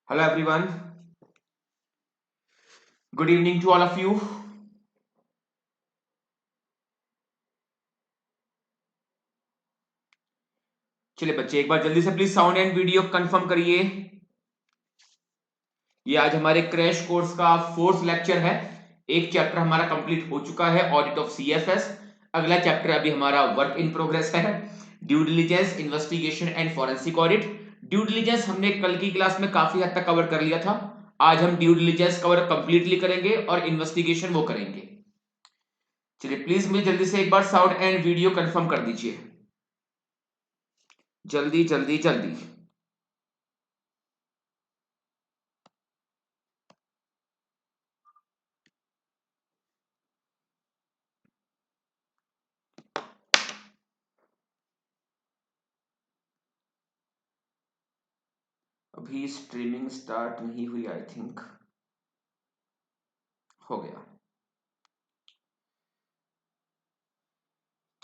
Hello everyone. Good evening to all of you. चलिए बच्चे एक बार जल्दी से please sound and video confirm करिए। ये आज हमारे क्रैश कोर्स का फोर्थ लेक्चर है। एक चैप्टर हमारा कंप्लीट हो चुका है, ऑडिट ऑफ सीएफएस। अगला चैप्टर अभी हमारा वर्क इन प्रोग्रेस है, due diligence, investigation and forensic audit. Due diligence हमने कल की क्लास में काफी हद तक कवर कर लिया था। आज हम ड्यू डिलिजेंस कवर कंप्लीटली करेंगे और इन्वेस्टिगेशन वो करेंगे। चलिए प्लीज मुझे जल्दी से एक बार साउंड एंड वीडियो कंफर्म कर दीजिए, जल्दी जल्दी जल्दी। अभी स्ट्रीमिंग स्टार्ट नहीं हुई, आई थिंक हो गया।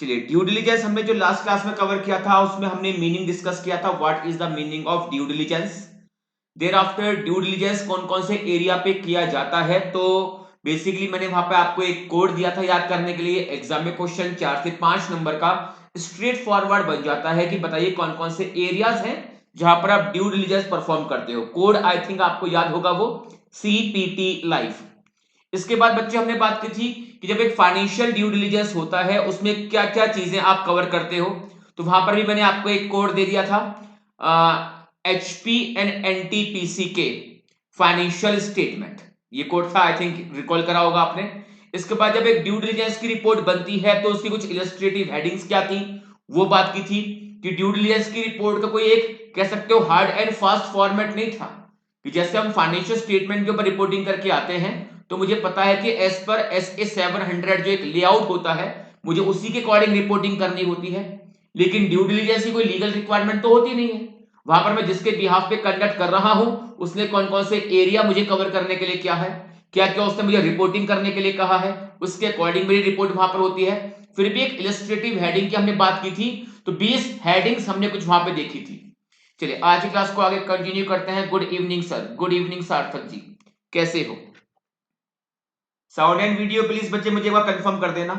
चलिए, ड्यू डिलिजेंस हमने जो लास्ट क्लास में कवर किया था उसमें हमने मीनिंग डिस्कस किया था, what is the meaning of due diligence. Thereafter due diligence कौन कौन से एरिया पे किया जाता है, तो बेसिकली मैंने वहां पे आपको एक कोड दिया था याद करने के लिए। एग्जाम में क्वेश्चन 4 से 5 नंबर का स्ट्रेट फॉरवर्ड बन जाता है कि बताइए कौन कौन से एरियाज हैं जहां पर आप ड्यू डिलिजेंस परफॉर्म करते हो। कोड आई थिंक आपको याद होगा, वो CPT लाइफ। इसके बाद बच्चे हमने बात की थी कि जब एक फाइनेंशियल ड्यू डिलिजेंस होता है उसमें क्या क्या चीजें आप कवर करते हो। तो वहां पर भी मैंने आपको एक कोड दे दिया था, HP एंड NTPC के फाइनेंशियल स्टेटमेंट। ये कोड था, आई थिंक रिकॉल करा होगा आपने। इसके बाद जब एक ड्यू डिलिजेंस की रिपोर्ट बनती है तो उसकी कुछ इलस्ट्रेटिव हेडिंग्स क्या थी, वो बात की थी कि ड्यू डिलिजेंस की रिपोर्ट का कोई एक कह सकते हो हार्ड एंड फास्ट फॉर्मेट नहीं था कि जैसे हम फाइनेंशियल स्टेटमेंट के ऊपर रिपोर्टिंग करके आते हैं तो मुझे पता है कि एज पर SA 700 जो एक लेआउट होता है मुझे उसी के अकॉर्डिंग रिपोर्टिंग करनी होती है। लेकिन ड्यू डिलिजेंस की कोई लीगल रिक्वायरमेंट तो होती नहीं है। वहां पर मैं जिसके बिहाफ पे कंडक्ट कर रहा हूं उसने कौन कौन से एरिया मुझे कवर करने के लिए क्या है, क्या क्या उसने मुझे रिपोर्टिंग करने के लिए कहा है, उसके अकॉर्डिंग मेरी रिपोर्ट वहां पर होती है। फिर भी एक इलस्ट्रेटिव हेडिंग की हमने बात की थी, तो 20 हेडिंग्स हमने कुछ वहां पे देखी थी। चलिए आज की क्लास को आगे कंटिन्यू करते हैं। Good evening sir, good evening Sarthak ji, कैसे हो? साउंड एंड वीडियो प्लीज बच्चे मुझे एक बार कंफर्म कर देना।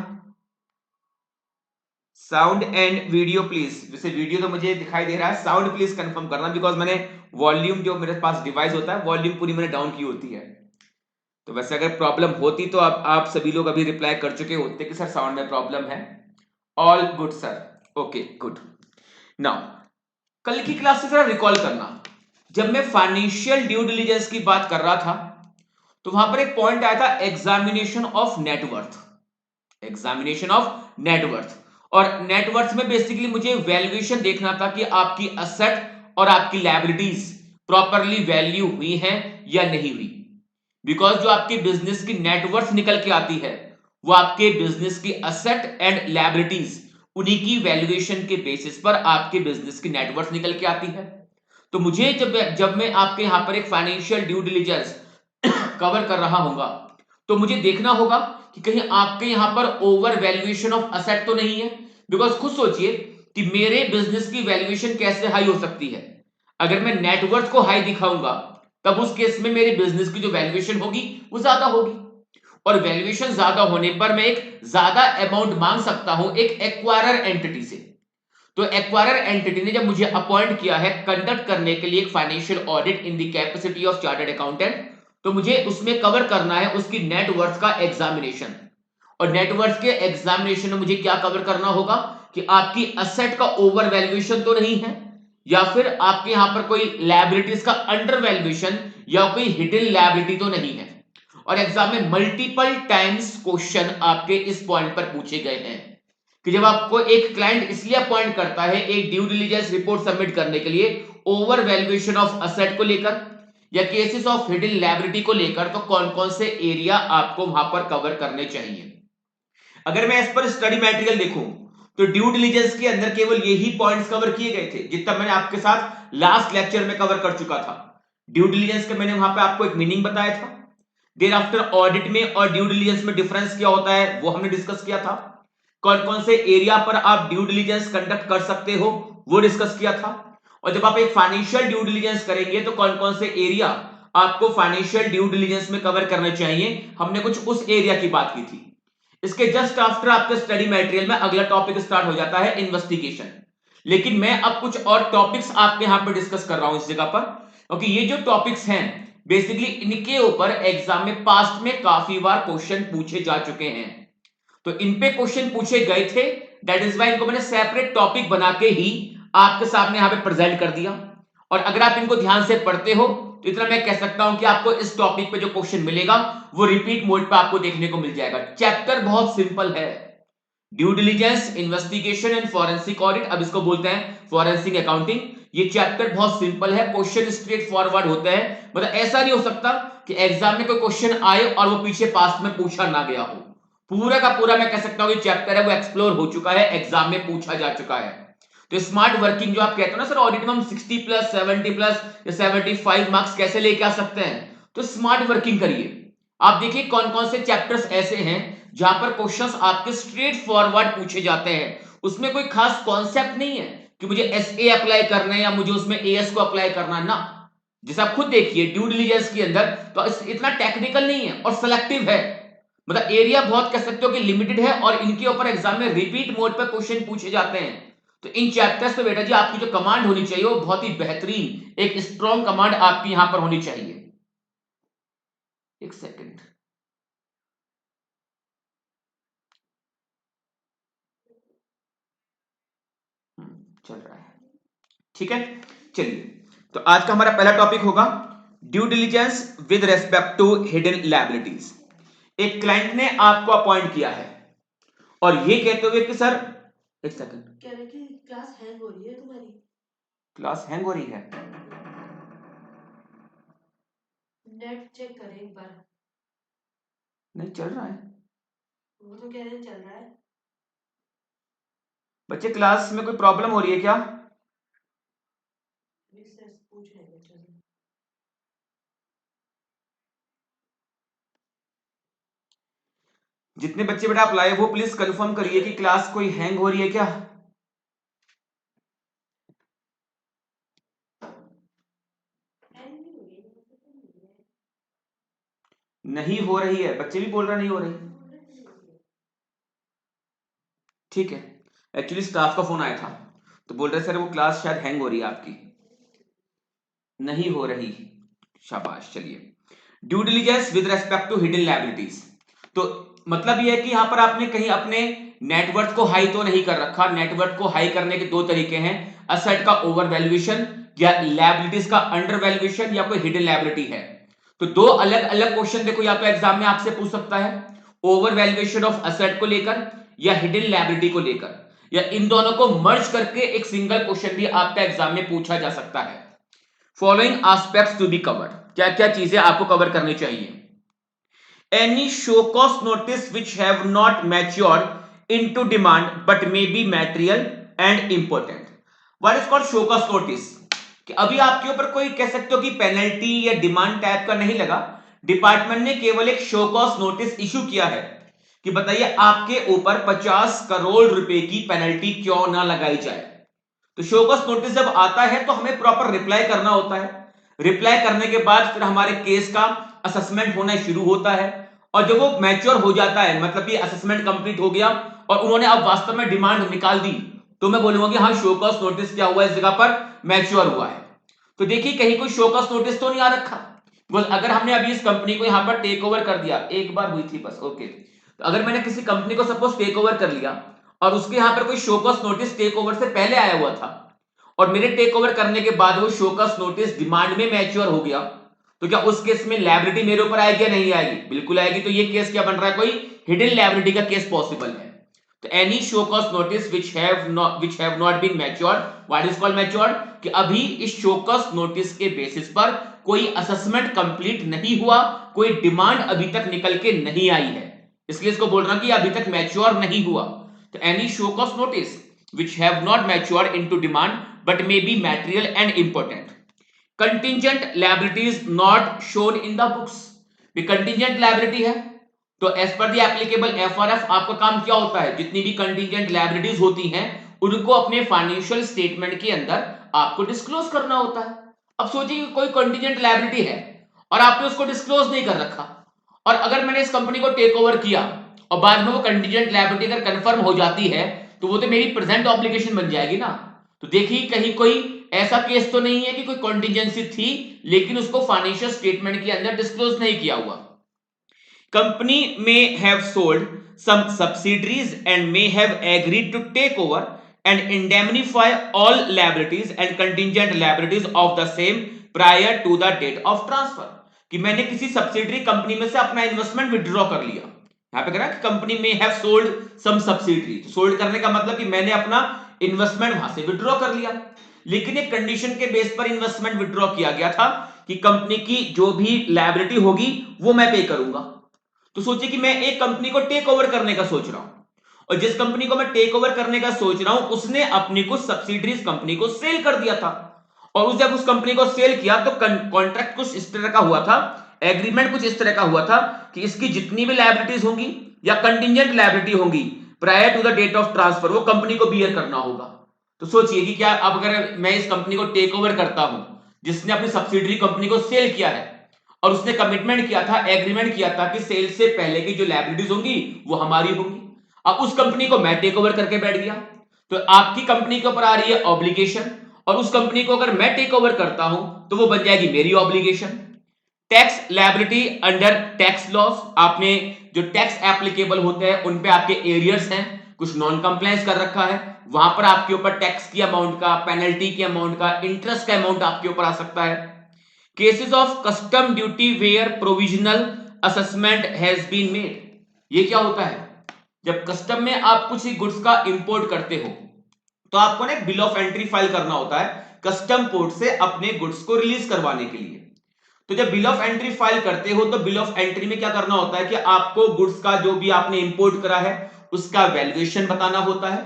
साउंड एंड वीडियो प्लीज, जैसे वीडियो तो मुझे दिखाई दे रहा है, साउंड प्लीज कंफर्म करना, बिकॉज मैंने वॉल्यूम जो मेरे पास डिवाइस होता है वॉल्यूम पूरी मैंने डाउन की होती है। तो वैसे अगर प्रॉब्लम होती तो आप सभी लोग अभी रिप्लाई कर चुके होते कि सर साउंड में प्रॉब्लम है। All good sir, okay good. Now कल की क्लास से जरा रिकॉल करना, जब मैं फाइनेंशियल ड्यू डिलिजेंस की बात कर रहा था तो वहां पर एक पॉइंट आया था, examination of net worth. Examination of net worth, और नेटवर्थ में बेसिकली मुझे वैल्यूएशन देखना था कि आपकी असेट और आपकी लायबिलिटीज प्रॉपरली वैल्यू हुई हैं या नहीं हुई। बिकॉज जो आपकी बिजनेस की नेटवर्थ निकल के आती है वो आपके बिजनेस की असेट एंड लायबिलिटीज उन्हीं की वैल्यूएशन के बेसिस पर आपके बिजनेस की नेटवर्थ निकल के आती है। तो मुझे जब जब मैं आपके यहां पर एक फाइनेंशियल ड्यू डिलिजेंस कवर कर रहा होगा तो मुझे देखना होगा कि कहीं आपके यहां पर ओवर वैल्यूएशन ऑफ असेट तो नहीं है। बिकॉज खुद सोचिए कि मेरे बिजनेस की वैल्यूएशन कैसे हाई हो सकती है। अगर मैं नेटवर्थ को हाई दिखाऊंगा तब उस केस में मेरे बिजनेस की जो वैल्यूएशन होगी वो ज्यादा होगी, और वैल्यूएशन ज्यादा होने पर मैं एक ज्यादा अमाउंट मांग सकता हूं एक एक्वायरर एंटिटी से। तो एक्वायरर एंटिटी ने जब मुझे अपॉइंट किया है कंडक्ट करने के लिए एक financial audit in the capacity of chartered accountant, तो मुझे उसमें कवर करना है उसकी नेटवर्थ का एग्जामिनेशन। और नेटवर्थ के एग्जामिनेशन में मुझे क्या कवर करना होगा कि आपकी असेट का ओवर वैल्यूएशन तो नहीं है, या फिर आपके यहां पर कोई लायबिलिटीज का अंडर वैल्यूएशन या कोई हिडन लायबिलिटी तो नहीं है। और एग्जाम में मल्टीपल टाइम्स क्वेश्चन आपके इस पॉइंट पर पूछे गए हैं कि जब आपको एक क्लाइंट इसलिए अपॉइंट करता है एक ड्यू डिलिजेंस रिपोर्ट सबमिट करने के लिए ओवर वैल्यूएशन ऑफ असेट को लेकर या केसेस ऑफ हिडन लायबिलिटी को लेकर, तो कौन कौन से एरिया आपको वहां पर कवर करने चाहिए। अगर मैं इस पर स्टडी मटेरियल देखूं तो ड्यू डिलिजेंस के अंदर केवल यही पॉइंट्स कवर किए गए थे जितना मैंने आपके साथ लास्ट लेक्चर में कवर कर चुका था। ड्यू डिलिजेंस का मैंने वहां पे आपको एक मीनिंग बताया था। देर आफ्टर ऑडिट में और ड्यू डिलिजेंस में डिफरेंस क्या होता है वो हमने डिस्कस किया था। कौन कौन से एरिया पर आप ड्यू डिलिजेंस कंडक्ट कर सकते हो वो डिस्कस किया था। और जब आप एक फाइनेंशियल ड्यू डिलिजेंस करेंगे तो कौन कौन से एरिया आपको फाइनेंशियल ड्यू डिलिजेंस में कवर करने चाहिए, हमने कुछ उस एरिया की बात की थी। इसके जस्ट आफ्टर आपके स्टडी मटेरियल में अगला टॉपिक स्टार्ट हो जाता है इन्वेस्टिगेशन। लेकिन मैं अब कुछ और टॉपिक्स आपके यहां पर डिस्कस कर रहा हूं इस जगह पर, क्योंकि ये जो टॉपिक्स हैं बेसिकली इनके ऊपर एग्जाम में पास्ट में काफी बार क्वेश्चन पूछे जा चुके हैं। तो इन पे क्वेश्चन पूछे गए थे, दैट इज वाई इनको मैंने सेपरेट टॉपिक बना के ही आपके सामने यहां पे प्रेजेंट कर दिया। और अगर आप इनको ध्यान से पढ़ते हो तो इतना मैं कह सकता हूं कि आपको इस टॉपिक पे जो क्वेश्चन मिलेगा वो रिपीट मोड पे आपको देखने को मिल जाएगा। चैप्टर बहुत सिंपल है, due diligence, investigation and forensic audit, अब इसको बोलते हैं फॉरेंसिक अकाउंटिंग। ये चैप्टर बहुत सिंपल है, क्वेश्चन स्ट्रेट फॉरवर्ड होते हैं, मतलब ऐसा नहीं हो सकता कि एग्जाम में कोई क्वेश्चन आए और वो पीछे पास्ट में पूछा ना गया हो। पूरा का पूरा मैं कह सकता हूं कि चैप्टर है वो एक्सप्लोर हो चुका है, एग्जाम में पूछा जा चुका है। तो स्मार्ट वर्किंग जो आप कहते हो ना सर ऑडिट में हम 60 प्लस 70 प्लस या 75 मार्क्स कैसे लेके आ सकते हैं, तो स्मार्ट वर्किंग करिए। आप देखिए कौन कौन से चैप्टर्स ऐसे हैं जहां पर क्वेश्चंस आपके स्ट्रेट फॉरवर्ड पूछे जाते हैं, उसमें कोई खास कॉन्सेप्ट नहीं है कि मुझे एसए अप्लाई करना है या मुझे उसमें एएस को अप्लाई करना है ना। जैसे आप खुद देखिए ड्यू डिलिजेंस के अंदर तो इतना टेक्निकल नहीं है और सिलेक्टिव है, मतलब एरिया बहुत कह सकते हो कि लिमिटेड है और इनके ऊपर एग्जाम में रिपीट मोड पर क्वेश्चन पूछे जाते हैं। तो इन चैप्टर्स पे बेटा जी आपकी जो कमांड होनी चाहिए वो बहुत ही बेहतरीन, एक स्ट्रॉन्ग कमांड आपकी यहां पर होनी चाहिए। एक सेकंड, चल रहा है, ठीक है। चलिए, तो आज का हमारा पहला टॉपिक होगा due diligence with respect to hidden liabilities. एक क्लाइंट ने आपको अपॉइंट किया है और ये कहते हुए कि सर, एक सेकंड, कह रहे कि क्लास हैंग हो रही है तुम्हारी। क्लास हैंग हो रही है, नेट चेक करें एक बार। नहीं चल रहा है वो तो कह रहे हैं चल रहा है। बच्चे, क्लास में कोई प्रॉब्लम हो रही है क्या? सर पूछ रहे हैं बच्चों से। जितने बच्चे बेटा आप लाए वो प्लीज कंफर्म करिए कि क्लास कोई हैंग हो रही है क्या। हैंग नहीं हो रही है, मतलब तो नहीं है। नहीं हो रही है, बच्चे भी बोल रहे नहीं हो रही, ठीक है। एक्चुअली स्टाफ का फोन आया था तो बोल रहे सर वो क्लास शायद हैंग हो रही है आपकी, नहीं हो रही, शाबाश। चलिए, due diligence with respect to hidden liabilities, तो मतलब यह है कि यहां पर आपने कहीं अपने नेटवर्थ को हाई तो नहीं कर रखा। नेटवर्थ को हाई करने के दो तरीके हैं, असेट का ओवर वैल्यूएशन या लायबिलिटीज का अंडर वैल्यूएशन या कोई हिडन लायबिलिटी है। तो दो अलग अलग क्वेश्चन देखो या तो एग्जाम में आपसे पूछ सकता है, ओवर वैल्यूएशन ऑफ असेट को लेकर या हिडन लायबिलिटी को लेकर, या इन दोनों को मर्ज करके एक सिंगल क्वेश्चन भी आपका एग्जाम में पूछा जा सकता है। Following aspects to be covered, क्या क्या चीजें आपको कवर करनी चाहिए। Any show cause notice which have not matured into demand but may be material and important. What is called show cause notice, कि अभी आपके ऊपर कोई कह सकते हो कि पेनल्टी या डिमांड टाइप का नहीं लगा, डिपार्टमेंट ने केवल एक शो कॉस्ट नोटिस इशू किया है कि बताइए आपके ऊपर 50 करोड़ रुपए की पेनल्टी क्यों ना लगाई जाए। तो शो कॉस्ट नोटिस जब आता है तो हमें प्रॉपर रिप्लाई करना होता है। रिप्लाई करने के बाद फिर हमारे केस का असेसमेंट होना शुरू होता है, और जब वो मैच्योर हो जाता है, मतलब ये असेसमेंट कंप्लीट हो गया और उन्होंने अब वास्तव में डिमांड निकाल दी, तो मैं बोलूंगा कि हाँ शो कॉस्ट नोटिस क्या हुआ, इस जगह पर मैच्योर हुआ है। तो देखिए कहीं कोई शो कॉस्ट नोटिस तो नहीं आ रखा, बस अगर हमने अभी इस कंपनी को यहां पर टेक ओवर कर दिया, एक बार हुई थी बस, ओके। तो अगर मैंने किसी कंपनी को सपोज टेक ओवर कर लिया और उसके यहां पर कोई show cause notice take over से पहले आया हुआ था और मेरे टेक ओवर करने के बाद वो शो कॉस्ट नोटिस डिमांड में मैच्योर हो गया, तो क्या उस केस में लायबिलिटी मेरे ऊपर आएगी या नहीं आएगी? बिल्कुल आएगी। तो ये केस क्या बन रहा है, कोई हिडन लायबिलिटी का केस पॉसिबल है। तो any show cause notice which have not been matured, what is called matured, कि अभी इस शो कॉस्ट नोटिस के बेसिस पर कोई असेसमेंट कंप्लीट नहीं हुआ, कोई डिमांड अभी तक निकल के नहीं आई है, इसलिए इसको बोल रहा हूं कि अभी तक मैच्योर नहीं हुआ। तो any show cause notice which have not matured into demand but may be material and important. Contingent liabilities not shown in the books, भी contingent liability है तो as per the applicable FRF आपका काम क्या होता है, जितनी भी contingent liabilities होती हैं उनको अपने फाइनेंशियल स्टेटमेंट के अंदर आपको डिस्क्लोज करना होता है। अब सोचिए कोई कंटीजेंट लायबिलिटी है और आपने उसको डिस्क्लोज नहीं कर रखा, और अगर मैंने इस कंपनी को टेक ओवर किया और बाद में वो कंटीजेंट लायबिलिटी अगर कंफर्म हो जाती है तो वो तो मेरी प्रेजेंट ऑब्लिगेशन बन जाएगी ना। तो देखिए कहीं कोई ऐसा केस तो नहीं है कि कोई कॉन्टिजेंसी थी लेकिन उसको फाइनेंशियल स्टेटमेंट के अंदर डिस्क्लोज नहीं किया हुआ। Company may have sold some subsidiaries and may have agreed to take over and indemnify all liabilities and contingent liabilities of the same prior to the date of transfer। कि मैंने किसी subsidiary company में से अपना investment withdraw कर लिया। यहां पे कह रहा है कि कंपनी में हैव सोल्ड सम सब्सिडरी, तो सोल्ड करने का मतलब कि मैंने अपना इन्वेस्टमेंट वहां से विड्रॉ कर लिया, लेकिन एक कंडीशन के बेस पर इन्वेस्टमेंट विड्रॉ किया गया था कि कंपनी की जो भी लायबिलिटी होगी वो मैं पे करूंगा। तो सोचिए कि मैं एक कंपनी को टेक ओवर करने का सोच रहा हूं, और जिस कंपनी को मैं टेक ओवर करने का सोच रहा हूं उसने अपनी कुछ सब्सिडरीज कंपनी को सेल कर दिया था, और जब उस कंपनी को सेल किया तो कॉन्ट्रैक्ट कुछ इस तरह का हुआ था, एग्रीमेंट कुछ इस तरह का हुआ था कि इसकी जितनी भी लायबिलिटीज होंगी या कंटिजेंट लायबिलिटी होंगी prior to the date of transfer वो कंपनी को बियर करना होगा। तो सोचिए कि क्या अब अगर मैं इस कंपनी को टेक ओवर करता हूं जिसने अपनी सब्सिडरी कंपनी को सेल किया है, और उसने कमिटमेंट किया था, एग्रीमेंट किया था कि सेल से पहले की जो लायबिलिटीज होंगी वो हमारी होंगी, अब उस कंपनी को मैं टेक ओवर करके बैठ गया, तो आपकी कंपनी के ऊपर आ रही है ऑब्लिगेशन, और उस कंपनी को अगर मैं टेक ओवर करता हूं तो वो बन जाएगी मेरी obligation. Tax liability under tax loss, आपने जो टैक्स एप्लीकेबल होते हैं उन पे आपके एरियर्स हैं, कुछ नॉन कंप्लायंस कर रखा है, वहां पर आपके ऊपर टैक्स की अमाउंट का, पेनल्टी की अमाउंट का, इंटरेस्ट का अमाउंट आपके ऊपर आ सकता है। Cases of custom duty where provisional assessment has been made, ये क्या होता है, जब कस्टम में आप कुछ ही गुड्स का इंपोर्ट करते हो तो आपको ना एक बिल ऑफ एंट्री फाइल करना होता है कस्टम पोर्ट से अपने गुड्स को रिलीज करवाने के लिए। तो जब बिल ऑफ एंट्री फाइल करते हो तो बिल ऑफ एंट्री में क्या करना होता है कि आपको गुड्स का जो भी आपने इंपोर्ट करा है उसका वैल्यूएशन बताना होता है,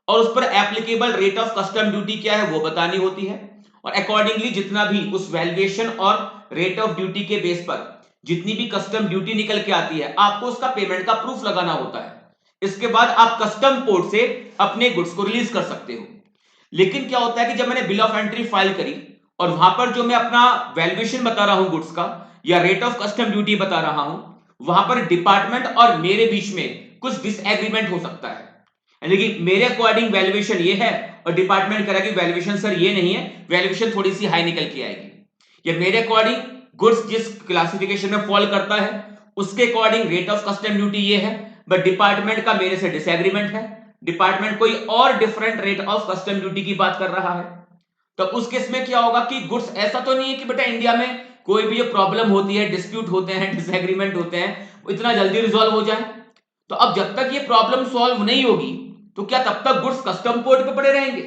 और उस पर applicable rate of custom duty क्या है वो बतानी होती है, और अकॉर्डिंगली जितना भी उस वैल्यूएशन और रेट ऑफ ड्यूटी के बेस पर जितनी भी कस्टम ड्यूटी निकल के आती है आपको उसका पेमेंट का प्रूफ लगाना होता है। इसके बाद आप कस्टम पोर्ट से अपने गुड्स को रिलीज कर सकते हो। लेकिन क्या होता है कि जब मैंने बिल ऑफ एंट्री फाइल करी और वहां पर जो मैं अपना वैल्यूएशन बता रहा हूं गुड्स का या रेट ऑफ कस्टम ड्यूटी बता रहा हूं, वहां पर डिपार्टमेंट और मेरे बीच में कुछ डिसएग्रीमेंट हो सकता है, यानी कि मेरे अकॉर्डिंग वैल्यूएशन ये है और डिपार्टमेंट कह रहा है कि वैल्यूएशन सर ये नहीं है, वैल्यूएशन थोड़ी सी हाई निकल के आएगी, या मेरे अकॉर्डिंग गुड्स जिस क्लासिफिकेशन में फॉल करता है उसके according rate of custom duty ये है, बट डिपार्टमेंट का मेरे से डिसएग्रीमेंट है, डिपार्टमेंट कोई और different rate of custom duty की बात कर रहा है। तो उस केस में क्या होगा कि गुड्स, ऐसा तो नहीं है कि बेटा इंडिया में कोई भी जो प्रॉब्लम होती है, डिस्प्यूट होते हैं, डिसएग्रीमेंट होते हैं, वो इतना जल्दी रिजॉल्व हो जाए। तो अब जब तक ये प्रॉब्लम सॉल्व नहीं होगी तो क्या तब तक गुड्स कस्टम पोर्ट पे पड़े रहेंगे?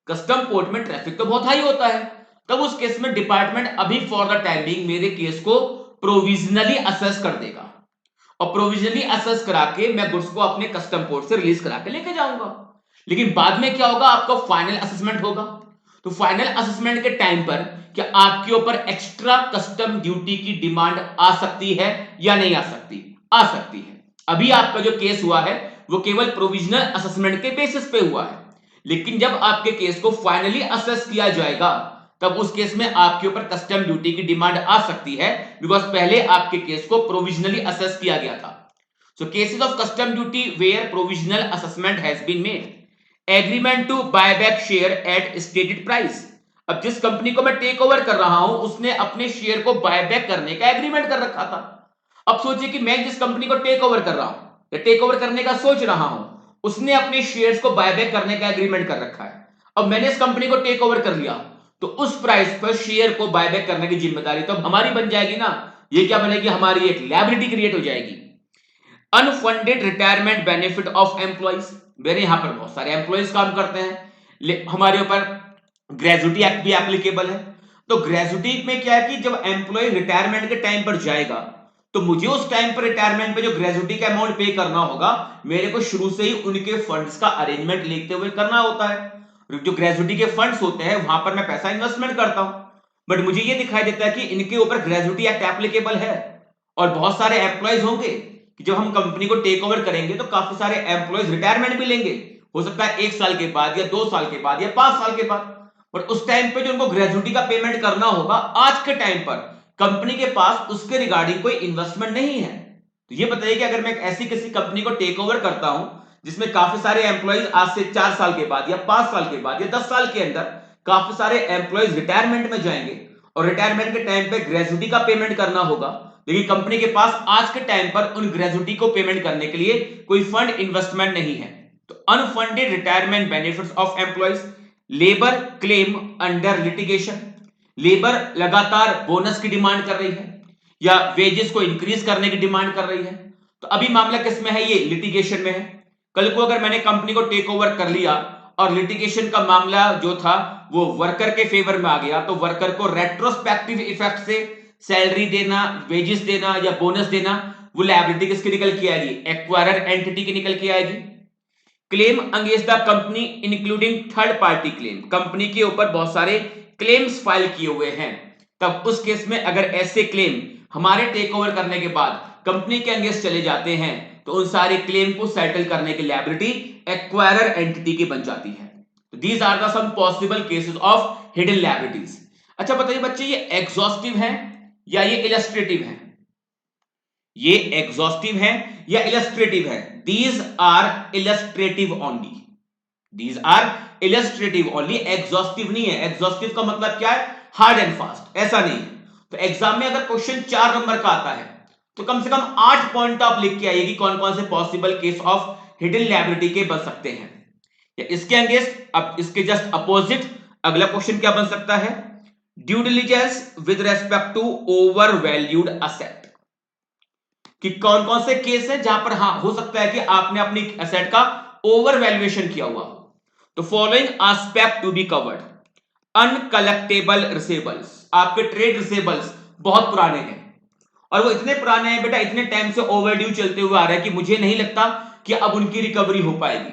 कस्टम पोर्ट में ट्रैफिक तो बहुत हाई होता है, तब उस केस में डिपार्टमेंट अभी फॉर द टाइम बिंग मेरे केस को प्रोविजनली असेस कर देगा, और प्रोविजनली असेस करा के मैं गुड्स को अपने कस्टम पोर्ट से रिलीज करा के लेके जाऊंगा। लेकिन बाद में क्या होगा, आपका फाइनल असेसमेंट होगा, तो फाइनल असेसमेंट के टाइम पर क्या आपके ऊपर एक्स्ट्रा कस्टम ड्यूटी की डिमांड आ सकती है या नहीं आ सकती? आ सकती है। अभी आपका जो केस हुआ है वो केवल प्रोविजनल असेसमेंट के बेसिस पे हुआ है, लेकिन जब आपके केस को फाइनली असेस किया जाएगा तब उस केस में आपके ऊपर कस्टम ड्यूटी की डिमांड आ सकती है, बिकॉज पहले आपके केस को प्रोविजनली असेस किया गया था। So cases of custom duty where provisional assessment has been made, agreement to buy back share at stated price, अब जिस कंपनी को मैं टेक ओवर कर रहा हूं उसने अपने शेयर को बाय बैक करने का एग्रीमेंट कर रखा था। अब सोचिए कि मैं जिस कंपनी को टेक ओवर कर रहा हूं या टेक ओवर करने का सोच रहा हूं उसने अपने शेयर्स को बाय बैक करने का एग्रीमेंट कर रखा है। अब मैंने इस कंपनी को टेक ओवर कर लिया तो उस प्राइस पर शेयर को बाय बैक करने की जिम्मेदारी तो हमारी बन जाएगी ना। ये क्या बनेगी, हमारी एक लायबिलिटी क्रिएट हो जाएगी। Unfunded retirement benefit of employees, मेरे यहां पर बहुत सारे एम्प्लॉइज काम करते हैं, हमारे ऊपर ग्रेजुटी एक्ट भी एप्लीकेबल है। तो ग्रेजुटी में क्या है कि जब एम्प्लॉय रिटायरमेंट के टाइम पर जाएगा तो मुझे उस टाइम पर रिटायरमेंट पे जो ग्रेजुटी का अमाउंट पे करना होगा मेरे को शुरू से ही उनके फंड्स का अरेंजमेंट लेते हुए करना होता है। जो ग्रेजुटी के फंड्स होते हैं वहां पर मैं पैसा इन्वेस्टमेंट करता हूं, बट मुझे ये दिखाई देता है कि इनके ऊपर ग्रेजुटी एक्ट एप्लीकेबल है और बहुत सारे एम्प्लॉयज होंगे कि जब हम कंपनी को टेक ओवर करेंगे तो काफी सारे एम्प्लॉयज रिटायरमेंट भी लेंगे, हो सकता है 1 साल के बाद या 2 साल के बाद या 5 साल के बाद। और उस टाइम पे जो उनको ग्रेजुटी का पेमेंट करना होगा, आज के टाइम पर कंपनी के पास उसके रिगार्डिंग कोई इन्वेस्टमेंट नहीं है। तो ये बताइए कि अगर मैं ऐसी किसी कंपनी को टेक ओवर करता हूं जिसमें काफी सारे एम्प्लॉइज आज से 4 साल के बाद या 5 साल के बाद या 10 साल के अंदर काफी सारे एम्प्लॉइज रिटायरमेंट में जाएंगे और रिटायरमेंट के टाइम पे ग्रेजुटी का पेमेंट करना होगा, लेकिन कंपनी के पास आज के टाइम पर उन ग्रेजुटी को पेमेंट करने के लिए कोई फंड इन्वेस्टमेंट नहीं है। तो unfunded retirement benefits of employees, labour claim under litigation, labour लगातार बोनस की डिमांड कर रही है या वेजेस को इंक्रीज करने की डिमांड कर रही है। तो अभी मामला किसमें है? ये लिटिगेशन में है। कल को अगर मैंने कंपनी को टेक ओवर कर लिया और लिटिगेशन का मामला जो था वो वर्कर के फेवर में आ गया, तो वर्कर को रेट्रोस्पेक्टिव इफेक्ट से सैलरी देना, वेजेस देना या बोनस देना, वो लायबिलिटी किसकी निकल के आएगी? एक्वायरर एंटिटी की निकल के आएगी। Claim against the company including third party claim, company के ऊपर बहुत सारे क्लेम्स फाइल किए हुए हैं, तब उस केस में अगर ऐसे क्लेम हमारे टेक ओवर करने के बाद कंपनी के अगेंस्ट चले जाते हैं तो उन सारे क्लेम को सेटल करने की लायबिलिटी एक्वायरर एंटिटी की बन जाती है। तो these are the some possible cases of hidden liabilities. अच्छा बताइए बच्चे, ये एग्जॉस्टिव है या ये इलस्ट्रेटिव है? ये एग्जॉस्टिव है या इलस्ट्रेटिव है? These are illustrative only, these are illustrative only, exhaustive नहीं है। एग्जॉस्टिव का मतलब क्या है? हार्ड एंड फास्ट, ऐसा नहीं है। तो एग्जाम में अगर क्वेश्चन 4 नंबर का आता है तो कम से कम 8 पॉइंट आप लिख के आइए कि कौन कौन से possible case of hidden liability के बन सकते हैं। या इसके अगेंस्ट, अब इसके जस्ट अपोजिट अगला क्वेश्चन क्या बन सकता है? Due diligence with respect to over valued asset, कि कौन कौन से केस है जहां पर हाँ हो सकता है कि आपने अपनी एसेट का ओवर वैल्यूएशन किया हुआ। तो following aspect to be covered, uncollectable receivables, आपके ट्रेड रिसेबल्स बहुत पुराने हैं और वो इतने पुराने हैं बेटा, इतने टाइम से ओवरड्यू चलते हुए आ रहा है कि मुझे नहीं लगता कि अब उनकी रिकवरी हो पाएगी।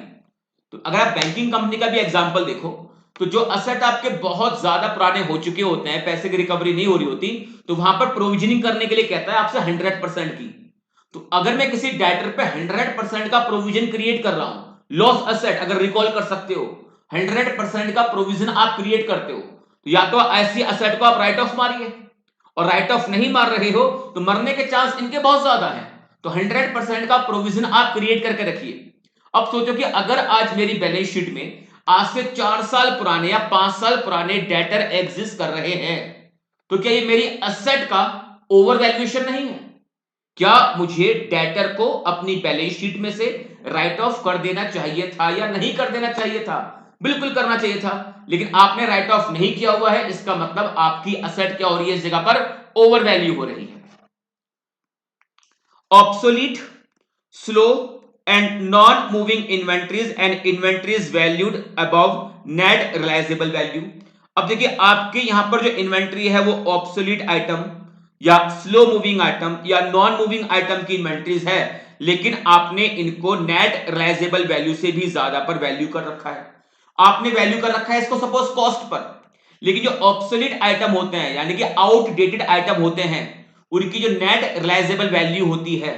तो अगर आप बैंकिंग कंपनी का भी एग्जांपल देखो तो जो असेट आपके बहुत ज्यादा पुराने हो चुके होते हैं, पैसे की रिकवरी नहीं हो रही होती, तो वहां पर प्रोविजनिंग करने के लिए कहता है आपसे 100% की। तो अगर मैं किसी डेटर पे 100% का प्रोविजन क्रिएट कर रहा हूं, लॉस असेट अगर रिकॉल कर सकते हो, 100% का प्रोविजन आप क्रिएट करते हो, तो या तो ऐसी असेट को आप राइट ऑफ मारिए, और राइट ऑफ नहीं मार रहे हो तो मरने के चांस इनके बहुत ज्यादा हैं। तो 100% का प्रोविजन आप क्रिएट करके रखिए। अब सोचो कि अगर आज मेरी बैलेंस शीट में आज से 4 साल पुराने या 5 साल पुराने डेटर एग्जिस्ट कर रहे हैं, तो क्या ये मेरी असेट का ओवर वैल्यूएशन नहीं है? क्या मुझे डेटर को अपनी बैलेंस शीट में से राइट ऑफ कर देना चाहिए था या नहीं कर देना चाहिए था? बिल्कुल करना चाहिए था, लेकिन आपने राइट ऑफ नहीं किया हुआ है, इसका मतलब आपकी असेट क्या हो रही है? इस जगह पर ओवर वैल्यू हो रही है। Obsolete, slow and non moving inventories and inventories valued above net realisable value. अब देखिए आपके यहां पर जो इन्वेंट्री है वो ऑब्सोलीट आइटम या स्लो मूविंग आइटम या नॉन मूविंग आइटम की इन्वेंट्रीज है, लेकिन आपने इनको नेट रिलायजेबल वैल्यू से भी ज्यादा पर वैल्यू कर रखा है। आपने वैल्यू कर रखा है इसको सपोज कॉस्ट पर, लेकिन जो ऑब्सोलीट आइटम होते हैं यानी कि आउटडेटेड आइटम होते हैं, उनकी जो नेट रिलायजेबल वैल्यू होती है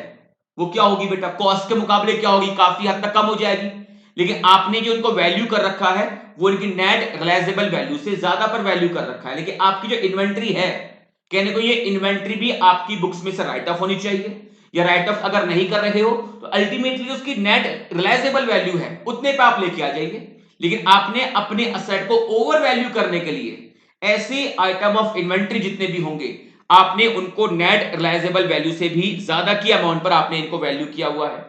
वो क्या होगी बेटा? कॉस्ट के मुकाबले क्या होगी? काफी हद तक कम हो जाएगी। लेकिन आपने जो उनको वैल्यू कर रखा है वो इनकी नेट रिलायजेबल वैल्यू से ज्यादा पर वैल्यू कर रखा है। लेकिन आपकी जो इन्वेंट्री है, कहने को ये इन्वेंट्री भी आपकी बुक्स में से राइट ऑफ होनी चाहिए, या राइट ऑफ अगर नहीं कर रहे हो तो अल्टीमेटली उसकी नेट रिलायजेबल वैल्यू है उतने पे आप लेके आ जाइए। लेकिन आपने अपने असेट को ओवर वैल्यू करने के लिए ऐसे आइटम ऑफ इन्वेंट्री जितने भी होंगे, आपने उनको नेट रिलायजेबल वैल्यू से भी ज्यादा की अमाउंट पर आपने इनको वैल्यू किया हुआ है।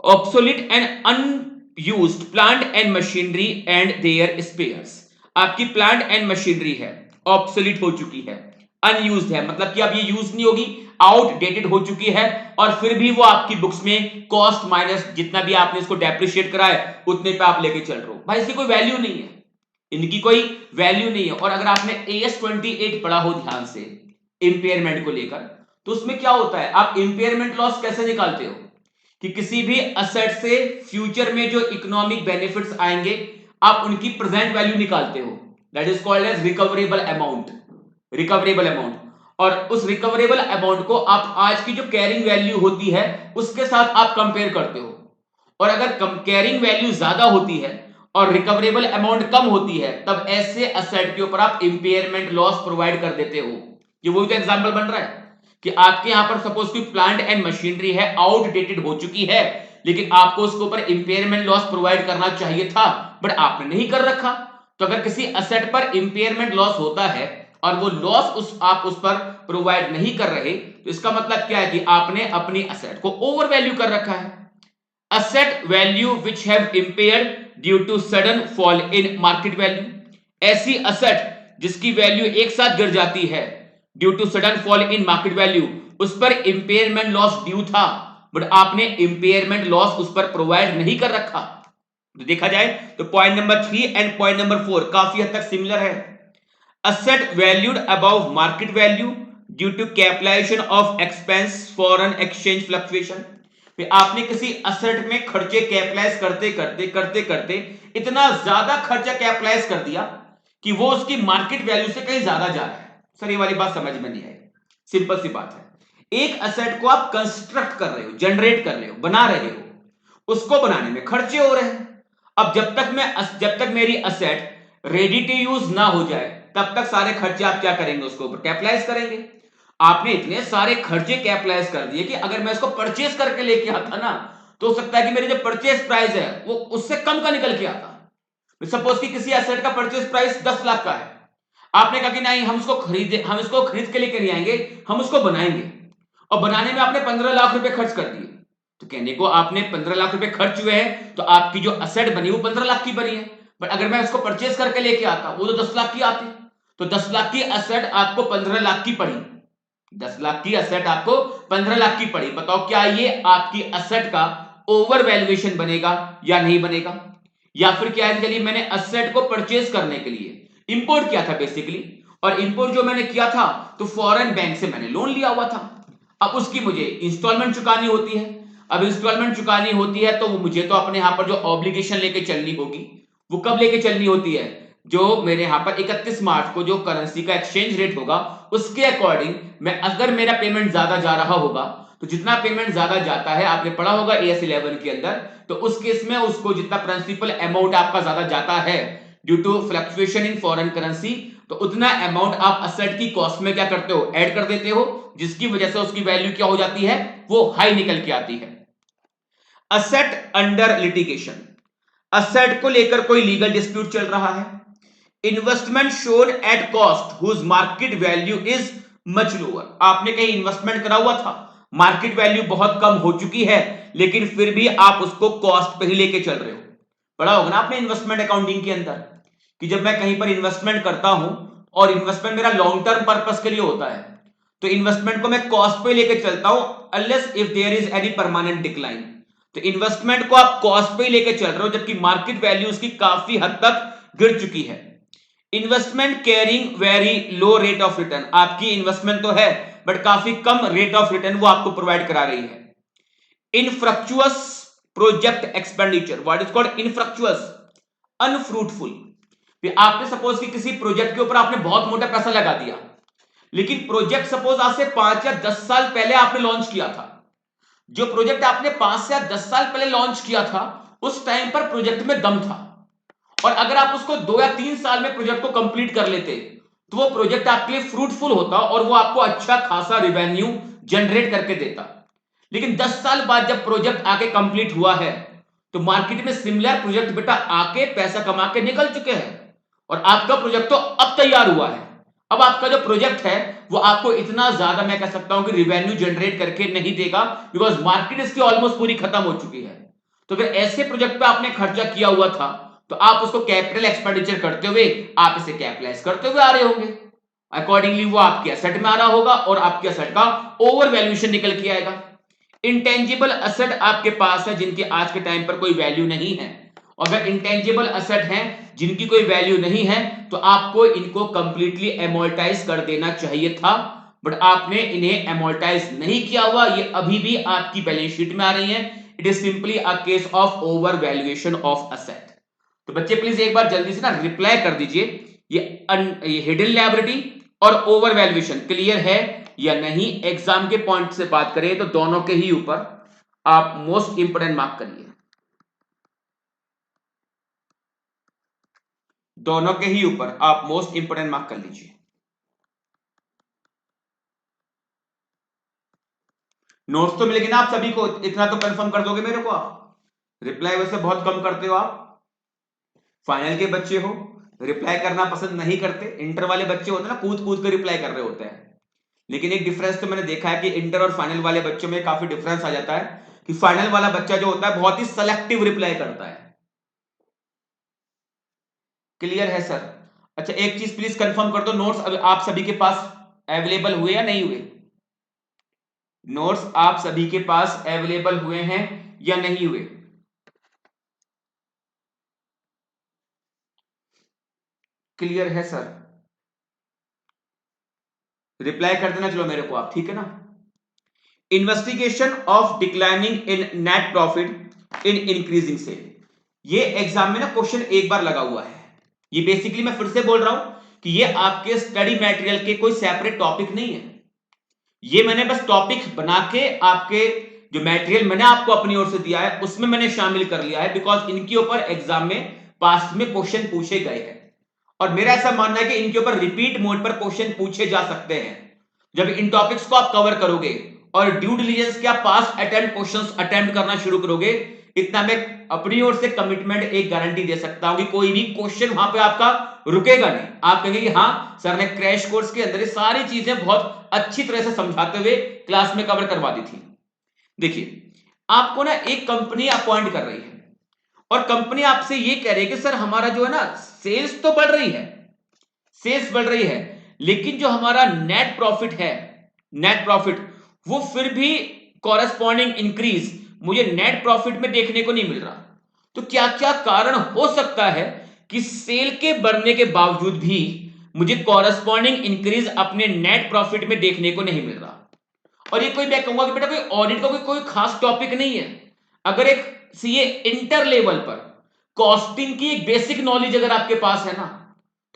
Obsolete and unused plant and machinery and their spares, आपकी प्लांट एंड मशीनरी है ऑब्सोलीट हो चुकी है, अनयूज्ड है मतलब कि अब ये यूज नहीं होगी, आउटडेटेड हो चुकी है, और फिर भी वो आपकी बुक्स में कॉस्ट माइनस जितना भी आपने इसको डेप्रिशिएट करा है उतने पे आप लेके चल रहे हो। भाई इसकी कोई वैल्यू नहीं है, इनकी कोई वैल्यू नहीं है। और अगर आपने AS 28 पढ़ा हो ध्यान से इंपेयरमेंट को लेकर, तो उसमें क्या होता है, आप इंपेयरमेंट लॉस कैसे निकालते हो कि किसी भी असेट से फ्यूचर में जो इकोनॉमिक बेनिफिट्स आएंगे आप उनकी प्रेजेंट वैल्यू निकालते हो, that is called as recoverable amount, recoverable amount. और उस रिकवरेबल अमाउंट को आप आज की जो कैरिंग वैल्यू होती है उसके साथ आप कंपेयर करते हो, और अगर कैरिंग वैल्यू ज्यादा होती है और रिकवरेबल अमाउंट कम होती है, तब ऐसे असेट के ऊपर आप इंपेयरमेंट लॉस प्रोवाइड कर देते हो। ये वही तो एग्जांपल बन रहा है कि आपके यहां पर सपोज कोई प्लांट एंड मशीनरी है, आउटडेटेड हो चुकी है, लेकिन आपको उसके ऊपर इंपेयरमेंट लॉस प्रोवाइड करना चाहिए था, बट आपने नहीं कर रखा। तो अगर किसी असेट पर इंपेयरमेंट लॉस होता है और वो लॉस आप उस पर प्रोवाइड नहीं कर रहे, तो इसका मतलब क्या है कि आपने अपनी असेट को ओवर वैल्यू कर रखा है। asset value which have impaired due to sudden fall in market value, ऐसी asset जिसकी वैल्यू एक साथ गिर जाती है due to sudden fall in market value, उस पर इंपेयरमेंट लॉस ड्यू था, बट आपने इंपेयरमेंट लॉस उस पर प्रोवाइड नहीं कर रखा। तो देखा जाए तो point number 3 and point number 4 काफी हद तक सिमिलर है। asset valued above market value due to capitalization of expense foreign exchange fluctuation, फिर आपने किसी असेट में खर्चे कैपिटलाइज करते करते इतना ज्यादा खर्चा कैपिटलाइज कर दिया कि वो उसकी मार्केट वैल्यू से कहीं ज्यादा जा रहा है। सर ये वाली बात समझ में नहीं आई। सिंपल सी बात है, एक असेट को आप कंस्ट्रक्ट कर रहे हो, जनरेट कर रहे हो, बना रहे हो, उसको बनाने में खर्चे हो रहे हैं। अब जब तक मेरी असेट रेडी टू यूज ना हो जाए, तब तक सारे खर्चे आप क्या करेंगे, उसको ऊपर कैपिटलाइज करेंगे। आपने इतने सारे खर्चे कैपिटलाइज कर दिए कि अगर मैं इसको परचेज करके लेके आता ना, तो हो सकता है कि मेरी जो परचेज प्राइस है वो उससे कम का निकल के आता। सपोज कि किसी एसेट का परचेज प्राइस 10 लाख का है, आपने कहा कि नहीं हम इसको खरीद के लेके नहीं आएंगे, हम उसको बनाएंगे, और बनाने में आपने 15 लाख रुपए खर्च कर दिए। तो कहने को आपने 15 लाख रुपए खर्च हुए हैं, तो आपकी जो असेट बनी वो 15 लाख की बनी है, बट अगर मैं उसको परचेज करके लेके आता वो तो 10 लाख की आती। तो 10 लाख की असेट आपको 15 लाख की पड़ी, 10 लाख की असेट आपको 15 लाख की पड़ी। बताओ क्या ये आपकी असेट का ओवर वैल्यूएशन बनेगा या नहीं बनेगा? या फिर क्या है, चलिए मैंने असेट को परचेज करने के लिए इंपोर्ट किया था बेसिकली, और इंपोर्ट जो मैंने किया था तो फॉरेन बैंक से मैंने लोन लिया हुआ था, अब उसकी मुझे इंस्टॉलमेंट चुकानी होती है। अब इंस्टॉलमेंट चुकानी होती है तो मुझे तो अपने यहां पर जो ऑब्लिगेशन लेके चलनी होगी, वो कब लेके चलनी होती है, जो मेरे यहां पर 31 मार्च को जो करेंसी का एक्सचेंज रेट होगा उसके अकॉर्डिंग मैं, अगर मेरा पेमेंट ज्यादा जा रहा होगा, तो जितना पेमेंट ज्यादा जाता है आपने पढ़ा होगा AS 11 के अंदर, तो उस केस में उसको जितना प्रिंसिपल अमाउंट आपका ज्यादा जाता है due to fluctuation in foreign currency, तो उतना अमाउंट आप असेट की कॉस्ट में क्या करते हो, ऐड कर देते हो, जिसकी वजह से उसकी वैल्यू क्या हो जाती है, वो हाई निकल के आती है। असेट अंडर लिटिगेशन, असेट को लेकर कोई लीगल डिस्प्यूट चल रहा है। Investment shown at cost whose market value is much lower, आपने कहीं इन्वेस्टमेंट करा हुआ था, मार्केट वैल्यू बहुत कम हो चुकी है, लेकिन फिर भी आप उसको कॉस्ट पे ही लेके चल रहे हो। पढ़ा होगा ना आपने इन्वेस्टमेंट अकाउंटिंग के अंदर कि जब मैं कहीं पर इन्वेस्टमेंट करता हूं और इन्वेस्टमेंट मेरा लॉन्ग टर्म पर्पस के लिए होता है, तो इन्वेस्टमेंट को मैं कॉस्ट पे लेके चलता हूं unless if there is any permanent decline. तो इन्वेस्टमेंट को आप कॉस्ट पे लेके चल रहे हो जबकि मार्केट वैल्यू उसकी काफी हद तक गिर चुकी है। Investment carrying very low rate of return, आपकी इन्वेस्टमेंट तो है बट काफी कम रेट ऑफ रिटर्न वो आपको प्रोवाइड करा रही है। Infructuous project expenditure, what is called infructuous, unfruitful. आपने सपोज कि किसी प्रोजेक्ट के ऊपर आपने बहुत मोटा पैसा लगा दिया, लेकिन प्रोजेक्ट सपोज आज से 5 या 10 साल पहले आपने लॉन्च किया था, जो प्रोजेक्ट आपने 5 से 10 साल पहले लॉन्च किया था उस टाइम पर प्रोजेक्ट में दम था, और अगर आप उसको 2 या 3 साल में प्रोजेक्ट को कंप्लीट कर लेते तो वो प्रोजेक्ट आपके लिए फ्रूटफुल होता और वो आपको अच्छा खासा रिवेन्यू जनरेट करके देता। लेकिन 10 साल बाद जब प्रोजेक्ट आके कंप्लीट हुआ है, तो मार्केट में सिमिलर प्रोजेक्ट बेटा आके पैसा कमा के निकल चुके हैं, और आपका प्रोजेक्ट तो अब तैयार हुआ है। अब आपका जो प्रोजेक्ट है वो आपको इतना ज्यादा, मैं कह सकता हूं कि रिवेन्यू जनरेट करके नहीं देगा, बिकॉज मार्केट इसकी ऑलमोस्ट पूरी खत्म हो चुकी है। तो अगर ऐसे प्रोजेक्ट पे आपने खर्चा किया हुआ था, तो आप उसको कैपिटल एक्सपेंडिचर करते हुए आप इसे कैपिटलाइज करते हुए आ रहे होंगे, अकॉर्डिंगली वो आपके एसेट में आ रहा होगा और आपके एसेट का ओवर वैल्यूएशन निकल के आएगा। इंटेंजिबल एसेट आपके पास है जिनकी आज के टाइम पर कोई वैल्यू नहीं है, अगर इंटेंजिबल एसेट हैं जिनकी कोई वैल्यू नहीं है, तो आपको इनको कंप्लीटली एमोर्टाइज कर देना चाहिए था, बट आपने इन्हें एमोर्टाइज नहीं किया हुआ, ये अभी भी आपकी बैलेंस शीट में आ रही है। It is simply a case of over valuation of asset. तो बच्चे प्लीज एक बार जल्दी से ना रिप्लाई कर दीजिए, ये हिडन लायबिलिटी और ओवर वैल्यूएशन क्लियर है या नहीं। एग्जाम के पॉइंट से बात करें तो दोनों के ही ऊपर आप मोस्ट इंपोर्टेंट मार्क करिए। दोनों के ही ऊपर आप मोस्ट इंपोर्टेंट मार्क कर लीजिए। नोट्स तो मिलेगी ना आप सभी को, इतना तो कंफर्म कर दोगे मेरे को आप? रिप्लाई वैसे बहुत कम करते हो आप, फाइनल के बच्चे हो, रिप्लाई करना पसंद नहीं करते। इंटर वाले बच्चे होते हैं ना, कूद कूद कर रिप्लाई कर रहे होते हैं। लेकिन एक डिफरेंस तो मैंने देखा है कि इंटर और फाइनल वाले बच्चों में काफी डिफरेंस आ जाता है कि फाइनल वाला बच्चा जो होता है बहुत ही सेलेक्टिव रिप्लाई करता है। क्लियर है सर? अच्छा एक चीज प्लीज कंफर्म कर दो, नोट्स अब आप सभी के पास अवेलेबल हुए या नहीं हुए? नोट्स आप सभी के पास अवेलेबल हुए हैं या नहीं हुए? क्लियर है सर? रिप्लाई कर देना चलो मेरे को आप, ठीक है ना? Investigation of declining in net profit in increasing sale, ये एग्जाम में ना क्वेश्चन एक बार लगा हुआ है। ये बेसिकली मैं फिर से बोल रहा हूं कि ये आपके स्टडी मटेरियल के कोई सेपरेट टॉपिक नहीं है। ये मैंने बस टॉपिक बना के आपके जो मटेरियल मैंने आपको अपनी ओर से दिया है उसमें मैंने शामिल कर लिया है, बिकॉज इनके ऊपर एग्जाम में पास्ट में क्वेश्चन पूछे गए हैं और मेरा ऐसा मानना है कि इनके ऊपर रिपीट मोड पर क्वेश्चन पूछे जा सकते हैं। जब इन टॉपिक्स को आप कवर करोगे और ड्यू डिलिजेंस के आप पास्ट अटेम्प्ट क्वेश्चंस अटेम्प्ट करना शुरू करोगे, इतना मैं अपनी ओर से कमिटमेंट एक गारंटी दे सकता हूं कि कोई भी क्वेश्चन वहां पे आपका रुकेगा नहीं। आप कहेंगे कि हाँ सर ने क्रैश कोर्स के अंदर ये सारी चीजें बहुत अच्छी तरह से समझाते हुए क्लास में कवर करवा दी थी। देखिए आपको ना एक कंपनी अपॉइंट कर रही है और कंपनी आपसे ये कह रही है कि सर हमारा जो है ना सेल्स तो बढ़ रही है, सेल्स बढ़ रही है, लेकिन जो हमारा नेट प्रॉफिट है, नेट प्रॉफिट वो फिर भी कॉरेस्पॉन्डिंग इंक्रीज मुझे नेट प्रॉफिट में देखने को नहीं मिल रहा। तो क्या क्या कारण हो सकता है कि सेल के बढ़ने के बावजूद भी मुझे कॉरेस्पॉन्डिंग इंक्रीज अपने नेट प्रॉफिट में देखने को नहीं मिल रहा? और ये कोई मैं कहूंगा कि बेटा कोई ऑडिट का कोई खास टॉपिक नहीं है। अगर एक सीए इंटर लेवल पर कॉस्टिंग की एक बेसिक नॉलेज अगर आपके पास है ना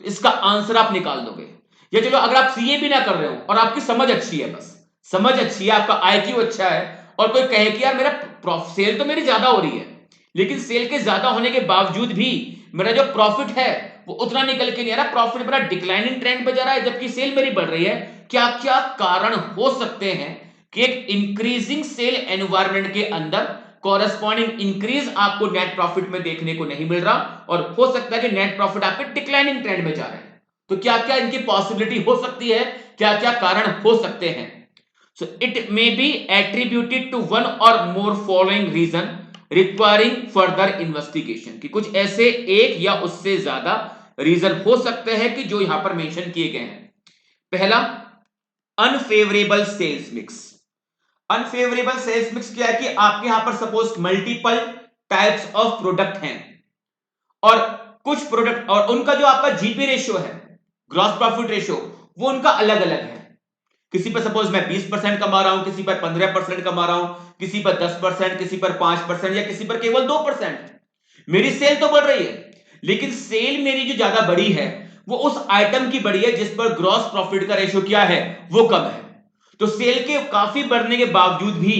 तो इसका आंसर आप निकाल दोगे। या चलो अगर आप सीए भी ना कर रहे हो और आपकी समझ अच्छी है, बस समझ अच्छी है, आपका आईक्यू अच्छा है और कोई कहे कि यार मेरा सेल तो मेरी ज्यादा हो रही है, लेकिन सेल के ज्यादा होने के बावजूद भी मेरा जो प्रॉफिट है वो उतना निकल के नहीं आ रहा, प्रॉफिट मेरा डिक्लाइनिंग ट्रेंड पे जा रहा है जबकि सेल मेरी बढ़ रही है। क्या क्या कारण हो सकते हैं कि एक इंक्रीजिंग सेल एनवायरनमेंट के अंदर कॉरेस्पॉन्डिंग इंक्रीज आपको नेट प्रॉफिट में देखने को नहीं मिल रहा और हो सकता है कि नेट प्रॉफिट आपके डिक्लाइनिंग ट्रेंड में जा रहे हैं? तो क्या क्या इनकी पॉसिबिलिटी हो सकती है, क्या क्या कारण हो सकते हैं? So it may be attributed to one or more following reason requiring further investigation, कि कुछ ऐसे एक या उससे ज्यादा रीजन हो सकते हैं कि जो यहां पर मेंशन किए गए हैं। पहला, unfavourable sales mix. Unfavourable sales mix क्या है कि आपके यहां पर suppose multiple types of product हैं और कुछ प्रोडक्ट और उनका जो आपका जीपी रेशियो है, ग्रॉस प्रॉफिट रेशियो, वो उनका अलग अलग है। किसी पर सपोज मैं 20% कमा रहा हूं, किसी पर 15% कमा रहा हूं, किसी पर 10%, किसी पर 5% या किसी पर केवल 2%। मेरी सेल तो बढ़ रही है लेकिन सेल मेरी जो ज्यादा बड़ी है वो उस आइटम की बड़ी है जिस पर ग्रॉस प्रॉफिट का रेशियो क्या है, वो कम है। तो सेल के काफी बढ़ने के बावजूद भी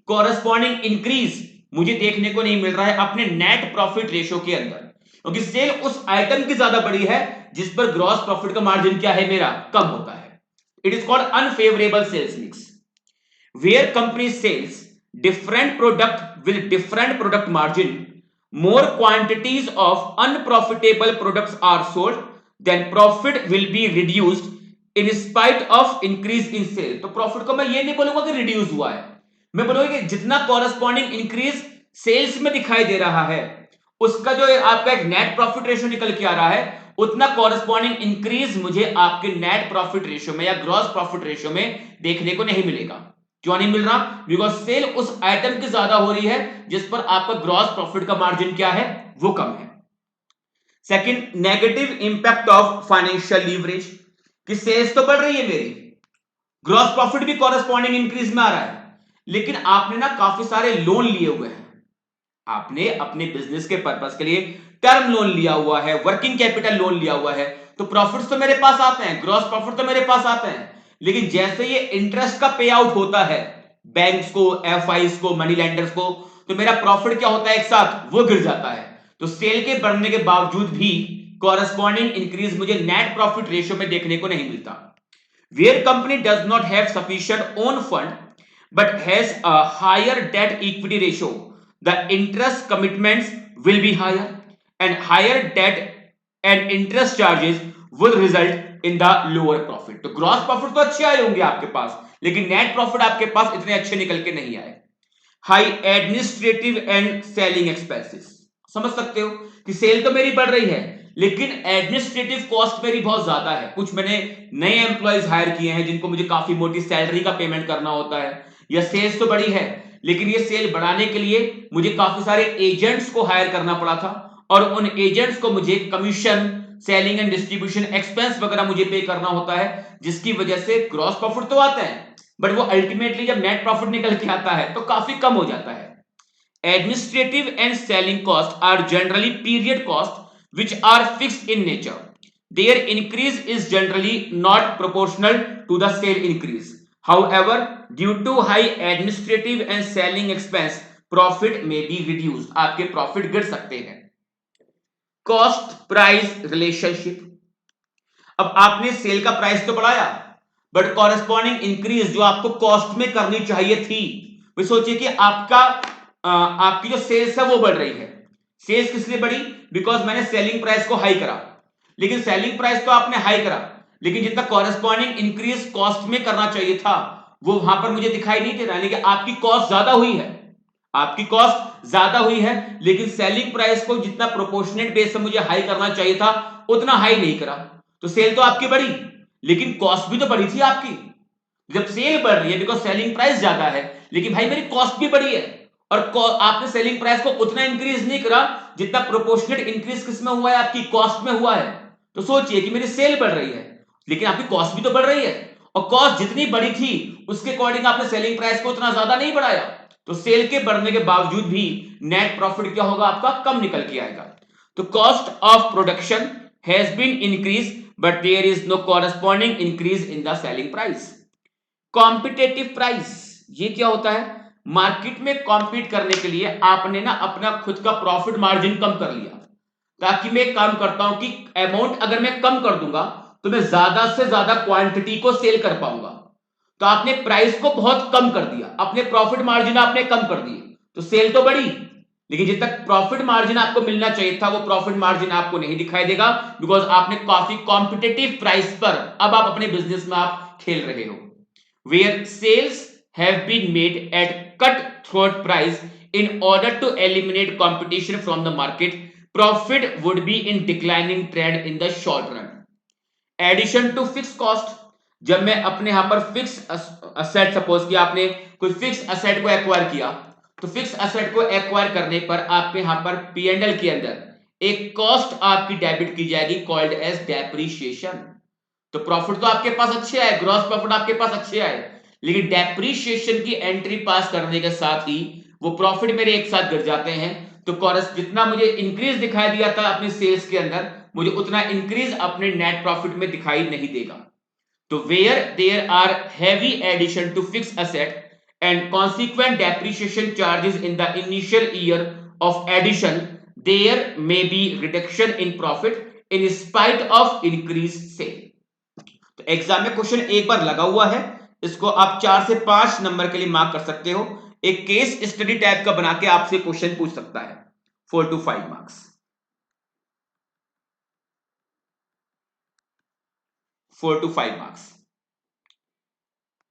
कॉरेस्पॉन्डिंग इंक्रीज मुझे देखने को नहीं मिल रहा है अपने नेट प्रॉफिट रेशियो के अंदर, क्योंकि सेल उस आइटम की ज्यादा बड़ी है जिस पर ग्रॉस प्रॉफिट का मार्जिन क्या है, मेरा कम होता है। It is called unfavourable sales mix where company sells different product with different product margin, more quantities of unprofitable products are sold, then profit will be reduced in spite of increase in sale। तो profit को मैं ये नहीं बोलूंगा कि reduce हुआ है, मैं बोलूंगा कि जितना कॉरेस्पॉन्डिंग इंक्रीज सेल्स में दिखाई दे रहा है उसका जो आपका एक नेट प्रॉफिट रेशियो निकल के आ रहा है उतना कॉरेस्पॉन्डिंग इंक्रीज मुझे आपके नेट प्रॉफिट रेशियो में या ग्रॉस प्रॉफिट रेशियो में देखने को नहीं मिलेगा। क्यों नहीं मिल रहा? बिकॉज सेल उस आइटम की ज्यादा हो रही है जिस पर आपका ग्रॉस प्रॉफिट का मार्जिन क्या है, वो कम है। Second, negative impact of financial leverage, कि सेल्स तो बढ़ रही है मेरी, ग्रॉस प्रॉफिट भी कॉरेस्पॉन्डिंग इंक्रीज में आ रहा है, लेकिन आपने ना काफी सारे लोन लिए हुए हैं, आपने अपने बिजनेस के पर्पस के लिए टर्म लोन लिया हुआ है, वर्किंग कैपिटल लोन लिया हुआ है, तो प्रॉफिट्स तो मेरे पास आते हैं, ग्रॉस प्रॉफिट तो मेरे पास आते हैं, लेकिन जैसे ये इंटरेस्ट का पे आउट होता है बैंक्स को, एफआईज को, मनी लैंडर्स को, तो मेरा प्रॉफिट क्या होता है, एक साथ वो गिर जाता है। तो सेल के बढ़ने के बावजूद भी कॉरेस्पॉन्डिंग इंक्रीज मुझे नेट प्रॉफिट रेशियो में देखने को नहीं मिलता। Where company does not have sufficient own fund but has a higher debt equity ratio, the interest commitments will be higher and higher debt and interest charges will result in the lower profit। तो gross profit तो अच्छे आए होंगे आपके पास, लेकिन net profit आपके पास इतने अच्छे निकल के नहीं आए। High administrative and selling expenses, समझ सकते हो कि सेल तो मेरी बढ़ रही है लेकिन एडमिनिस्ट्रेटिव कॉस्ट मेरी बहुत ज्यादा है। कुछ मैंने नए एम्प्लॉयज हायर किए हैं जिनको मुझे काफी मोटी सैलरी का पेमेंट करना होता है, या सेल्स तो बड़ी है लेकिन ये सेल बढ़ाने के लिए मुझे काफी सारे एजेंट्स को हायर करना पड़ा था और उन एजेंट्स को मुझे commission, selling and distribution expense वगैरह मुझे पे करना होता है, जिसकी वजह से ग्रॉस प्रॉफिट तो आता है बट वो अल्टीमेटली जब नेट प्रॉफिट निकल के आता है तो काफी कम हो जाता है। Administrative and selling cost are generally period cost which are fixed in nature. Their increase is generally not proportional to the sale increase. However, due to high administrative and selling expense, profit may be reduced. आपके profit गिर सकते हैं। Cost price relationship, अब आपने cell का price तो बढ़ाया but corresponding increase जो आपको कॉस्ट में करनी चाहिए थी, वो सोचिए कि आपकी जो सेल्स है वो बढ़ रही है। सेल्स किस लिए बढ़ी? बिकॉज मैंने सेलिंग प्राइस को हाई करा, लेकिन सेलिंग प्राइस तो आपने हाई करा लेकिन जितना कॉरेस्पॉन्डिंग इंक्रीज कॉस्ट में करना चाहिए था वो वहां पर मुझे दिखाई नहीं दे रहा है। लेकिन आपकी कॉस्ट ज्यादा हुई है, आपकी कॉस्ट ज्यादा हुई है लेकिन सेलिंग प्राइस को जितना प्रोपोर्शनेट बेस से मुझे हाई करना चाहिए था उतना हाई नहीं करा, तो सेल तो आपकी बढ़ी लेकिन कॉस्ट भी तो बढ़ी थी आपकी। जब सेल बढ़ रही है बिकॉज सेलिंग प्राइस ज्यादा है लेकिन भाई मेरी कॉस्ट भी बढ़ी है और आपने सेलिंग प्राइस को उतना इंक्रीज नहीं करा जितना प्रोपोर्शनेट इंक्रीज किसमें हुआ है, आपकी कॉस्ट में हुआ है। तो सोचिए कि मेरी सेल बढ़ रही है लेकिन आपकी कॉस्ट भी तो बढ़ रही है और कॉस्ट जितनी बड़ी थी उसके अकॉर्डिंग आपने सेलिंग प्राइस को उतना ज्यादा नहीं बढ़ाया, तो सेल के बढ़ने के बावजूद भी नेट प्रॉफिट क्या होगा आपका, कम निकल के आएगा। तो cost of production has been increase but there is no corresponding increase in the selling price. Competitive price, ये क्या होता है? मार्केट में कॉम्पीट करने के लिए आपने ना अपना खुद का प्रॉफिट मार्जिन कम कर लिया, ताकि मैं काम करता हूं कि अमाउंट अगर मैं कम कर दूंगा तो मैं ज्यादा से ज्यादा क्वांटिटी को सेल कर पाऊंगा। तो आपने प्राइस को बहुत कम कर दिया, अपने प्रॉफिट मार्जिन आपने कम कर दिए, तो सेल तो बढ़ी लेकिन जितना प्रॉफिट मार्जिन आपको मिलना चाहिए था वो प्रॉफिट मार्जिन आपको नहीं दिखाई देगा बिकॉज आपने काफी कॉम्पिटेटिव प्राइस पर अब आप अपने बिजनेस में आप खेल रहे हो। Where sales have been made at cut-throat price in order to eliminate competition from the market, profit would be in declining trend in the short run. Addition to fixed cost, जब मैं अपने यहां पर फिक्स असेट, सपोज कि आपने कोई fix asset को acquire किया, तो फिक्स असेट को एक्वायर करने पर आपके यहां पर P&L के अंदर एक कॉस्ट आपकी डेबिट की जाएगी कॉल्ड एज डेप्रीशिएशन। तो प्रॉफिट तो आपके पास अच्छे आए, ग्रॉस प्रॉफिट आपके पास अच्छे आए, लेकिन डेप्रीशिएशन की एंट्री पास करने के साथ ही वो प्रॉफिट मेरे एक साथ गिर जाते हैं। तो जितना मुझे इंक्रीज दिखाई दिया था अपनी सेल्स के अंदर, मुझे उतना इंक्रीज अपने नेट प्रॉफिट में दिखाई नहीं देगा। तो where there are heavy addition to fix asset and consequent depreciation charges in the initial year of addition, there may be reduction in profit in spite of increase sale. तो exam में question एक बार लगा हुआ है, इसको आप 4 से 5 नंबर के लिए मार्क कर सकते हो। एक केस स्टडी टाइप का बना के आपसे क्वेश्चन पूछ सकता है, 4 to 5 marks. 4 to 5 marks.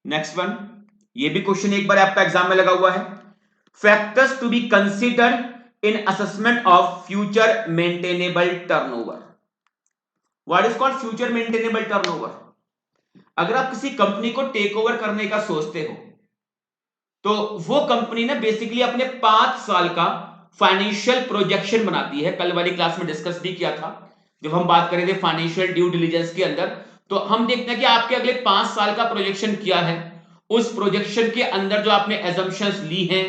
Next one, ये भी क्वेश्चन एक बार आपका एग्जाम में लगा हुआ है। Factors to be considered in assessment of future maintainable turnover. What is called future maintainable turnover? अगर आप किसी कंपनी को टेक ओवर करने का सोचते हो तो वो कंपनी ना बेसिकली अपने 5 साल का फाइनेंशियल प्रोजेक्शन बनाती है। कल वाली क्लास में डिस्कस भी किया था जब हम बात कर रहे थे फाइनेंशियल ड्यू डिलिजेंस के अंदर, तो हम देखते हैं कि आपके अगले 5 साल का प्रोजेक्शन किया है, उस प्रोजेक्शन के अंदर जो आपने एजम्पशंस ली हैं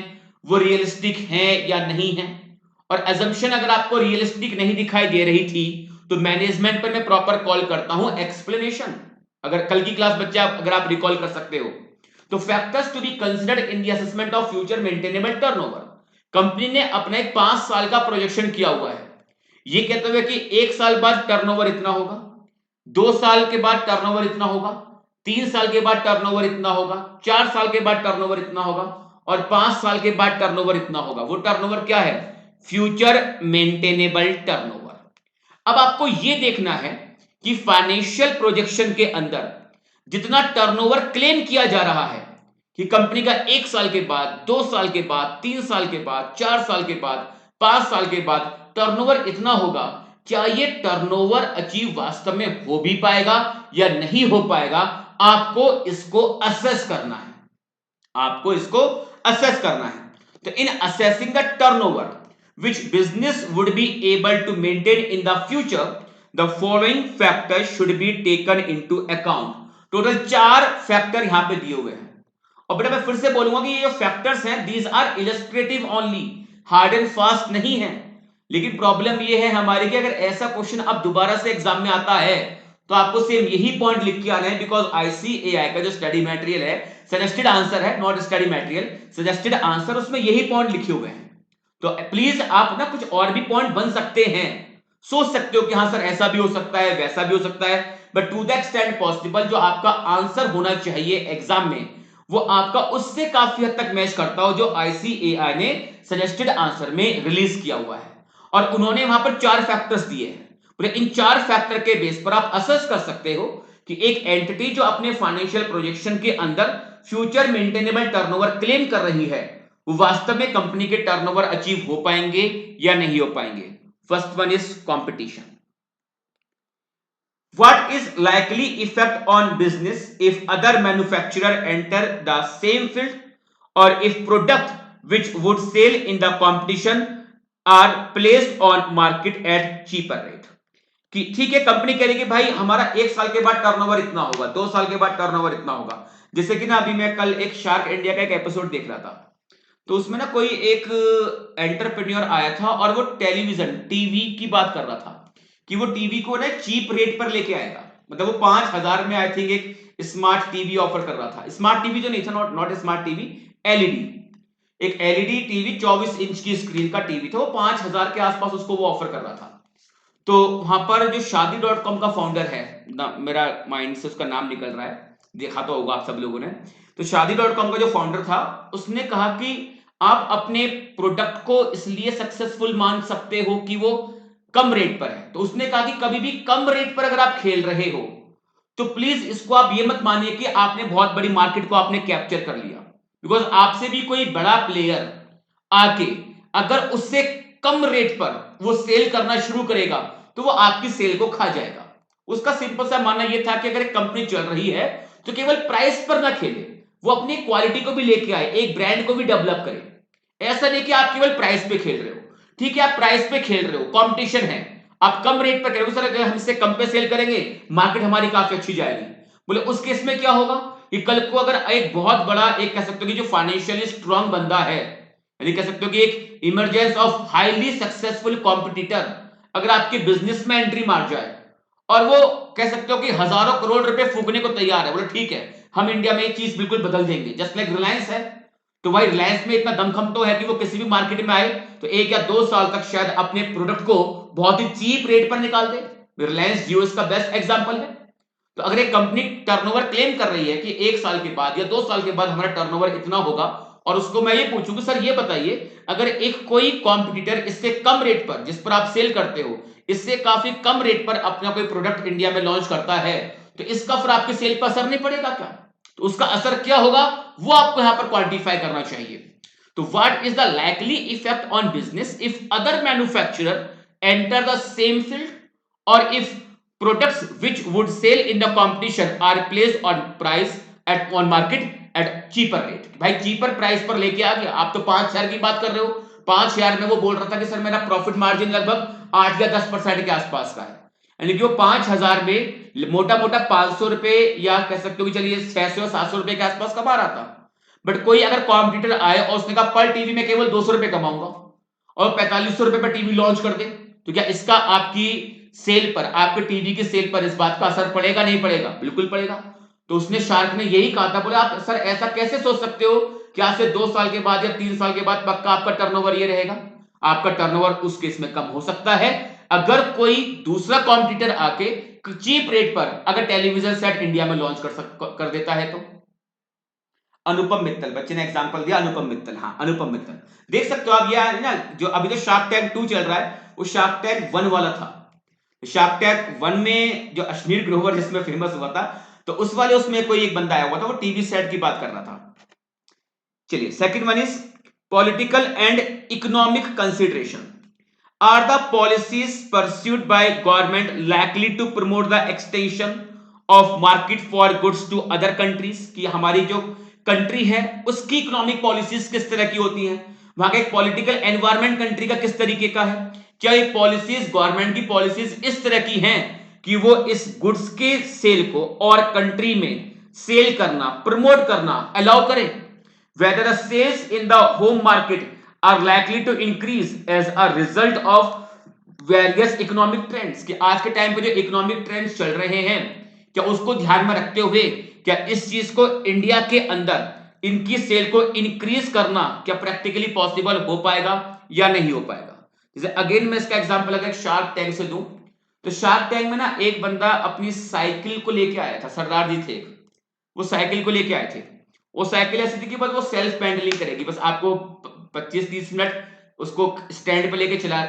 वो रियलिस्टिक हैं या नहीं है। और एजम्पशन अगर आपको रियलिस्टिक नहीं दिखाई दे रही थी तो मैनेजमेंट पर मैं प्रॉपर कॉल करता हूं एक्सप्लेनेशन। अगर कल की क्लास बच्चे अगर आप रिकॉल कर सकते हो तो factors to be considered in the assessment of future maintainable turnover, company ने अपना एक 5 साल का प्रोजेक्शन किया हुआ है, ये कहते हुए कि 1 साल बाद टर्नओवर इतना होगा, 2 साल के बाद टर्नओवर इतना होगा, 3 साल के बाद टर्नओवर इतना होगा, 4 साल के बाद टर्नओवर इतना होगा और 5 साल के बाद टर्नओवर इतना होगा। वो टर्नओवर क्या है? Future maintainable turnover. अब आपको यह देखना है कि फाइनेंशियल प्रोजेक्शन के अंदर जितना टर्नओवर क्लेम किया जा रहा है कि कंपनी का 1 साल के बाद, 2 साल के बाद, 3 साल के बाद, 4 साल के बाद, 5 साल के बाद टर्नओवर इतना होगा, क्या ये टर्नओवर अचीव वास्तव में हो भी पाएगा या नहीं हो पाएगा? आपको इसको असेस करना है, आपको इसको असेस करना है। तो इन assessing the turnover which business would be able to maintain in the future, the following factors should be taken into account. Total 4 factor यहां पे दिए हुए हैं और बेटा मैं फिर से बोलूंगा कि ये जो फैक्टर्स हैं these are illustrative only, hard and fast नहीं है। लेकिन प्रॉब्लम ये है हमारी कि अगर ऐसा क्वेश्चन अब दोबारा से एग्जाम में आता है तो आपको सेम यही पॉइंट लिख के आना है, बिकॉज आईसीएआई का जो स्टडी मटेरियल है, सजेस्टेड आंसर है, not study material, suggested answer, उसमें यही पॉइंट लिखे हुए हैं। तो प्लीज आप ना कुछ और भी पॉइंट बन सकते हैं, सोच सकते हो कि हाँ सर ऐसा भी हो सकता है, वैसा भी हो सकता है, but to the extent possible जो आपका आंसर होना चाहिए एग्जाम में वो आपका उससे काफी हद तक मैच करता हो जो आईसीएआई ने सजेस्टेड आंसर में रिलीज किया हुआ है। और उन्होंने वहां पर 4 फैक्टर्स दिए हैं, इन 4 फैक्टर के बेस पर आप असेस कर सकते हो कि एक एंटिटी जो अपने फाइनेंशियल प्रोजेक्शन के अंदर फ्यूचर मेंटेनेबल टर्नओवर क्लेम कर रही है वो वास्तव में कंपनी के टर्नओवर अचीव हो पाएंगे या नहीं हो पाएंगे। First one is competition. What is likely effect on business if other manufacturer enter the same field or if product which would sell in the competition are placed on market at cheaper rate. कि ठीक है, company कह रही कि भाई हमारा 1 साल के बाद टर्नओवर इतना होगा, 2 साल के बाद टर्नओवर इतना होगा। जैसे कि ना अभी मैं कल एक शार्क इंडिया का एक एपिसोड देख रहा था, तो उसमें ना कोई एक एंटरप्रेन्योर आया था और वो टेलीविजन टीवी की बात कर रहा था कि वो टीवी को ना चीप रेट पर लेके आएगा। मतलब वो 5000 में आई थिंक एक स्मार्ट टीवी ऑफर कर रहा था। स्मार्ट टीवी जो नहीं था, नॉट स्मार्ट टीवी, एलईडी, एक एलईडी टीवी 24 इंच की स्क्रीन का टीवी था, वो 5000 के आसपास उसको वो ऑफर कर रहा था। तो वहां पर जो शादी.com का फाउंडर है ना, मेरा माइंड से उसका नाम निकल रहा है, देखा तो होगा आप सब लोगों ने। तो शादी.com का जो फाउंडर था उसने कहा कि आप अपने प्रोडक्ट को इसलिए सक्सेसफुल मान सकते हो कि वो कम रेट पर है। तो उसने कहा कि कभी भी कम रेट पर अगर आप खेल रहे हो तो प्लीज इसको आप ये मत मानिए कि आपने बहुत बड़ी मार्केट को आपने कैप्चर कर लिया, बिकॉज आपसे भी कोई बड़ा प्लेयर आके अगर उससे कम रेट पर वो सेल करना शुरू करेगा तो वो आपकी सेल को खा जाएगा। उसका सिंपल सा मानना यह था कि अगर एक कंपनी चल रही है तो केवल प्राइस पर ना खेले, वो अपनी क्वालिटी को भी लेके आए, एक ब्रांड को भी डेवलप करे। ऐसा नहीं कि आप केवल प्राइस पे खेल रहे हो। ठीक है, आप प्राइस पे खेल रहे हो, कंपटीशन है, आप कम रेट पर खेल रहे हो, सर अगर हम इससे कम पे सेल करेंगे मार्केट हमारी काफी अच्छी जाएगी। बोले उस केस में क्या होगा कि कल को अगर एक बहुत बड़ा, एक कह सकते हो कि जो फाइनेंशियली स्ट्रांग बंदा है, यानी कह सकते हो कि एक emergence of highly successful competitor अगर आपके बिजनेस में एंट्री मार जाए और वो कह सकते हो कि हजारों करोड़ रुपए फूकने को तैयार है, बोले ठीक है हम इंडिया में ये चीज बिल्कुल बदल देंगे, जस्ट लाइक रिलायंस है। तो भाई रिलायंस में इतना दमखम तो है कि वो किसी भी मार्केट में आए तो 1 या 2 साल तक शायद अपने प्रोडक्ट को बहुत ही चीप रेट पर निकाल दे। रिलायंस जियो इसका बेस्ट एग्जांपल है। तो अगर एक कंपनी टर्नओवर क्लेम कर रही है कि 1 साल के बाद या 2 साल के बाद हमारा टर्नओवर इतना होगा और उसको मैं ये पूछूंगा सर ये बताइए अगर एक कोई कॉम्पिटिटर इससे कम रेट पर, जिस पर आप सेल करते हो, इससे काफी कम रेट पर अपना कोई प्रोडक्ट इंडिया में लॉन्च करता है तो इसका फिर आपके सेल पर असर नहीं पड़ेगा क्या? तो उसका असर क्या होगा वो आपको यहां पर क्वांटिफाई करना चाहिए। तो what is the likely effect on business if other manufacturer enter the same field or if products which would sell in the competition are placed on price at on market at cheaper rate. भाई cheaper price पर लेके आ गया, आप तो 5000 की बात कर रहे हो, 5000 में वो बोल रहा था कि सर मेरा प्रॉफिट मार्जिन लगभग 8 या 10% के आसपास का है, यानी कि वो 5000 में मोटा मोटा 500 रुपए या कह सकते हो कि चलिए 600 या 700 रुपए के आसपास कमा रहा था। बट कोई अगर कॉम्पिटिटर आए और उसने कहा पर टीवी में केवल 200 रुपए कमाऊंगा और 4500 रुपए पर टीवी लॉन्च कर दे, तो क्या इसका आपकी सेल पर, आपके टीवी की सेल पर इस बात का असर पड़ेगा? नहीं पड़ेगा, बिल्कुल पड़ेगा। तो उसने शार्क ने यही कहा था, बोले आप सर ऐसा कैसे सोच सकते हो कि आज से 2 साल के बाद या 3 साल के बाद पक्का आपका टर्नओवर ये रहेगा? आपका टर्नओवर उस केस में कम हो सकता है अगर कोई दूसरा कॉम्पिटिटर आके चीप रेट पर अगर टेलीविजन सेट इंडिया में लॉन्च कर देता है तो। अनुपम मित्तल, बच्चे ने एग्जांपल दिया अनुपम मित्तल, हाँ अनुपम मित्तल देख सकते हो आप। ये ना जो अभी तो शार्क टैंक 2 चल रहा है, वो शार्क टैंक 1 वाला था। शार्क टैंक 1 में जो अश्नीर ग्रोवर जिसमें फेमस हुआ था, तो उस वाले उसमें कोई एक बंदा आया हुआ था, वो टीवी सेट की बात कर रहा था। चलिए second one is political and economic consideration. Are the policies pursued by government likely to promote the extension of market for goods to other countries? कि हमारी जो कंट्री है उसकी इकोनॉमिक पॉलिसीज किस तरह की होती हैं, वहां का एक पॉलिटिकल एनवायरनमेंट कंट्री का किस तरीके का है, क्या ये पॉलिसीज गवर्नमेंट की पॉलिसीज इस तरह की हैं कि वो इस गुड्स के सेल को और कंट्री में सेल करना, प्रमोट करना अलाउ करें? whether the sales in the home market are likely to increase as a result of various economic trends। कि आज के टाइम पे जो इकोनॉमिक ट्रेंड्स चल रहे हैं, क्या उसको ध्यान में रखते हुए क्या इस चीज को इंडिया के अंदर इनकी सेल को इंक्रीज करना क्या प्रैक्टिकली पॉसिबल हो पाएगा या नहीं हो पाएगा? जैसे अगेन मैं इसका एग्जांपल अगर शार्क टैंक से दूं, तो शार्क टैंक में ना एक बंदा अपनी साइकिल को लेके आया था, सरदार जी थे, वो साइकिल को लेके आए थे। वो साइकिल ऐसी थी कि बस वो सेल्फ पेडलिंग करेगी, बस आपको 25-30 मिनट उसको स्टैंड पे लेके चला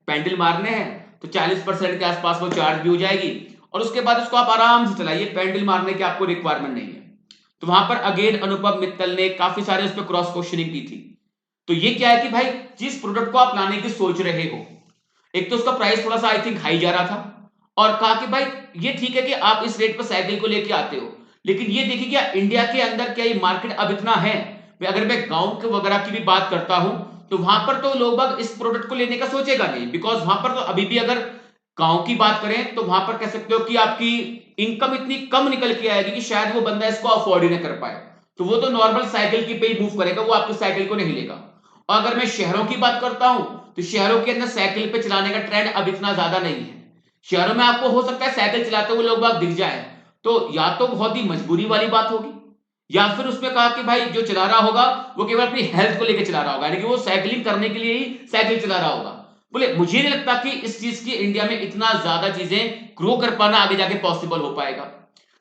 पेडल मारने हैं, तो 40% के आसपास वो चार्ज भी हो जाएगी, और उसके बाद उसको आप आराम से चलाइए, पेडल मारने की आपको रिक्वायरमेंट नहीं है। तो वहां पर अगेन अनुपम मित्तल ने काफी सारे उस पर क्रॉस क्वेश्चनिंग की थी। तो ये क्या है कि भाई जिस प्रोडक्ट को आप लाने की सोच रहे हो, एक तो उसका प्राइस थोड़ा सा आई थिंक हाई जा रहा था, और कहा कि भाई ये ठीक है कि आप इस रेट पर साइकिल को लेके आते हो, लेकिन ये देखिए क्या इंडिया के अंदर क्या ये मार्केट अब इतना है? अगर मैं गांव के वगैरह की भी बात करता हूं, तो वहां पर तो लोग इस प्रोडक्ट को लेने का सोचेगा नहीं, बिकॉज वहां पर तो अभी भी अगर गांव की बात करें तो वहां पर कह सकते हो कि आपकी इनकम इतनी कम निकल के आएगी कि शायद वो बंदा इसको अफोर्ड ही ना कर पाए, तो वो तो नॉर्मल साइकिल की पे ही मूव करेगा, वो आपकी साइकिल को नहीं लेगा। और अगर मैं शहरों की बात करता हूं, तो शहरों के अंदर साइकिल पे चलाने का ट्रेंड अब इतना ज्यादा नहीं है। शहरों में आपको हो सकता है साइकिल चलाते हुए लोग बाग दिख जाए, तो या तो बहुत ही मजबूरी वाली बात होगी, या फिर उसमें कहा कि भाई जो चला रहा होगा वो केवल अपनी हेल्थ को लेकर चला रहा होगा, यानी कि वो साइकिलिंग करने के लिए ही साइकिल चला रहा होगा। बोले मुझे नहीं लगता कि इस चीज की इंडिया में इतना ज्यादा चीजें ग्रो कर पाना आगे जाके पॉसिबल हो पाएगा।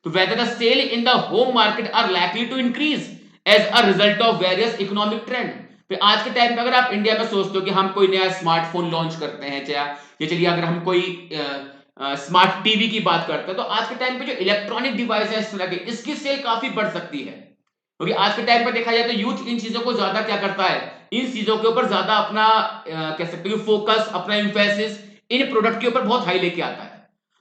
तो whether the sale in the home market are likely to increase as a result of various economic trend। फिर आज के टाइम पे अगर आप इंडिया में सोचते हो कि हम कोई नया स्मार्टफोन लॉन्च करते हैं, चाहे चलिए अगर हम कोई स्मार्ट टीवी की बात करते हैं, तो आज के टाइम पे जो इलेक्ट्रॉनिक डिवाइस है इस तरह के, इसकी सेल काफी बढ़ सकती है, क्योंकि आज के टाइम पे देखा जाए तो यूथ इन चीजों को ज्यादा क्या करता है, इन चीजों के ऊपर ज्यादा अपना कह सकते हो फोकस, अपना इंफेसिस इन प्रोडक्ट के ऊपर बहुत हाई लेके आता है।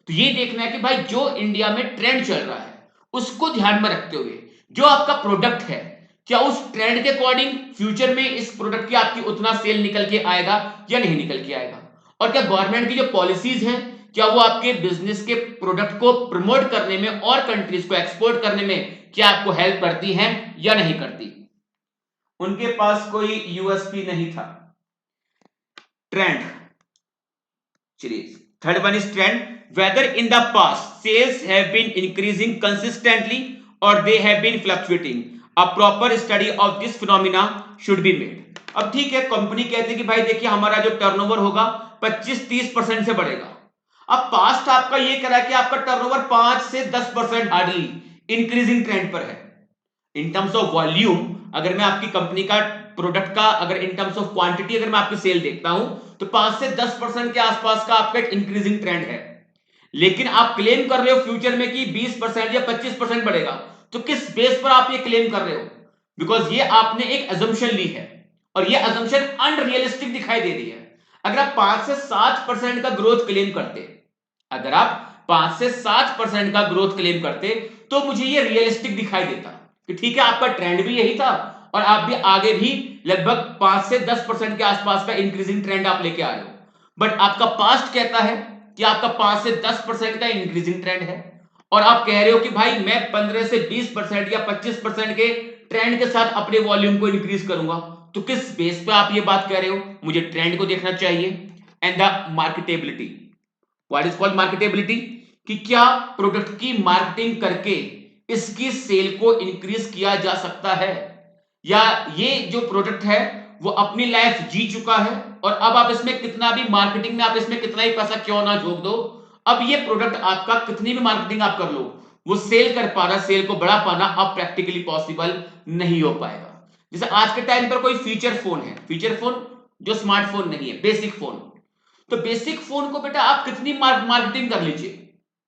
तो ये देखना है कि भाई जो इंडिया में ट्रेंड चल रहा है उसको ध्यान में रखते हुए जो आपका प्रोडक्ट है, क्या उस ट्रेंड के अकॉर्डिंग फ्यूचर में इस प्रोडक्ट की आपकी उतना सेल निकल के आएगा या नहीं निकल के आएगा, और क्या गवर्नमेंट की जो पॉलिसीज हैं क्या वो आपके बिजनेस के प्रोडक्ट को प्रमोट करने में और कंट्रीज को एक्सपोर्ट करने में क्या आपको हेल्प करती हैं या नहीं करती। उनके पास कोई यूएसपी नहीं था। ट्रेंड, चलिए third one is trend, whether in the past sales have been increasing consistently or they have been fluctuating, a proper study of this phenomena should be made। अब ठीक है, कंपनी कहती है कि भाई देखिए हमारा जो टर्नओवर होगा 25-30% से बढ़ेगा। अब पास्ट आपका ये करा कि आपका टर्नओवर 5 से 10% हार्डली इंक्रीजिंग ट्रेंड पर है। इन टर्म्स ऑफ वॉल्यूम अगर मैं आपकी कंपनी का प्रोडक्ट का अगर इन टर्म्स ऑफ क्वांटिटी अगर मैं आपकी सेल देखता हूं, तो 5 से 10% के आसपास का आपका एक इंक्रीजिंग ट्रेंड है, लेकिन आप क्लेम कर रहे हो फ्यूचर में कि 20% या 25% बढ़ेगा, तो किस बेस पर आप ये क्लेम कर रहे हो? बिकॉज ये आपने एक अजम्पशन ली है, और ये अजम्पशन अनरियलिस्टिक दिखाई दे रही है। अगर आप 5 से 7% का ग्रोथ क्लेम करते, अगर आप 5 से 7% का ग्रोथ क्लेम करते, तो मुझे ये रियलिस्टिक दिखाई देता कि ठीक है आपका ट्रेंड भी यही था, और आप भी आगे भी लगभग 5 से 10% के आसपास का इंक्रीजिंग ट्रेंड आप लेके आ रहे हो। बट आपका पास्ट कहता है कि आपका 5 से 10% का इंक्रीजिंग ट्रेंड है, और आप कह रहे हो कि भाई मैं 15 से 20% या 25% के ट्रेंड के साथ अपने वॉल्यूम को इंक्रीज करूंगा। तो किस बेस पे आप ये बात कह रहे हो? मुझे ट्रेंड को देखना चाहिए। And the marketability, what is called marketability, कि क्या प्रोडक्ट की मार्केटिंग करके इसकी सेल को इंक्रीज किया जा सकता है, या ये जो प्रोडक्ट है वो अपनी लाइफ जी चुका है, और अब आप इसमें कितना भी मार्केटिंग में आप इसमें कितना ही पैसा क्यों ना झोंक दो, अब ये प्रोडक्ट आपका कितनी भी मार्केटिंग आप कर लो, वो सेल कर पाना, सेल को बढ़ा पाना अब प्रैक्टिकली पॉसिबल नहीं हो पाएगा। जैसे आज के टाइम पर कोई फीचर फोन है, फीचर फोन जो स्मार्टफोन नहीं है, बेसिक फोन, तो बेसिक फोन को बेटा आप कितनी मार्केटिंग कर लीजिए,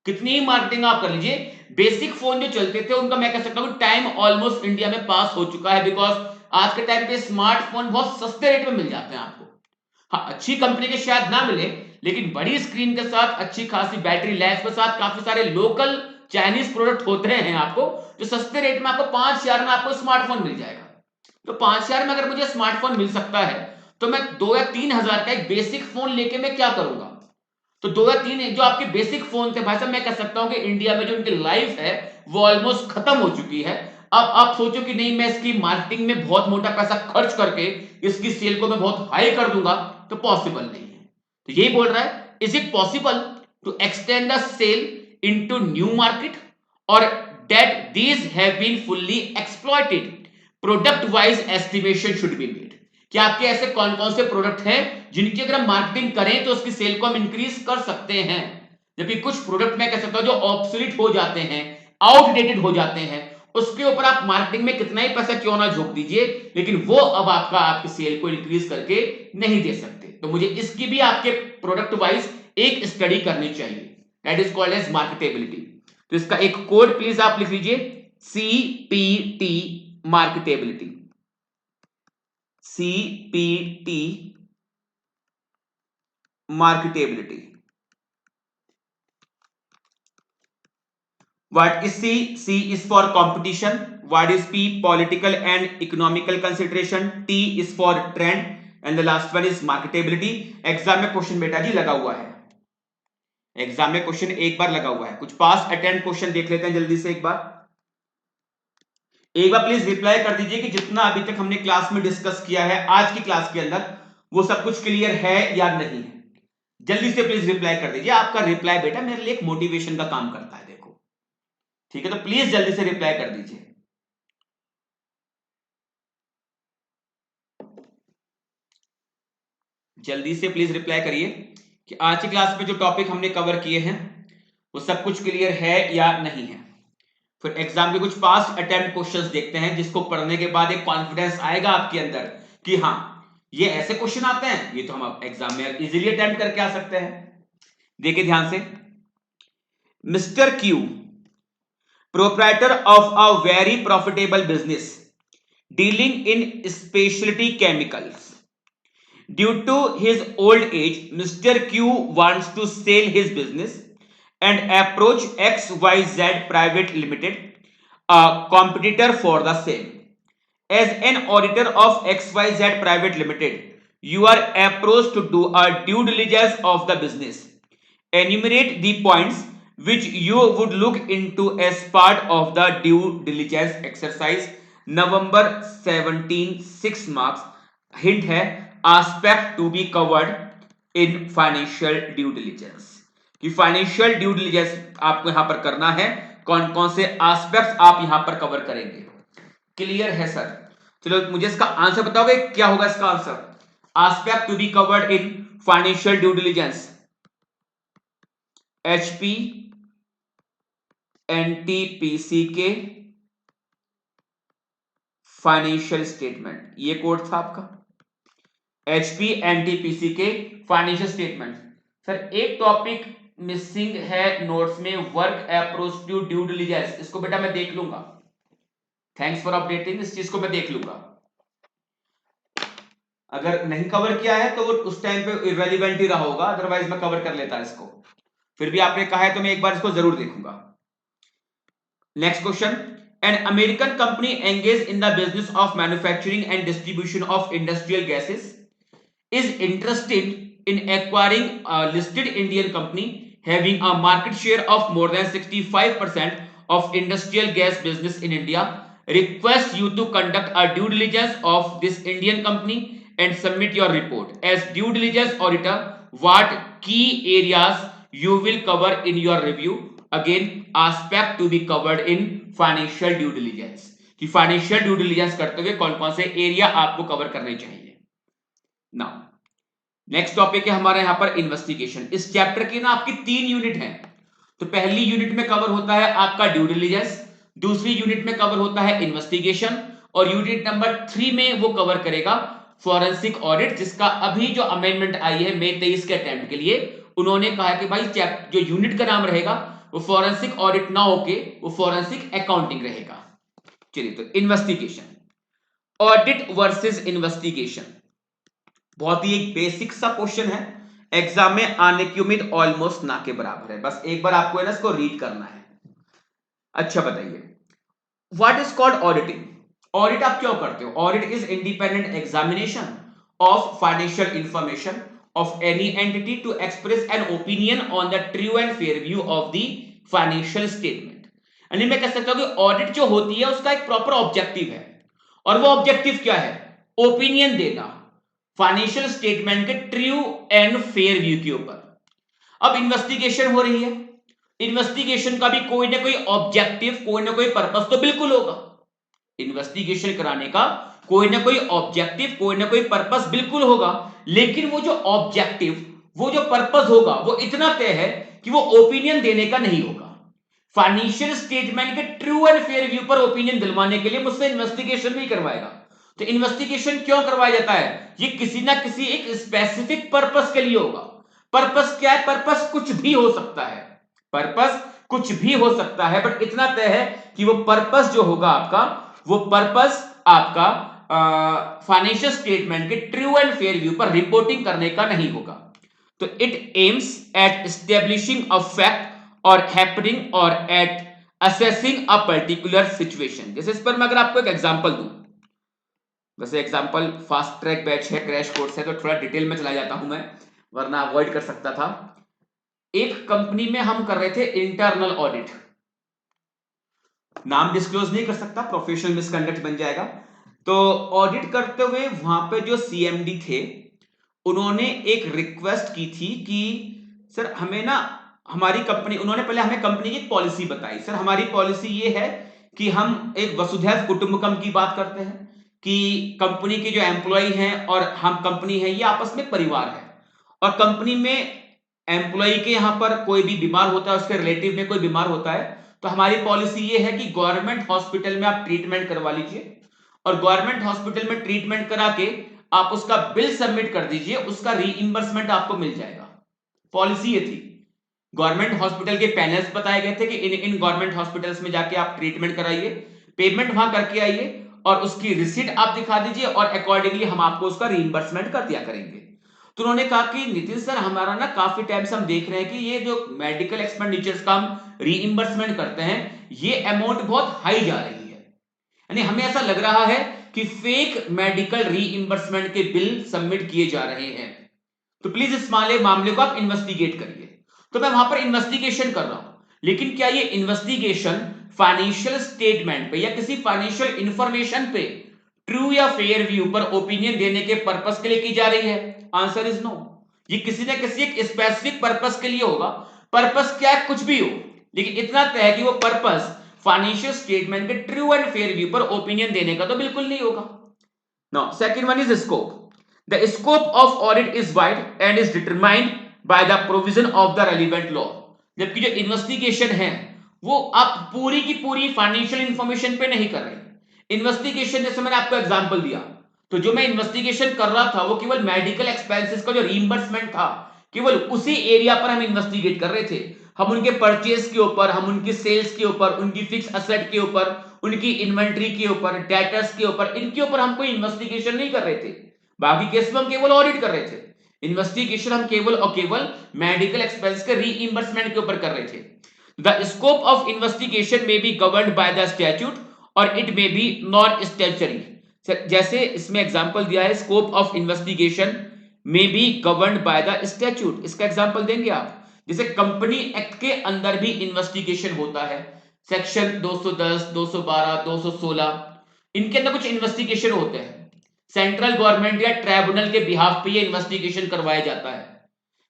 कितनी ही मार्केटिंग आप कर लीजिए, बेसिक फोन जो चलते थे उनका मैं कह सकता हूं टाइम ऑलमोस्ट इंडिया में पास हो चुका है, बिकॉज आज के टाइम पे स्मार्टफोन बहुत सस्ते रेट में मिल जाते हैं आपको। हाँ, अच्छी कंपनी के शायद ना मिले, लेकिन बड़ी स्क्रीन के साथ, अच्छी खासी बैटरी लाइफ के साथ, काफी सारे लोकल चाइनीज प्रोडक्ट होते हैं आपको, जो सस्ते रेट में आपको 5,000 में आपको स्मार्टफोन मिल जाएगा। तो 5,000 में अगर मुझे स्मार्टफोन मिल सकता है, तो मैं 2 या 3 हजार का एक बेसिक फोन लेके मैं क्या करूंगा? तो 2 या 3 जो आपके बेसिक फोन थे भाई साहब, मैं कह सकता हूं कि इंडिया में जो उनकी लाइफ है वो ऑलमोस्ट खत्म हो चुकी है। अब आप सोचो कि नहीं, मैं इसकी मार्केटिंग में बहुत मोटा पैसा खर्च करके इसकी सेल को मैं बहुत हाई कर दूंगा, तो पॉसिबल नहीं है। तो यही बोल रहा है, is it possible to extend the sale into new market, or that these have been fully exploited, product wise estimation should be made. कि आपके ऐसे कौन कौन से प्रोडक्ट हैं जिनकी अगर हम मार्केटिंग करें तो उसकी सेल को हम इंक्रीज कर सकते हैं, जबकि कुछ प्रोडक्ट मैं कह सकता हूं जो ऑब्सोलीट हो जाते हैं, आउटडेटेड हो जाते हैं, उसके ऊपर आप मार्केटिंग में कितना ही पैसा क्यों ना झोंक दीजिए, लेकिन वो अब आपका आपकी सेल को इंक्रीज करके नहीं दे सकते। तो मुझे इसकी भी आपके प्रोडक्ट वाइज एक स्टडी करनी चाहिए, that is called as marketability. तो इसका एक कोड प्लीज आप लिख लीजिए, CPT marketability, CPT marketability. What is C? C is for competition. What is P? Political and economical consideration. T is for trend, and the last one is marketability. Exam में question बेटा जी लगा हुआ है, exam में question एक बार लगा हुआ है। कुछ पास्ट अटेम्प्ट क्वेश्चन देख लेते हैं जल्दी से एक बार प्लीज रिप्लाई कर दीजिए कि जितना अभी तक हमने क्लास में डिस्कस किया है आज की क्लास के अंदर, वो सब कुछ क्लियर है या नहीं है। जल्दी से प्लीज रिप्लाई कर दीजिए। आपका रिप्लाई बेटा मेरे लिए एक मोटिवेशन का काम करता है, देखो ठीक है, तो प्लीज जल्दी से रिप्लाई कर दीजिए। जल्दी से प्लीज रिप्लाई करिए कि आज की क्लास में जो टॉपिक हमने कवर किए हैं वो सब कुछ क्लियर है या नहीं है। फिर एग्जाम के कुछ पास्ट अटेम्प्ट क्वेश्चंस देखते हैं, जिसको पढ़ने के बाद एक कॉन्फिडेंस आएगा आपके अंदर कि हाँ ये ऐसे क्वेश्चन आते हैं, ये तो हम एग्जाम में इजीली अटेम्प्ट करके आ सकते हैं। देखिए ध्यान से, mister Q, proprietor of a very profitable business dealing in speciality chemicals, due to his old age mister Q wants to sell his business and approach XYZ Private Limited, a competitor for the same. As an auditor of XYZ Private Limited, you are approached to do a due diligence of the business. Enumerate the points which you would look into as part of the due diligence exercise. November 17, 6 marks. Hint है aspect to be covered in financial due diligence. कि financial due diligence आपको यहां पर करना है, कौन कौन से एस्पेक्ट्स आप यहां पर कवर करेंगे। क्लियर है सर? चलो मुझे इसका आंसर बताओगे, क्या होगा इसका answer? Aspect to be covered in financial due diligence, HP NTPC के फाइनेंशियल स्टेटमेंट, ये कोड था आपका, HP NTPC के फाइनेंशियल स्टेटमेंट। सर एक टॉपिक मिसिंग है नोट्स में, work approach to due diligence, इसको बेटा मैं देख लूंगा। थैंक्स फॉर अपडेटिंग, इस चीज को मैं देख लूंगा। अगर नहीं कवर किया है तो वो उस टाइम पे इररिलेवेंट ही रहा होगा, अदरवाइज मैं कवर कर लेता इसको। फिर भी आपने कहा है तो मैं एक बार इसको जरूर देखूंगा। Next question, an American company engage in the business of manufacturing and distribution of industrial gases is interested in acquiring a listed Indian company having a market share of more than 65% of industrial gas business in India, request you to conduct a due diligence of this Indian company and submit your report. As due diligence auditor, what key areas you will cover in your review? Again, aspect to be covered in financial due diligence. कि financial due diligence करते हुए कौन कौन से area आपको cover करने चाहिए। Now next topic है हमारा यहां पर इन्वेस्टिगेशन। इस चैप्टर की ना आपकी 3 यूनिट है। तो पहली यूनिट में कवर होता है आपका ड्यू डिलिजेंस, दूसरी यूनिट में कवर होता है इन्वेस्टिगेशन, और यूनिट नंबर 3 में वो कवर करेगा फॉरेंसिक ऑडिट, जिसका अभी जो अमेंडमेंट आई है मई 23 के अटेम्प्ट के लिए, उन्होंने कहा कि भाई जो यूनिट का नाम रहेगा वो फॉरेंसिक ऑडिट ना होके वो फॉरेंसिक अकाउंटिंग रहेगा। चलिए, तो इन्वेस्टिगेशन, ऑडिट वर्सेस इन्वेस्टिगेशन, बहुत ही एक बेसिक सा क्वेश्चन है, एग्जाम में आने की उम्मीद ऑलमोस्ट ना के बराबर है। बस एक बार आपको है ना इसको रीड करना है। अच्छा बताइए, what is called auditing? Audit आप क्यों करते हो? Audit is independent examination of financial information of any entity to express an opinion on the true and fair view of the financial statement. यानी मैं कह सकता हूं कि ऑडिट जो होती है उसका एक प्रॉपर ऑब्जेक्टिव है, और वो ऑब्जेक्टिव क्या है? ओपिनियन देना फाइनेंशियल स्टेटमेंट के ट्रू एंड फेयर व्यू के ऊपर। अब इन्वेस्टिगेशन हो रही है, इन्वेस्टिगेशन का भी कोई ना कोई ऑब्जेक्टिव, कोई ना कोई पर्पस तो बिल्कुल होगा। इन्वेस्टिगेशन कराने का कोई ना कोई ऑब्जेक्टिव, कोई ना कोई पर्पस बिल्कुल होगा, लेकिन वो जो ऑब्जेक्टिव, वो जो पर्पस होगा वो इतना तय है कि वो ओपिनियन देने का नहीं होगा। फाइनेंशियल स्टेटमेंट के ट्रू एंड फेयर व्यू पर ओपिनियन दिलवाने के लिए मुझसे इन्वेस्टिगेशन नहीं करवाएगा। तो इन्वेस्टिगेशन क्यों करवाया जाता है? ये किसी ना किसी एक स्पेसिफिक पर्पस के लिए होगा। पर्पस क्या है? पर्पस कुछ भी हो सकता है, पर्पस कुछ भी हो सकता है, बट इतना तय है कि वो पर्पस जो होगा आपका, वो पर्पस आपका फाइनेंशियल स्टेटमेंट के ट्रू एंड फेयर व्यू पर रिपोर्टिंग करने का नहीं होगा। तो it aims at establishing a fact और हैपनिंग और at assessing a particular situation. जैसे इस पर मैं अगर आपको एक एग्जांपल दूं, वैसे एग्जांपल फास्ट ट्रैक बैच है, क्रैश कोर्स है, तो थोड़ा डिटेल में चला जाता हूं मैं, वरना अवॉइड कर सकता था। एक कंपनी में हम कर रहे थे इंटरनल ऑडिट, नाम डिस्क्लोज नहीं कर सकता, प्रोफेशनल मिसकंडक्ट बन जाएगा। तो ऑडिट करते हुए वहां पे जो सीएमडी थे, उन्होंने एक रिक्वेस्ट की थी कि सर हमें ना हमारी कंपनी, उन्होंने पहले हमें कंपनी की पॉलिसी बताई। सर हमारी पॉलिसी ये है कि हम एक वसुधैव कुटुंबकम की बात करते हैं कि कंपनी के जो एम्प्लॉय हैं और हम कंपनी है, ये आपस में परिवार है, और कंपनी में एम्प्लॉय के यहां पर कोई भी बीमार होता है, उसके रिलेटिव में कोई बीमार होता है, तो हमारी पॉलिसी ये है कि गवर्नमेंट हॉस्पिटल में आप ट्रीटमेंट करवा लीजिए, और गवर्नमेंट हॉस्पिटल में ट्रीटमेंट करा के आप उसका बिल सबमिट कर दीजिए, उसका रीइंबर्समेंट आपको मिल जाएगा। पॉलिसी ये थी। गवर्नमेंट हॉस्पिटल के पैनल्स बताए गए थे कि इन इन गवर्नमेंट हॉस्पिटल्स में जाके आप ट्रीटमेंट कराइए, पेमेंट वहां करके आइए, और उसकी रिसीट आप दिखा दीजिए, और अकॉर्डिंगली हम आपको उसका रीइंबर्समेंट कर दिया करेंगे। तो उन्होंने कहा कि नितिन सर, हमारा ना काफी टाइम से हम देख रहे हैं कि ये जो मेडिकल एक्सपेंडिचर्स का हम रीइंबर्समेंट करते हैं, ये अमाउंट बहुत हाई जा रही है, यानी हमें ऐसा लग रहा है कि फेक मेडिकल रीइंबर्समेंट के बिल सबमिट किए जा रहे हैं, तो प्लीज इस मामले को आप इन्वेस्टिगेट करिए। तो मैं वहां पर इन्वेस्टिगेशन कर रहा हूं, लेकिन क्या ये इन्वेस्टिगेशन फाइनेंशियल स्टेटमेंट पे या किसी फाइनेंशियल इंफॉर्मेशन पे ट्रू या फेयर व्यू पर ओपिनियन देने के पर्पस के लिए की जा रही है? Answer is no. ये किसी ना किसी एक स्पेसिफिक पर्पस के लिए होगा। पर्पस क्या है? कुछ भी हो, लेकिन इतना तय है कि वो पर्पस फाइनेंशियल स्टेटमेंट के ट्रू एंड फेयर व्यू पर ओपिनियन देने का तो बिल्कुल नहीं होगा। Now second one is scope. The scope of audit is wide and is determined by the provision of the relevant law. जबकि जो इन्वेस्टिगेशन है वो आप पूरी की पूरी फाइनेंशियल इंफॉर्मेशन पे नहीं कर रहे। इन्वेस्टिगेशन जैसे मैंने आपको एग्जांपल दिया, तो जो मैं इन्वेस्टिगेशन कर रहा था वो केवल मेडिकल एक्सपेंसेस का जो रीइंबर्समेंट था, केवल उसी एरिया पर हम इन्वेस्टिगेट कर रहे थे। हम उनके परचेज के ऊपर, हम उनकी सेल्स के ऊपर, उनकी फिक्स असेट के ऊपर, उनकी इन्वेंट्री के ऊपर, डेटर्स के ऊपर, इनके ऊपर हम कोई इन्वेस्टिगेशन नहीं कर रहे थे। बाकी केस में हम केवल ऑडिट कर रहे थे। इन्वेस्टिगेशन हम केवल और केवल मेडिकल एक्सपेंस के रीइंबर्समेंट के ऊपर कर रहे थे। The scope of investigation may be governed by the statute और it may be non statutory. जैसे इसमें एग्जांपल दिया है, scope of investigation may be governed by the statute. इसका एग्जांपल देंगे आप? जैसे कंपनी एक्ट के अंदर भी इन्वेस्टिगेशन होता है, सेक्शन 210, 212, 216, इनके अंदर कुछ इन्वेस्टिगेशन होते हैं। सेंट्रल गवर्नमेंट या ट्राइब्यूनल के बिहाफ पे ये इन्वेस्टिगेशन करवाया जाता है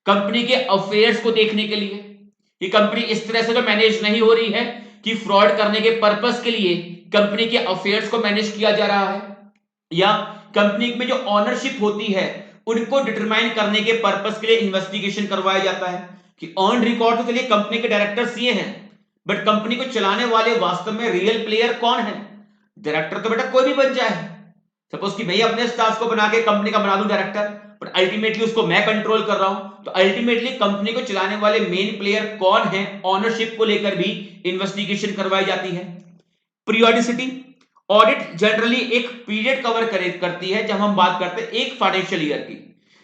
कंपनी के अफेयर्स को देखने के लिए कि कंपनी इस तरह से तो मैनेज नहीं हो रही है कि फ्रॉड करने के पर्पस के लिए कंपनी के अफेयर्स को मैनेज किया जा रहा है, या कंपनी में जो ऑनरशिप होती है उनको डिटरमाइन करने के पर्पस के लिए इन्वेस्टिगेशन करवाया जाता है कि ऑन रिकॉर्ड तो चलिए कंपनी के डायरेक्टर्स ये हैं, बट कंपनी को चलाने वाले वास्तव में रियल प्लेयर कौन है? डायरेक्टर तो बेटा कोई भी बन जाए। सपोज कि मैं अपने स्टाफ को बना के कंपनी का बना दूं डायरेक्टर, बट अल्टीमेटली उसको मैं कंट्रोल कर रहा हूं, तो अल्टीमेटली कंपनी को चलाने वाले मेन प्लेयर कौन है, ऑनरशिप को लेकर भी इन्वेस्टिगेशन करवाई जाती है। पीरियोडिसिटी, ऑडिट जनरली एक पीरियड कवर करती है जब हम बात करते हैं एक फाइनेंशियल ईयर की,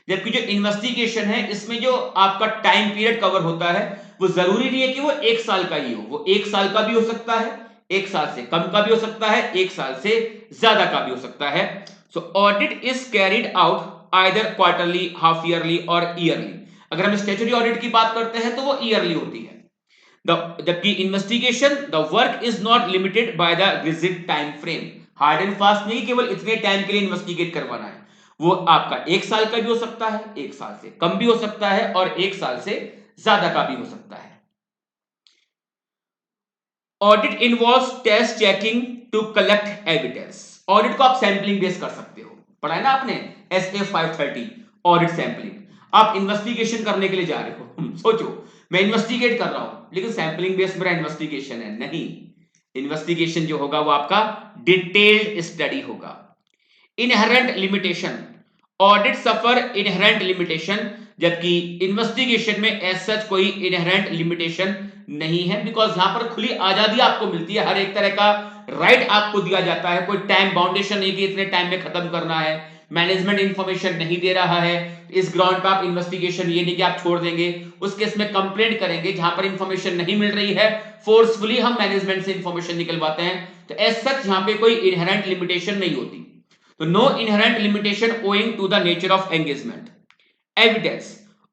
जबकि जो इन्वेस्टिगेशन है इसमें जो आपका टाइम पीरियड कवर होता है वो जरूरी नहीं है कि वो 1 साल का ही हो, वो 1 साल का भी हो सकता है, 1 साल से कम का भी हो सकता है, 1 साल से ज्यादा का भी हो सकता है। So audit is carried out either quarterly, half yearly or yearly. अगर हम स्टैट्यूटरी ऑडिट की बात करते हैं तो वो ईयरली होती है। जबकि investigation the work is not limited by the rigid time frame, hard and fast नहीं केवल इतने टाइम के लिए इन्वेस्टिगेट करवाना है, वो आपका 1 साल का भी हो सकता है, 1 साल से कम भी हो सकता है और 1 साल से ज्यादा का भी हो सकता है। Audit involves test checking to collect evidence. Audit को आप सैंपलिंग बेस कर सकते हो, पढ़ा है ना आपने SA 530 ऑडिट सैंपलिंग। आप इन्वेस्टिगेशन करने के लिए जा रहे हो, सोचो मैं इन्वेस्टिगेट कर रहा हूं लेकिन सैंपलिंग बेस मेरा इन्वेस्टिगेशन है, नहीं, इन्वेस्टिगेशन जो होगा वो आपका डिटेल्ड स्टडी होगा। इनहेरेंट लिमिटेशन, ऑडिट सफर इनहेरेंट लिमिटेशन, जबकि इन्वेस्टिगेशन में एज सच कोई इनहेरेंट लिमिटेशन नहीं है, बिकॉज यहां पर खुली आजादी आपको मिलती है, हर एक तरह का राइट आपको दिया जाता है, कोई टाइम बाउंडेशन नहीं कि इतने टाइम में खत्म करना है, मैनेजमेंट इंफॉर्मेशन नहीं दे रहा है, इस ग्राउंड पर आप इन्वेस्टिगेशन ये नहीं कि आप छोड़ देंगे, उस केस में कंप्लेंट करेंगे, जहां पर इंफॉर्मेशन नहीं मिल रही है फोर्सफुली हम मैनेजमेंट से इंफॉर्मेशन निकलवाते हैं, तो एज सच यहां पे कोई इनहेरेंट लिमिटेशन नहीं होती। तो no inherent limitation owing to the nature of engagement. Evidence,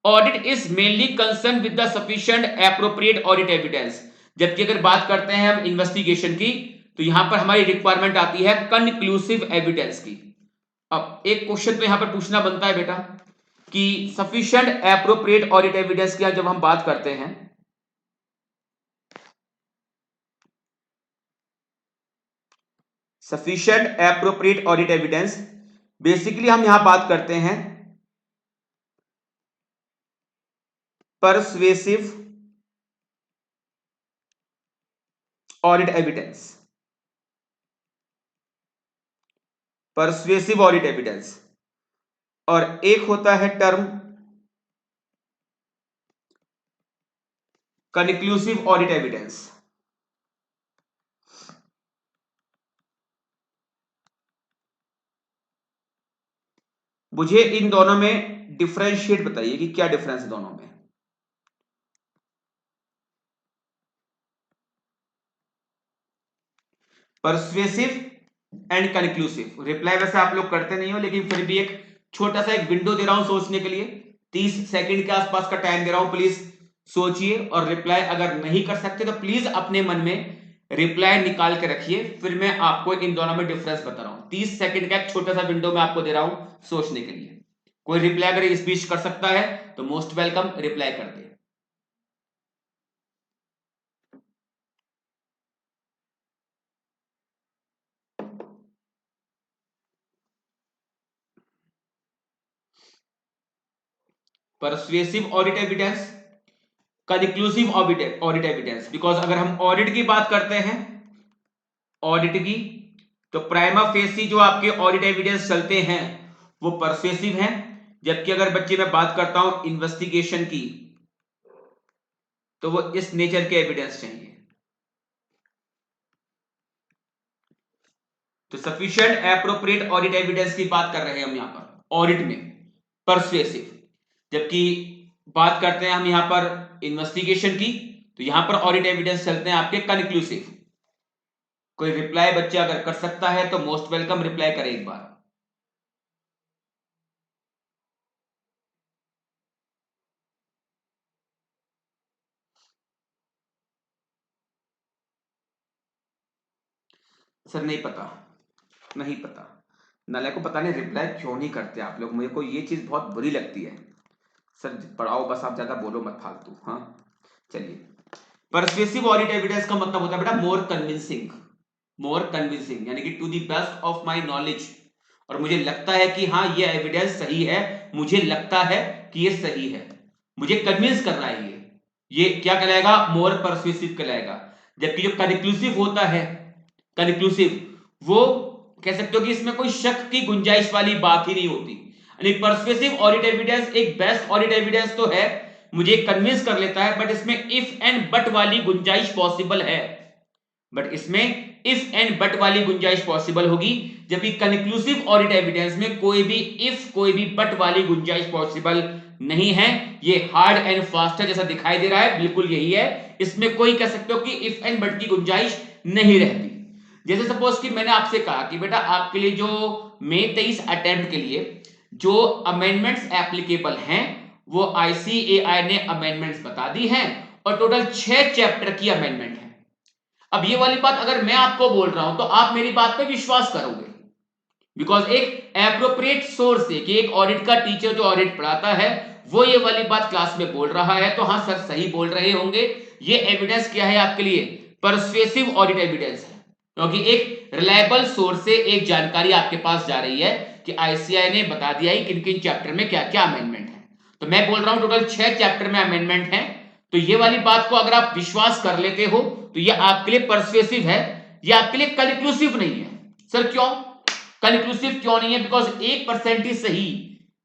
audit is mainly concerned with the sufficient appropriate audit evidence. जबकि अगर बात करते हैं हम इन्वेस्टिगेशन की तो यहां पर हमारी रिक्वायरमेंट आती है कंक्लूसिव एविडेंस की। अब एक क्वेश्चन तो यहां पर पूछना बनता है बेटा कि सफिशिएंट एप्रोप्रिएट ऑडिट एविडेंस की जब हम बात करते हैं, sufficient appropriate audit evidence, basically हम यहां बात करते हैं persuasive audit evidence, persuasive audit evidence, और एक होता है टर्म कंक्लूसिव ऑडिट एविडेंस। मुझे इन दोनों में डिफरेंशिएट बताइए कि क्या डिफरेंस है दोनों में। Persuasive and conclusive. रिप्लाई वैसे आप लोग करते नहीं हो लेकिन फिर भी एक छोटा सा एक विंडो दे रहा हूं सोचने के लिए, 30 सेकंड के आसपास का टाइम दे रहा हूं, प्लीज सोचिए और रिप्लाई अगर नहीं कर सकते तो प्लीज अपने मन में रिप्लाई निकाल के रखिए, फिर मैं आपको इन दोनों में डिफरेंस बता रहा हूं। 30 सेकंड का एक छोटा सा विंडो मैं आपको दे रहा हूं सोचने के लिए। कोई रिप्लाई अगर इस बीच कर सकता है तो मोस्ट वेलकम, रिप्लाई कर दे। Persuasive audit evidence, conclusive audit evidence. Because अगर हम ऑडिट की बात करते हैं, ऑडिट की, तो प्राइमा फेसी जो आपके ऑडिट एविडेंस चलते हैं वो परसुएसिव हैं, जबकि अगर बच्चे मैं बात करता हूं इन्वेस्टिगेशन की तो वो इस नेचर के एविडेंस चाहिए। तो सफिशिएंट एप्रोप्रिएट ऑडिट एविडेंस की बात कर रहे हैं हम यहां पर ऑडिट में, परसुएसिव, जबकि बात करते हैं हम यहां पर इन्वेस्टिगेशन की तो यहां पर ऑडिट एविडेंस चलते हैं आपके कंक्लूसिव। कोई रिप्लाई बच्चे अगर कर सकता है तो मोस्ट वेलकम, रिप्लाई करें एक बार। सर नहीं पता, नहीं पता, नाले को पता नहीं रिप्लाई क्यों नहीं करते आप लोग, मुझे को ये चीज बहुत बुरी लगती है। सर पढ़ाओ बस, आप ज्यादा बोलो मत फालतू। हाँ चलिए, परसुएसिव ऑडिट एविडेंस का मतलब होता है बेटा मोर कन्विंसिंग, मोर कन्विंसिंग यानी कि to the best of my knowledge, और मुझे लगता है कि हाँ ये एविडेंस सही है, मुझे लगता है कि ये सही है, मुझे कन्विंस कर रहा है, ये क्या कहलाएगा, मोर परsuasive कहलाएगा। जबकि जो कंक्लूसिव होता है, कंक्लूसिव, वो कह सकते हो कि इसमें कोई शक की गुंजाइश वाली बात ही नहीं होती। यानी परsuasive ऑडिट एविडेंस एक बेस्ट ऑडिट एविडेंस तो है, मुझे कन्विंस कर लेता है, बट इसमें इफ एंड बट वाली गुंजाइश पॉसिबल है, बट इसमें इफ एंड बट वाली गुंजाइश पॉसिबल होगी। जबकि कंक्लूसिव ऑडिट एविडेंस में कोई भी इफ कोई भी बट वाली गुंजाइश पॉसिबल नहीं है, ये हार्ड एंड फास्ट है, जैसा दिखाई दे रहा है बिल्कुल यही है, इसमें कोई कह सकते हो कि इफ एंड बट की गुंजाइश नहीं रहती। जैसे सपोज कि मैंने आपसे कहा कि बेटा आपके लिए जो मई 23 अटेम्प्ट के लिए जो अमेंडमेंट्स एप्लीकेबल हैं वो ICAI ने अमेंडमेंट्स बता दी हैं और टोटल 6 चैप्टर की अमेंडमेंट है। अब ये वाली बात अगर मैं आपको बोल रहा हूं तो आप मेरी बात पे विश्वास करोगे, बिकॉज एक एप्रोप्रिएट सोर्स से कि एक ऑडिट का टीचर जो ऑडिट पढ़ाता है वो ये वाली बात क्लास में बोल रहा है, तो हाँ सर सही बोल रहे होंगे। ये एविडेंस क्या है आपके लिए, परसुएसिव ऑडिट एविडेंस है, क्योंकि एक रिलायबल सोर्स से एक जानकारी आपके पास जा रही है कि ICAI ने बता दिया है किन किन चैप्टर में क्या क्या अमेंडमेंट है। तो मैं बोल रहा हूं टोटल 6 चैप्टर में अमेंडमेंट है, तो ये वाली बात को अगर आप विश्वास कर लेते हो तो ये आपके लिए परसुएसिव है, ये आपके लिए कंक्लूसिव नहीं है। सर क्यों कंक्लूसिव क्यों नहीं है, बिकॉज 1% ही सही,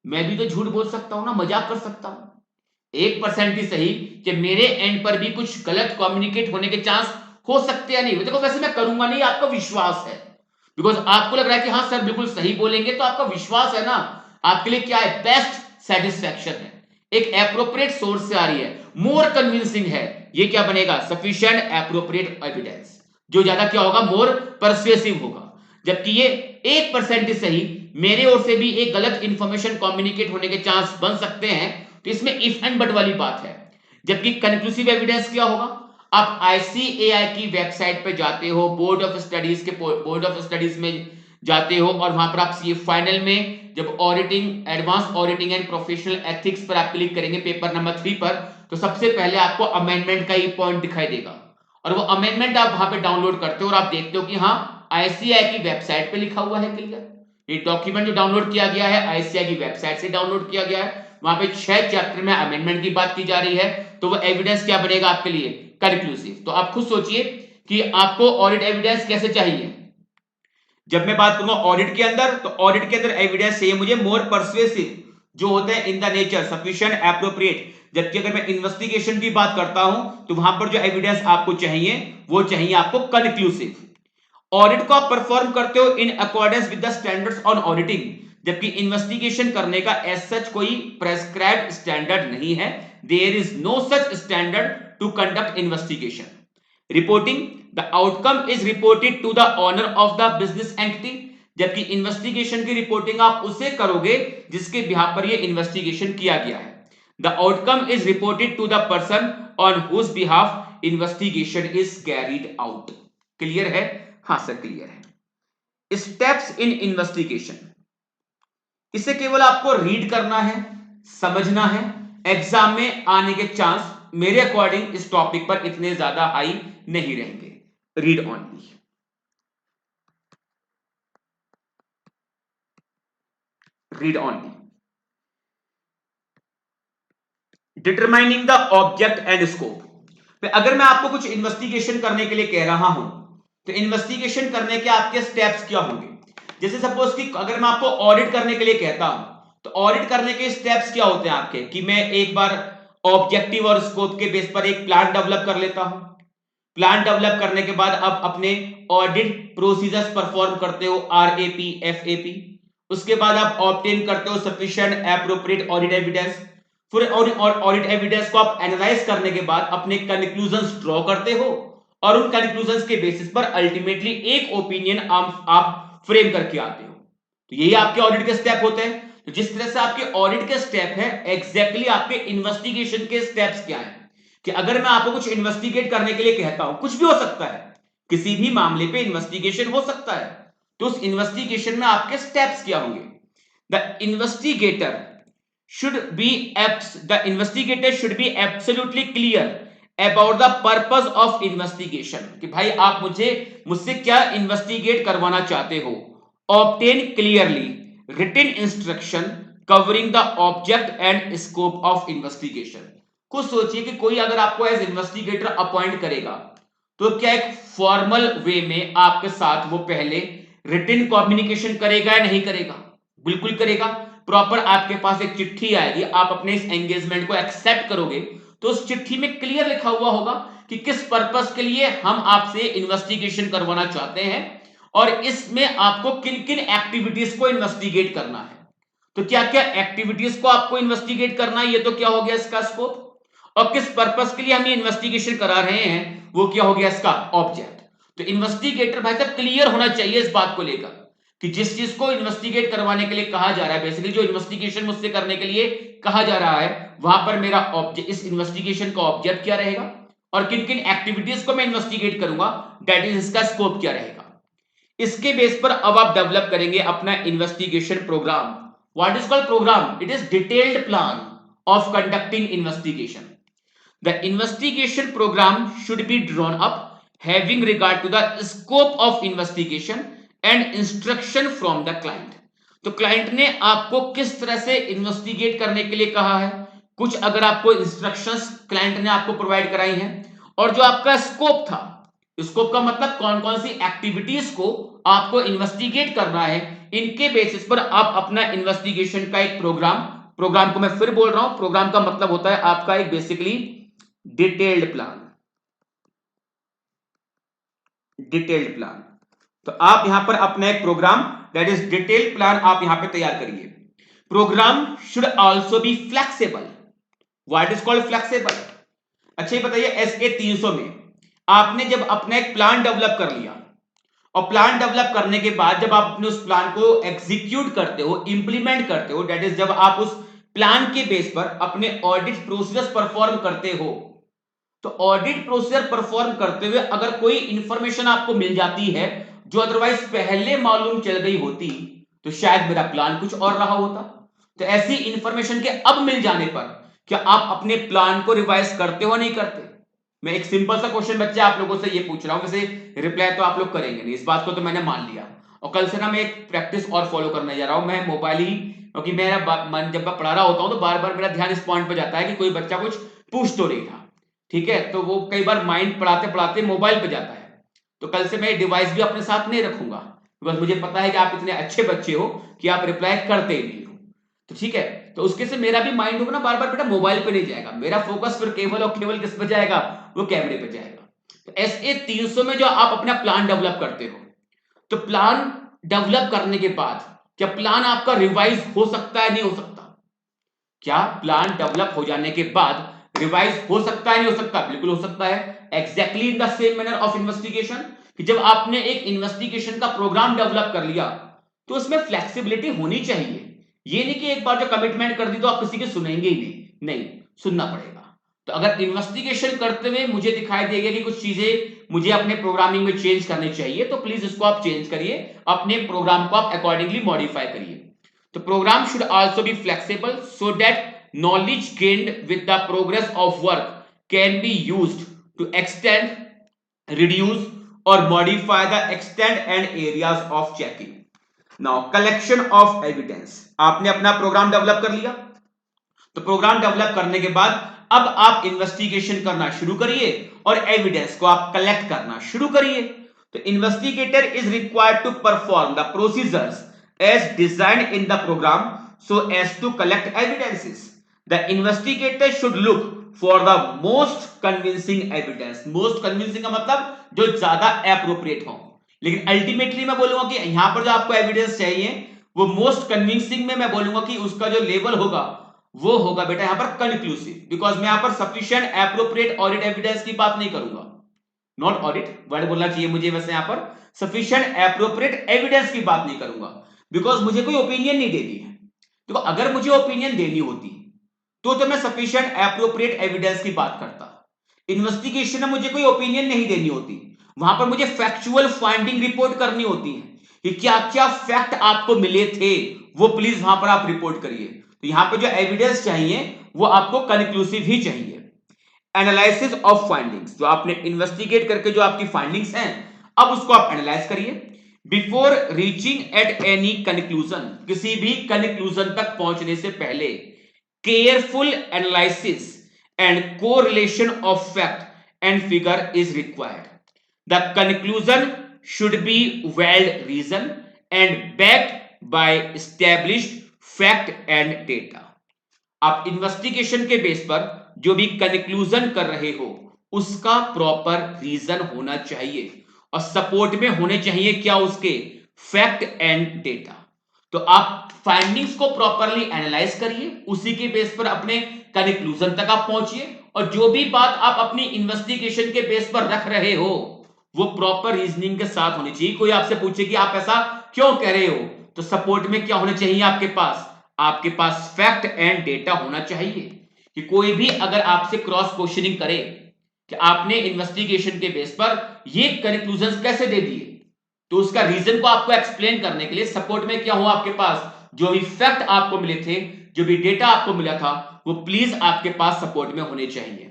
मैं भी तो झूठ बोल सकता हूं ना, मजाक कर सकता हूं, 1% ही सही कि मेरे एंड पर भी कुछ गलत कम्युनिकेट होने के चांस हो सकते हैं, नहीं देखो वैसे मैं करूंगा नहीं, आपका विश्वास है, बिकॉज आपको लग रहा है कि हाँ सर बिल्कुल सही बोलेंगे, तो आपका विश्वास है ना, आपके लिए क्या है, बेस्ट सेटिस्फैक्शन है, एक एप्रोप्रिएट सोर्स से आ रही है, मोर कन्विंसिंग है, ये क्या बनेगा, सफिशिएंट एप्रोप्रिएट एविडेंस, जो ज्यादा क्या होगा, मोर परसुएसिव होगा। जबकि ये 1% ही सही, मेरे ओर से भी एक गलत इंफॉर्मेशन कम्युनिकेट होने के चांस बन सकते हैं, तो इसमें इफ एंड बट वाली बात है। जबकि कंक्लूसिव एविडेंस क्या होगा, आप ICAI की वेबसाइट पे जाते हो, बोर्ड ऑफ स्टडीज में जाते हो और वहां पर आप ये फाइनल में जब auditing, advance auditing and professional ethics पर आप क्लिक करेंगे पेपर नंबर 3 पर, तो सबसे पहले आपको अमेंडमेंट का ही पॉइंट दिखाई देगा और वो अमेंडमेंट आप वहां पे डाउनलोड करते हो और आप देखते हो कि हाँ ICAI की वेबसाइट पे लिखा हुआ है क्लियर, ये डॉक्यूमेंट जो डाउनलोड किया गया है ICAI की वेबसाइट से डाउनलोड किया गया है, वहां पे 6 चैप्टर में अमेंडमेंट की बात की जा रही है, तो वो एविडेंस क्या बनेगा आपके लिए, कंक्लूसिव। तो आप खुद सोचिए कि आपको ऑडिट एविडेंस कैसे चाहिए। जब मैं बात करूंगा ऑडिट के अंदर, तो ऑडिट के अंदर एविडेंस चाहिए मुझे मोर परसुएसिव, जो होते हैं in the nature, sufficient, appropriate. जबकि अगर मैं इन्वेस्टिगेशन की बात करता हूं तो वहां पर जो एविडेंस आपको चाहिए वो चाहिए आपको कंक्लूसिव। ऑडिट को आप परफॉर्म करते हो in accordance with the standards on auditing, जबकि इन्वेस्टिगेशन करने का एज सच कोई प्रेस्क्राइब्ड स्टैंडर्ड नहीं है, there is no such standard to conduct investigation. Reporting, the outcome is reported to the owner of the business entity, जबकि investigation की reporting आप उसे करोगे जिसके बिहाफ पर यह इन्वेस्टिगेशन किया गया है। The outcome is reported to the person on whose behalf investigation is carried out. Clear है, हाँ सर क्लियर है। स्टेप्स इन इन्वेस्टिगेशन, इसे केवल आपको रीड करना है, समझना है, एग्जाम में आने के चांस मेरे अकॉर्डिंग इस टॉपिक पर इतने ज्यादा हाई नहीं रहेंगे। Read only, read only. Determining the object and scope, अगर मैं आपको कुछ इन्वेस्टिगेशन करने के लिए कह रहा हूं तो इन्वेस्टिगेशन करने के आपके स्टेप्स क्या होंगे। जैसे सपोज कि अगर मैं आपको ऑडिट करने के लिए कहता हूं तो ऑडिट करने के स्टेप्स क्या होते हैं आपके, कि मैं एक बार ऑब्जेक्टिव और स्कोप के बेस पर एक प्लान डेवलप कर लेता हूं, प्लान डेवलप करने के बाद आप अपने ऑडिट प्रोसीजर्स परफॉर्म करते हो, RAP FAP, उसके बाद आप ऑब्टेन करते हो सफिशिएंट एप्रोप्रिएट ऑडिट एविडेंस, फिर ऑडिट एविडेंस को आप एनालाइज करने के बाद अपने कंक्लूजन्स ड्रॉ करते हो और उन कंक्लूजन्स के बेसिस पर अल्टीमेटली एक ओपिनियन आप फ्रेम करके आते हो। तो यही आपके ऑडिट के स्टेप होते हैं। तो जिस तरह से आपके ऑडिट के स्टेप है, एग्जैक्टली आपके इन्वेस्टिगेशन के स्टेप्स क्या है, कि अगर मैं आपको कुछ इन्वेस्टिगेट करने के लिए कहता हूं, कुछ भी हो सकता है, किसी भी मामले पे इन्वेस्टिगेशन हो सकता है, तो उस इन्वेस्टिगेशन में आपके स्टेप्स क्या होंगे। The investigator should be the investigator should be absolutely clear about the purpose of investigation, कि भाई आप मुझसे क्या इन्वेस्टिगेट करवाना चाहते हो। obtain clearly written instruction covering the object and scope of investigation. खुद सोचिए कि कोई अगर आपको एज इन्वेस्टिगेटर अपॉइंट करेगा तो क्या एक फॉर्मल वे में आपके साथ वो पहले रिटन कम्युनिकेशन करेगा या नहीं करेगा? बिल्कुल करेगा। प्रॉपर आपके पास एक चिट्ठी आएगी, आप अपने इस एंगेजमेंट को एक्सेप्ट करोगे तो उस चिट्ठी में क्लियर लिखा हुआ होगा कि किस पर्पस के लिए हम आपसे इन्वेस्टिगेशन करवाना चाहते हैं और इसमें आपको किन किन एक्टिविटीज को इन्वेस्टिगेट करना है। तो क्या क्या एक्टिविटीज को आपको इन्वेस्टिगेट करना है, ये तो क्या हो गया इसका स्कोप, और किस पर्पस के लिए हम ये इन्वेस्टिगेशन करा रहे हैं वो क्या हो गया इसका ऑब्जेक्ट। तो इन्वेस्टिगेटर भाई साहब क्लियर होना चाहिए इस बात को लेकर कि जिस चीज को इन्वेस्टिगेट करवाने के लिए कहा जा रहा है, बेसिकली जो इन्वेस्टिगेशन मुझसे करने के लिए कहा जा रहा है, वहां पर मेरा ऑब्जेक्ट, इस इन्वेस्टिगेशन का ऑब्जेक्ट क्या रहेगा और किन किन एक्टिविटीज को मैं इन्वेस्टिगेट करूंगा, दैट इज इसका स्कोप क्या रहेगा। इसके बेस पर अब आप डेवलप करेंगे अपना investigation programme. What is called programme? It is detailed plan of conducting investigation. The investigation program should be drawn up having regard to the scope of investigation and instruction from the client. तो client ने आपको किस तरह से investigate करने के लिए कहा है, कुछ अगर आपको इंस्ट्रक्शंस क्लाइंट ने आपको प्रोवाइड कराई हैं, और जो आपका स्कोप था, स्कोप का मतलब कौन कौन सी एक्टिविटीज को आपको इन्वेस्टिगेट करना है, इनके बेसिस पर आप अपना इन्वेस्टिगेशन का एक प्रोग्राम को मैं फिर बोल रहा हूं, प्रोग्राम का मतलब होता है आपका एक बेसिकली डिटेल्ड प्लान। तो आप यहां पर अपना एक programme that is detailed plan आप यहां पे तैयार करिए। Programme should also be flexible. What is called flexible? अच्छा ये बताइए, एसए 300 में आपने जब अपना एक प्लान डेवलप कर लिया और प्लान डेवलप करने के बाद जब आप अपने उस प्लान को एग्जीक्यूट करते हो, इंप्लीमेंट करते हो, दैट इज जब आप उस प्लान के बेस पर अपने ऑडिट प्रोसीजर्स परफॉर्म करते हो, तो ऑडिट प्रोसीजर परफॉर्म करते हुए अगर कोई इंफॉर्मेशन आपको मिल जाती है जो अदरवाइज पहले मालूम चल गई होती तो शायद मेरा प्लान कुछ और रहा होता। तो ऐसी इंफॉर्मेशन के अब मिल जाने पर क्या आप अपने प्लान को रिवाइज करते हो नहीं करते? मैं एक सिंपल सा क्वेश्चन बच्चे आप लोगों से ये पूछ रहा हूं, वैसे रिप्लाई तो आप लोग करेंगे नहीं, इस बात को तो मैंने मान लिया। और कल से ना मैं एक प्रैक्टिस और फॉलो करने जा रहा हूं, मैं मोबाइल ही, क्योंकि मेरा मन जब मैं पढ़ा रहा होता हूं तो बार बार मेरा ध्यान इस पॉइंट पर जाता है कि कोई बच्चा कुछ पूछ तो नहीं था, ठीक है, तो वो कई बार माइंड पढ़ाते पढ़ाते मोबाइल पे जाता है। तो कल से मैं डिवाइस भी अपने साथ नहीं रखूंगा, बिकॉज मुझे पता है कि आप इतने अच्छे बच्चे हो कि आप रिप्लाई करते ही नहीं हो। तो ठीक है, तो उसके से मेरा भी माइंड होगा ना बार बार बेटा मोबाइल पे नहीं जाएगा, मेरा फोकस फिर केवल और केवल किस पे जाएगा, वो कैमरे पे जाएगा। तो एसए 300 में जो आप अपना प्लान डेवलप करते हो, तो प्लान डेवलप करने के बाद क्या प्लान आपका रिवाइज हो सकता है नहीं हो सकता? क्या प्लान डेवलप हो जाने के बाद रिवाइज हो सकता है नहीं हो सकता? बिल्कुल हो सकता है। Exactly in the same manner of investigation, कि जब आपने एक इन्वेस्टिगेशन का प्रोग्राम डेवलप कर लिया तो उसमें फ्लेक्सिबिलिटी होनी चाहिए। ये नहीं कि एक बार जो कमिटमेंट कर दी तो आप किसी की सुनेंगे ही नहीं सुनना पड़ेगा। तो अगर इन्वेस्टिगेशन करते हुए मुझे दिखाई देगा कि कुछ चीजें मुझे अपने प्रोग्रामिंग में चेंज करनी चाहिए तो प्लीज इसको आप चेंज करिए, अपने प्रोग्राम को आप अकॉर्डिंगली मॉडिफाई करिए। तो programme should also be flexible so that knowledge gained with the progress of work can be used to extend, reduce or modify the extent and areas of checking. Now collection of evidence, आपने अपना programme develop कर लिया, तो programme develop करने के बाद अब आप इन्वेस्टिगेशन करना शुरू करिए और एविडेंस को आप कलेक्ट करना शुरू करिए। तो investigator is required to perform the procedures as designed in the programme so as to collect evidences. The investigator should look for the most convincing evidence. Most convincing का मतलब जो ज्यादा appropriate हो, लेकिन अल्टीमेटली मैं बोलूंगा कि यहां पर जो आपको एविडेंस चाहिए वो मोस्ट कन्विंसिंग में मैं बोलूंगा कि उसका जो लेवल होगा वो होगा बेटा यहां पर कंक्लूसिव, बिकॉज मैं यहां पर सफिशिएंट एप्रोप्रिएट ऑडिट एविडेंस की बात नहीं करूंगा, नॉट ऑडिट वर्ड बोलना चाहिए मुझे, वैसे यहां पर सफिशिएंट एप्रोप्रिएट एविडेंस की बात नहीं करूंगा, बिकॉज मुझे कोई ओपिनियन नहीं देनी है। तो अगर मुझे ओपिनियन देनी होती तो मैं सफिशिएंट एप्रोप्रिएट एविडेंस की बात करता। इन्वेस्टिगेशन में मुझे कोई ओपिनियन नहीं देनी होती, वहां पर मुझे फैक्चुअल फाइंडिंग रिपोर्ट करनी होती है कि क्या क्या फैक्ट आपको मिले थे वो प्लीज वहां पर आप रिपोर्ट करिए। तो यहां पर जो एविडेंस चाहिए वो आपको कंक्लूसिव ही चाहिए। एनालिसिस ऑफ फाइंडिंग्स, जो आपने इन्वेस्टिगेट करके जो आपकी फाइंडिंग्स हैं अब उसको आप एनालाइज करिए। Before reaching at any conclusion, किसी भी कंक्लूजन तक पहुंचने से पहले careful analysis and correlation of fact and figure is required. The conclusion should be well reason and backed by established fact and data. आप इन्वेस्टिगेशन के बेस पर जो भी कंक्लूजन कर रहे हो उसका प्रॉपर रीजन होना चाहिए और सपोर्ट में होने चाहिए क्या उसके, फैक्ट एंड डेटा. तो आप फाइंडिंग्स को प्रॉपरली एनालाइज करिए, उसी के बेस पर अपने कंक्लूजन तक आप पहुंचिए और जो भी बात आप अपनी इन्वेस्टिगेशन के बेस पर रख रहे हो वो प्रॉपर रीजनिंग के साथ होनी चाहिए. कोई आपसे पूछे कि आप ऐसा क्यों कह रहे हो तो सपोर्ट में क्या होना चाहिए आपके पास, आपके पास फैक्ट एंड डेटा होना चाहिए. कि कोई भी अगर आपसे क्रॉस क्वेश्चनिंग करे कि आपने इन्वेस्टिगेशन के बेस पर ये कंक्लूजन कैसे दे दिए, तो उसका रीजन को आपको एक्सप्लेन करने के लिए सपोर्ट में क्या हो आपके पास, जो भी फैक्ट आपको मिले थे, जो भी डेटा आपको मिला था वो प्लीज आपके पास सपोर्ट में होने चाहिए.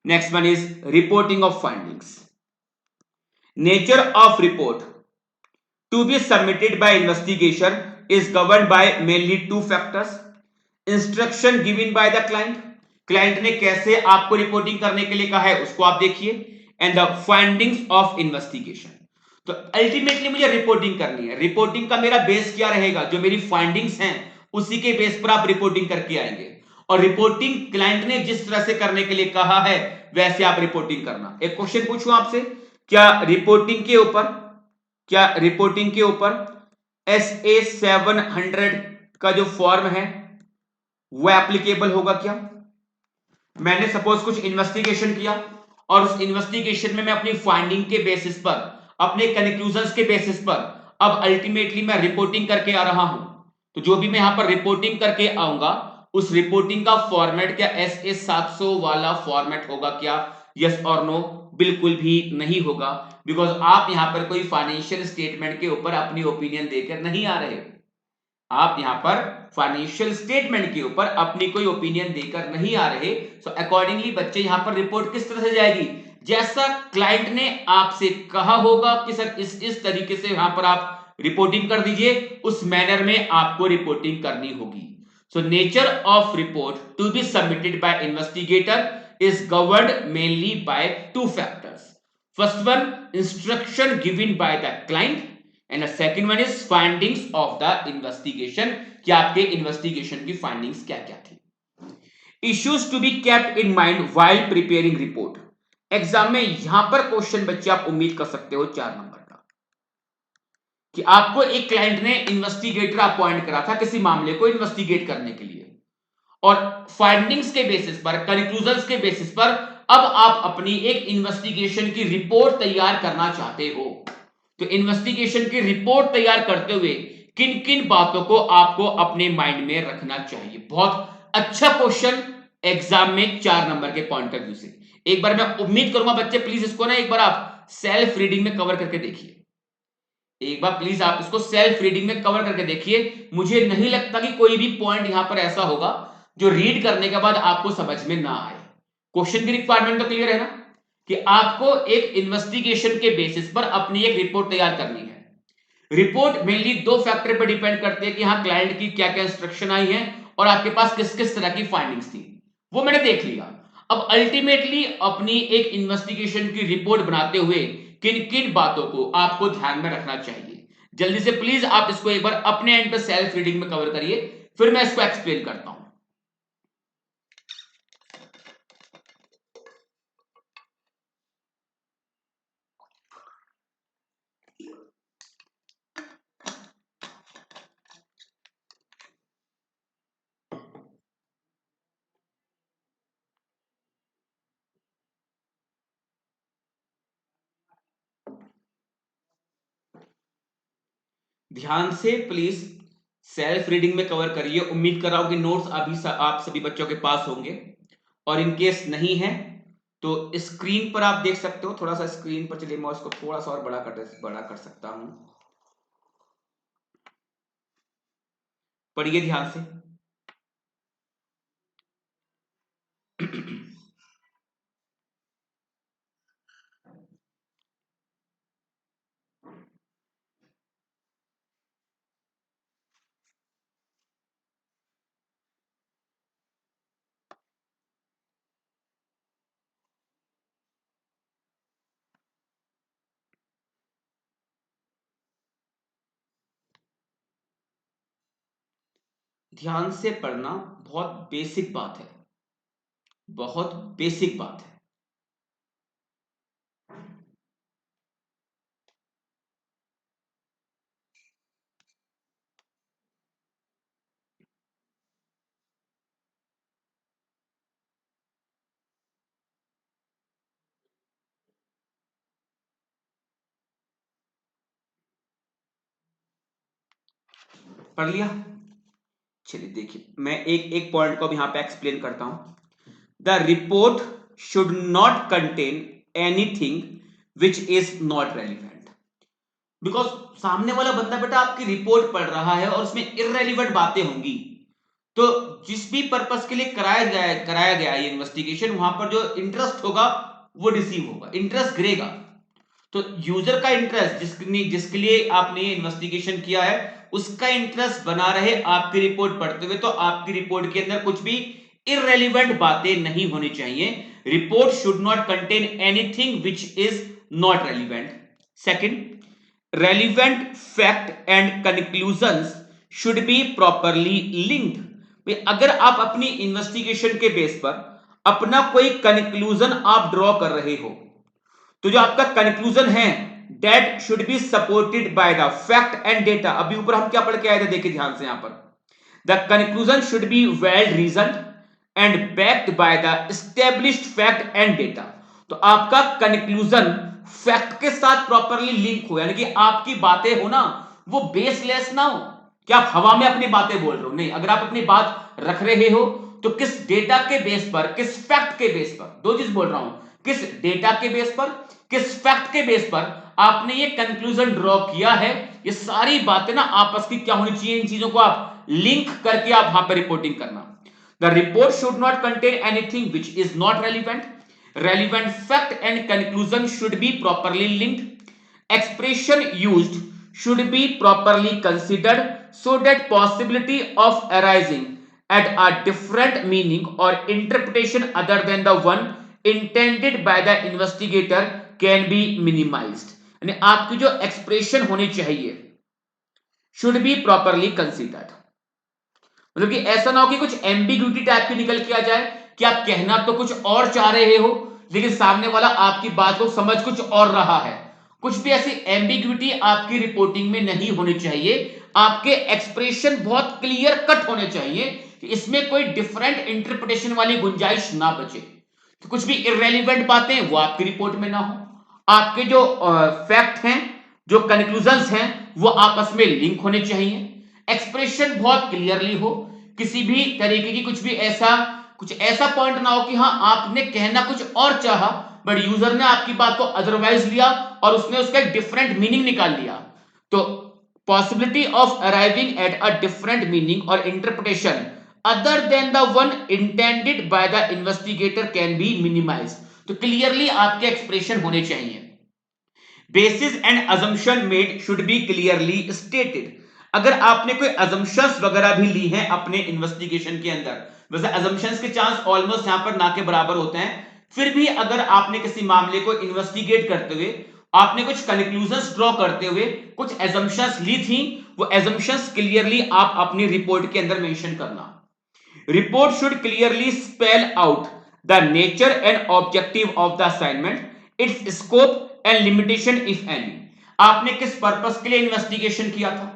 Next one is reporting of findings. Nature of report to be submitted by investigation is governed by mainly two factors. Instruction given by the client, client ने कैसे आपको रिपोर्टिंग करने के लिए कहा है उसको आप देखिए, and the findings of investigation. तो अल्टीमेटली मुझे रिपोर्टिंग करनी है, रिपोर्टिंग का मेरा बेस क्या रहेगा, जो मेरी फाइंडिंग्स हैं उसी के बेस पर आप रिपोर्टिंग करके आएंगे और रिपोर्टिंग क्लाइंट ने जिस तरह से करने के लिए कहा है वैसे आप रिपोर्टिंग करना. एक क्वेश्चन पूछूं आपसे, क्या रिपोर्टिंग के ऊपर, क्या रिपोर्टिंग के ऊपर SA-700 का जो फॉर्म है वो एप्लीकेबल होगा क्या? मैंने सपोज कुछ इन्वेस्टिगेशन किया और उस इन्वेस्टिगेशन में मैं अपनी फाइंडिंग के बेसिस पर, अपने कंक्लूजन्स के बेसिस पर अब अल्टीमेटली मैं रिपोर्टिंग करके आ रहा हूं, तो जो भी मैं यहां पर रिपोर्टिंग करके आऊंगा उस रिपोर्टिंग का फॉर्मेट क्या SA-700 वाला फॉर्मेट होगा क्या? यस और नो? बिल्कुल भी नहीं होगा, बिकॉज आप यहां पर कोई फाइनेंशियल स्टेटमेंट के ऊपर अपनी ओपिनियन देकर नहीं आ रहे. आप यहां पर फाइनेंशियल स्टेटमेंट के ऊपर अपनी कोई ओपिनियन देकर नहीं आ रहे. सो अकॉर्डिंगली बच्चे यहां पर रिपोर्ट किस तरह से जाएगी, जैसा क्लाइंट ने आपसे कहा होगा कि सर इस तरीके से यहां पर आप रिपोर्टिंग कर दीजिए, उस मैनर में आपको रिपोर्टिंग करनी होगी. So nature of report to be submitted by investigator is governed mainly by two factors. First one, instruction given by the client, and the second one is findings of the investigation, कि आपके investigation की findings क्या क्या थी. Issues to be kept in mind while preparing report. Exam में यहां पर question बच्चे आप उम्मीद कर सकते हो 4 नंबर का, कि आपको एक क्लाइंट ने इन्वेस्टिगेटर अपॉइंट करा था किसी मामले को इन्वेस्टिगेट करने के लिए और फाइंडिंग्स के बेसिस पर, कंक्लूजन्स के बेसिस पर अब आप अपनी एक इन्वेस्टिगेशन की रिपोर्ट तैयार करना चाहते हो. तो इन्वेस्टिगेशन की रिपोर्ट तैयार करते हुए किन किन बातों को आपको अपने माइंड में रखना चाहिए. बहुत अच्छा क्वेश्चन एग्जाम में 4 नंबर के पॉइंट ऑफ व्यू से. एक बार मैं उम्मीद करूंगा बच्चे प्लीज इसको ना एक बार आप सेल्फ रीडिंग में कवर करके देखिए. एक बार प्लीज आप इसको सेल्फ रीडिंग में कवर करके देखिए. मुझे नहीं लगता कि कोई भी पॉइंट यहां पर ऐसा होगा जो रीड करने के बाद आपको समझ में ना आए. क्वेश्चन की रिक्वायरमेंट तो क्लियर है ना, कि आपको एक इन्वेस्टिगेशन के बेसिस पर अपनी एक रिपोर्ट तैयार करनी है. रिपोर्ट मेनली दो फैक्टर पर डिपेंड करती है कि हाँ क्लाइंट की क्या क्या इंस्ट्रक्शन आई है और आपके पास किस किस तरह की फाइंडिंग्स थी, वो मैंने देख लिया. अब अल्टीमेटली अपनी एक इन्वेस्टिगेशन की रिपोर्ट बनाते हुए किन किन बातों को आपको ध्यान में रखना चाहिए. जल्दी से प्लीज आप इसको एक बार अपने एंड पे सेल्फ रीडिंग में कवर करिए, फिर मैं इसको एक्सप्लेन करता हूं. ध्यान से प्लीज सेल्फ रीडिंग में कवर करिए. उम्मीद कर रहा हूं कि नोट्स अभी आप सभी बच्चों के पास होंगे और इन केस नहीं है तो स्क्रीन पर आप देख सकते हो. थोड़ा सा स्क्रीन पर चलिए, मैं उसको थोड़ा सा और बड़ा कर सकता हूं. पढ़िए ध्यान से. ध्यान से पढ़ना, बहुत बेसिक बात है, बहुत बेसिक बात है। पढ़ लिया? चलिए देखिए, मैं एक एक पॉइंट को अब यहां पे एक्सप्लेन करता हूं। The report should not contain anything which is not relevant. Because सामने वाला बंदा बेटा आपकी रिपोर्ट पढ़ रहा है और उसमें इररेलिवेंट बातें होंगी, तो जिस भी पर्पस के लिए कराया गया ये इन्वेस्टिगेशन, वहां पर जो इंटरेस्ट होगा वो रिसीव होगा, इंटरेस्ट गिरेगा। तो यूजर का इंटरेस्ट, जिसके लिए आपने ये इन्वेस्टिगेशन किया है, उसका इंटरेस्ट बना रहे आपकी रिपोर्ट पढ़ते हुए। तो आपकी रिपोर्ट के अंदर कुछ भी इररेलिवेंट बातें नहीं होनी चाहिए। Report should not contain anything which is not relevant. Second, relevant fact and conclusions should be properly linked. अगर आप अपनी इन्वेस्टिगेशन के बेस पर अपना कोई कंक्लूजन आप ड्रॉ कर रहे हो, तो जो आपका कंक्लूजन है that should be supported by the fact and data. अभी ऊपर हम क्या पढ़ के आए थे, देखिए ध्यान से यहां पर, the conclusion should be well reasoned and backed by the established fact and data. तो आपका कंक्लूजन फैक्ट के साथ प्रॉपरली लिंक हो, यानी कि आपकी बातें हो ना वो बेसलेस ना हो कि आप हवा में अपनी बातें बोल रहे हो। नहीं, अगर आप अपनी बात रख रहे हो तो किस डेटा के बेस पर, किस फैक्ट के बेस पर, दो चीज बोल रहा हूं, किस डेटा के बेस पर, किस फैक्ट के बेस पर आपने ये कंक्लूजन ड्रॉ किया है। ये सारी बातें ना आपस की क्या होनी चाहिए, इन चीजों को आप लिंक करके आप वहां पर रिपोर्टिंग करना। The report should not contain anything which is not relevant. Relevant fact and conclusion should be properly linked. Expression used should be properly considered so that possibility of arising at a different meaning or interpretation other than the one intended by the investigator can be minimized। यानी आपकी जो expression होनी चाहिए should be properly considered, मतलब कि ऐसा ना हो कि कुछ एम्बिग्यूटी टाइप की निकल के आ जाए कि आप कहना तो कुछ और चाह रहे हो लेकिन सामने वाला आपकी बात को समझ कुछ और रहा है। कुछ भी ऐसी एम्बिग्यूटी आपकी रिपोर्टिंग में नहीं होनी चाहिए। आपके एक्सप्रेशन बहुत क्लियर कट होने चाहिए कि इसमें कोई डिफरेंट इंटरप्रिटेशन वाली गुंजाइश ना बचे। तो कुछ भी इररेलेवेंट बातें वो आपकी रिपोर्ट में ना हो। आपके जो फैक्ट हैं, जो कंक्लूजन्स हैं, वो आपस में लिंक होने चाहिए। एक्सप्रेशन बहुत क्लियरली हो, किसी भी तरीके की कुछ ऐसा पॉइंट ना हो कि हाँ आपने कहना कुछ और चाहा बट यूजर ने आपकी बात को अदरवाइज लिया और उसने उसका एक डिफरेंट मीनिंग निकाल लिया। तो possibility of arriving at a different meaning or interpretation other than the one intended by the investigator can be minimise. तो क्लियरली आपके एक्सप्रेशन होने चाहिए। Basis and assumption made should be clearly stated. अगर आपने कोई अजम्पशंस वगैरह भी ली हैं अपने इन्वेस्टिगेशन के अंदर, वैसे अजम्पशंस के चांस ऑलमोस्ट यहां पर ना के बराबर होते हैं, फिर भी अगर आपने किसी मामले को इन्वेस्टिगेट करते हुए आपने कुछ कंक्लूजन्स ड्रॉ करते हुए कुछ एजम्पशंस ली थी, वो एजम्पशंस क्लियरली आप अपनी रिपोर्ट के अंदर मेंशन करना। Report should clearly spell out the nature and objective of the assignment, its scope and limitation if any। आपने किस पर्पस के लिए इन्वेस्टिगेशन किया था,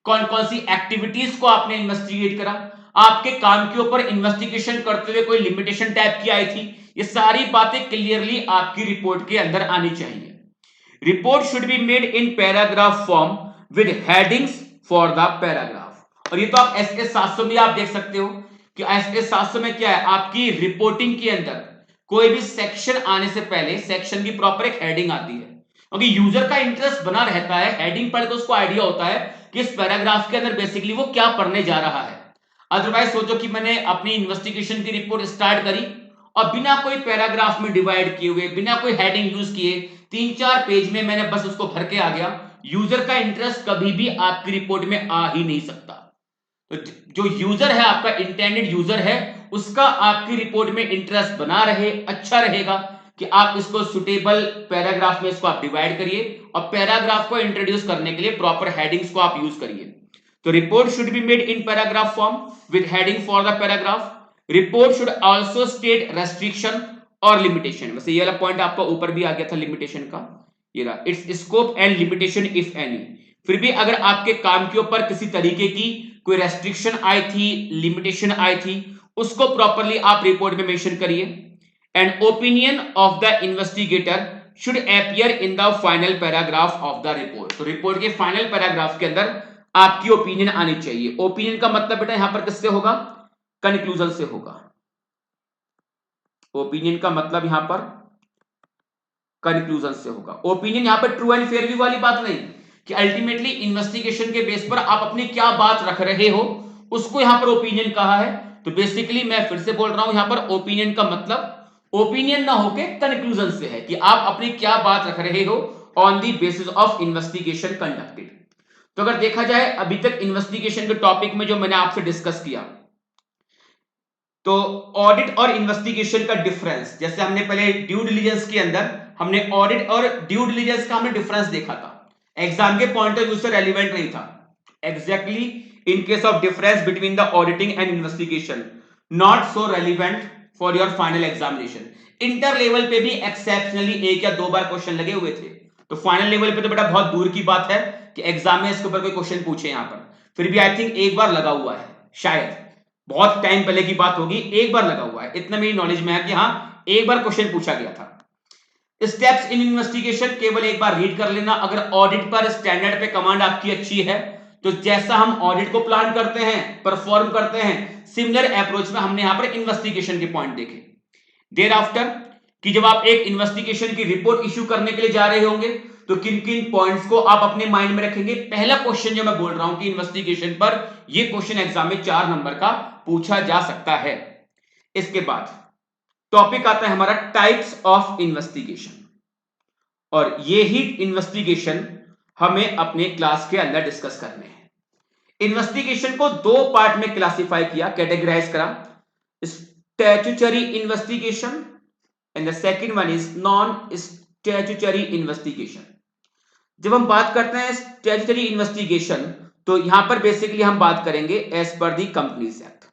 कौन कौन सी एक्टिविटीज को आपने इन्वेस्टिगेट करा, आपके काम के ऊपर इन्वेस्टिगेशन करते हुए कोई लिमिटेशन टाइप की आई थी, ये सारी बातें क्लियरली आपकी रिपोर्ट के अंदर आनी चाहिए। Report should be made in paragraph form with headings for the paragraph. और ये तो आप एसएस 700 में आप देख सकते हो कि एसएस 700 में क्या है, आपकी रिपोर्टिंग के अंदर कोई भी सेक्शन आने से पहले सेक्शन की प्रॉपर एक हेडिंग आती है, क्योंकि यूजर का इंटरेस्ट बना रहता है। हेडिंग पढ़ के उसको आइडिया होता है कि इस पैराग्राफ के अंदर बेसिकली वो क्या पढ़ने जा रहा है। अदरवाइज सोचो कि मैंने अपनी इन्वेस्टिगेशन की रिपोर्ट स्टार्ट करी और बिना कोई पैराग्राफ में डिवाइड किए हुए, बिना कोई हेडिंग यूज किए 3-4 पेज में मैंने बस उसको भर के आ गया, यूजर का इंटरेस्ट कभी भी आपकी रिपोर्ट में आ ही नहीं सकता। तो जो यूजर है, आपका इंटेंडेड यूजर है, उसका आपकी रिपोर्ट में इंटरेस्ट बना रहे, अच्छा रहेगा कि आप इसको सुटेबल पैराग्राफ में इसको आप डिवाइड करिए और पैराग्राफ को इंट्रोड्यूस करने के लिए प्रॉपर हेडिंग्स को आप यूज करिए। तो report should be made in paragraph form with heading for the paragraph. Report should also state restriction और लिमिटेशन. वैसे ये वाला पॉइंट आपका ऊपर भी आ गया था लिमिटेशन का, ये रहा, it's scope and limitation if any. फिर भी अगर आपके काम के ऊपर किसी तरीके की कोई रेस्ट्रिक्शन आई थी, लिमिटेशन आई थी, उसको प्रॉपरली आप रिपोर्ट में मेंशन करिए. And opinion of the investigator should appear in the final paragraph of the report. तो रिपोर्ट के फाइनल पैराग्राफ के अंदर आपकी ओपिनियन आनी चाहिए. ओपिनियन का मतलब बेटा यहां पर किससे होगा? कंक्लूजन से होगा. ओपिनियन का मतलब यहां पर कंक्लूजन से होगा. ओपिनियन यहां पर ट्रू एंड फेयर व्यू वाली बात नहीं कि अल्टीमेटली इन्वेस्टिगेशन के बेस पर आप अपनी क्या बात रख रहे हो, उसको यहां पर ओपिनियन कहा है. तो बेसिकली मैं फिर से बोल रहा हूं, यहां पर ओपिनियन का मतलब ओपिनियन ना होके कंक्लूजन से है कि आप अपनी क्या बात रख रहे हो on the basis of investigation conducted. तो अगर देखा जाए अभी तक इन्वेस्टिगेशन के टॉपिक में जो मैंने आपसे डिस्कस किया, तो ऑडिट और इन्वेस्टिगेशन का डिफरेंस, जैसे हमने पहले ड्यू डिलिजेंस के अंदर हमने ऑडिट और ड्यू डिलिजेंस का हमने डिफरेंस देखा था. एग्जाम के पॉइंट ऑफ व्यू से रेलिवेंट नहीं था. Exactly in case of difference between the auditing and investigation, not so relevant for your final examination. Inter level पे भी एक्सेप्शनली 1 या 2 बार क्वेश्चन लगे हुए थे. तो फाइनल लेवल पे तो बेटा बहुत दूर की बात है कि एग्जाम में इसके ऊपर कोई क्वेश्चन पूछे. यहां पर फिर भी आई थिंक 1 बार लगा हुआ है, शायद बहुत टाइम पहले की बात होगी, 1 बार लगा हुआ है. इतना मेरी नॉलेज में है कि हाँ 1 बार क्वेश्चन पूछा गया था. स्टेप्स इन इन्वेस्टिगेशन केवल 1 बार रीड कर लेना. अगर ऑडिट पर स्टैंडर्ड पे कमांड आपकी अच्छी है, तो जैसा हम ऑडिट को प्लान करते हैं, परफॉर्म करते हैं, सिमिलर अप्रोच में हमने यहां पर इन्वेस्टिगेशन के पॉइंट देखे. देयर आफ्टर कि जब आप एक इन्वेस्टिगेशन की रिपोर्ट इश्यू करने के लिए जा रहे होंगे, तो किन किन पॉइंट्स को आप अपने माइंड में रखेंगे. पहला क्वेश्चन जो मैं बोल रहा हूं कि इन्वेस्टिगेशन पर ये क्वेश्चन एग्जाम में 4 नंबर का पूछा जा सकता है. इसके बाद टॉपिक आता है हमारा टाइप्स ऑफ इन्वेस्टिगेशन, और ये ही इन्वेस्टिगेशन हमें अपने क्लास के अंदर डिस्कस करने हैं. इन्वेस्टिगेशन को 2 पार्ट में क्लासिफाई किया, कैटेगराइज करा. Statutory investigation and the second one is non statutory investigation. जब हम बात करते हैं स्टैट्यूटरी इन्वेस्टिगेशन, तो यहां पर बेसिकली हम बात करेंगे एज पर दी कंपनीज एक्ट.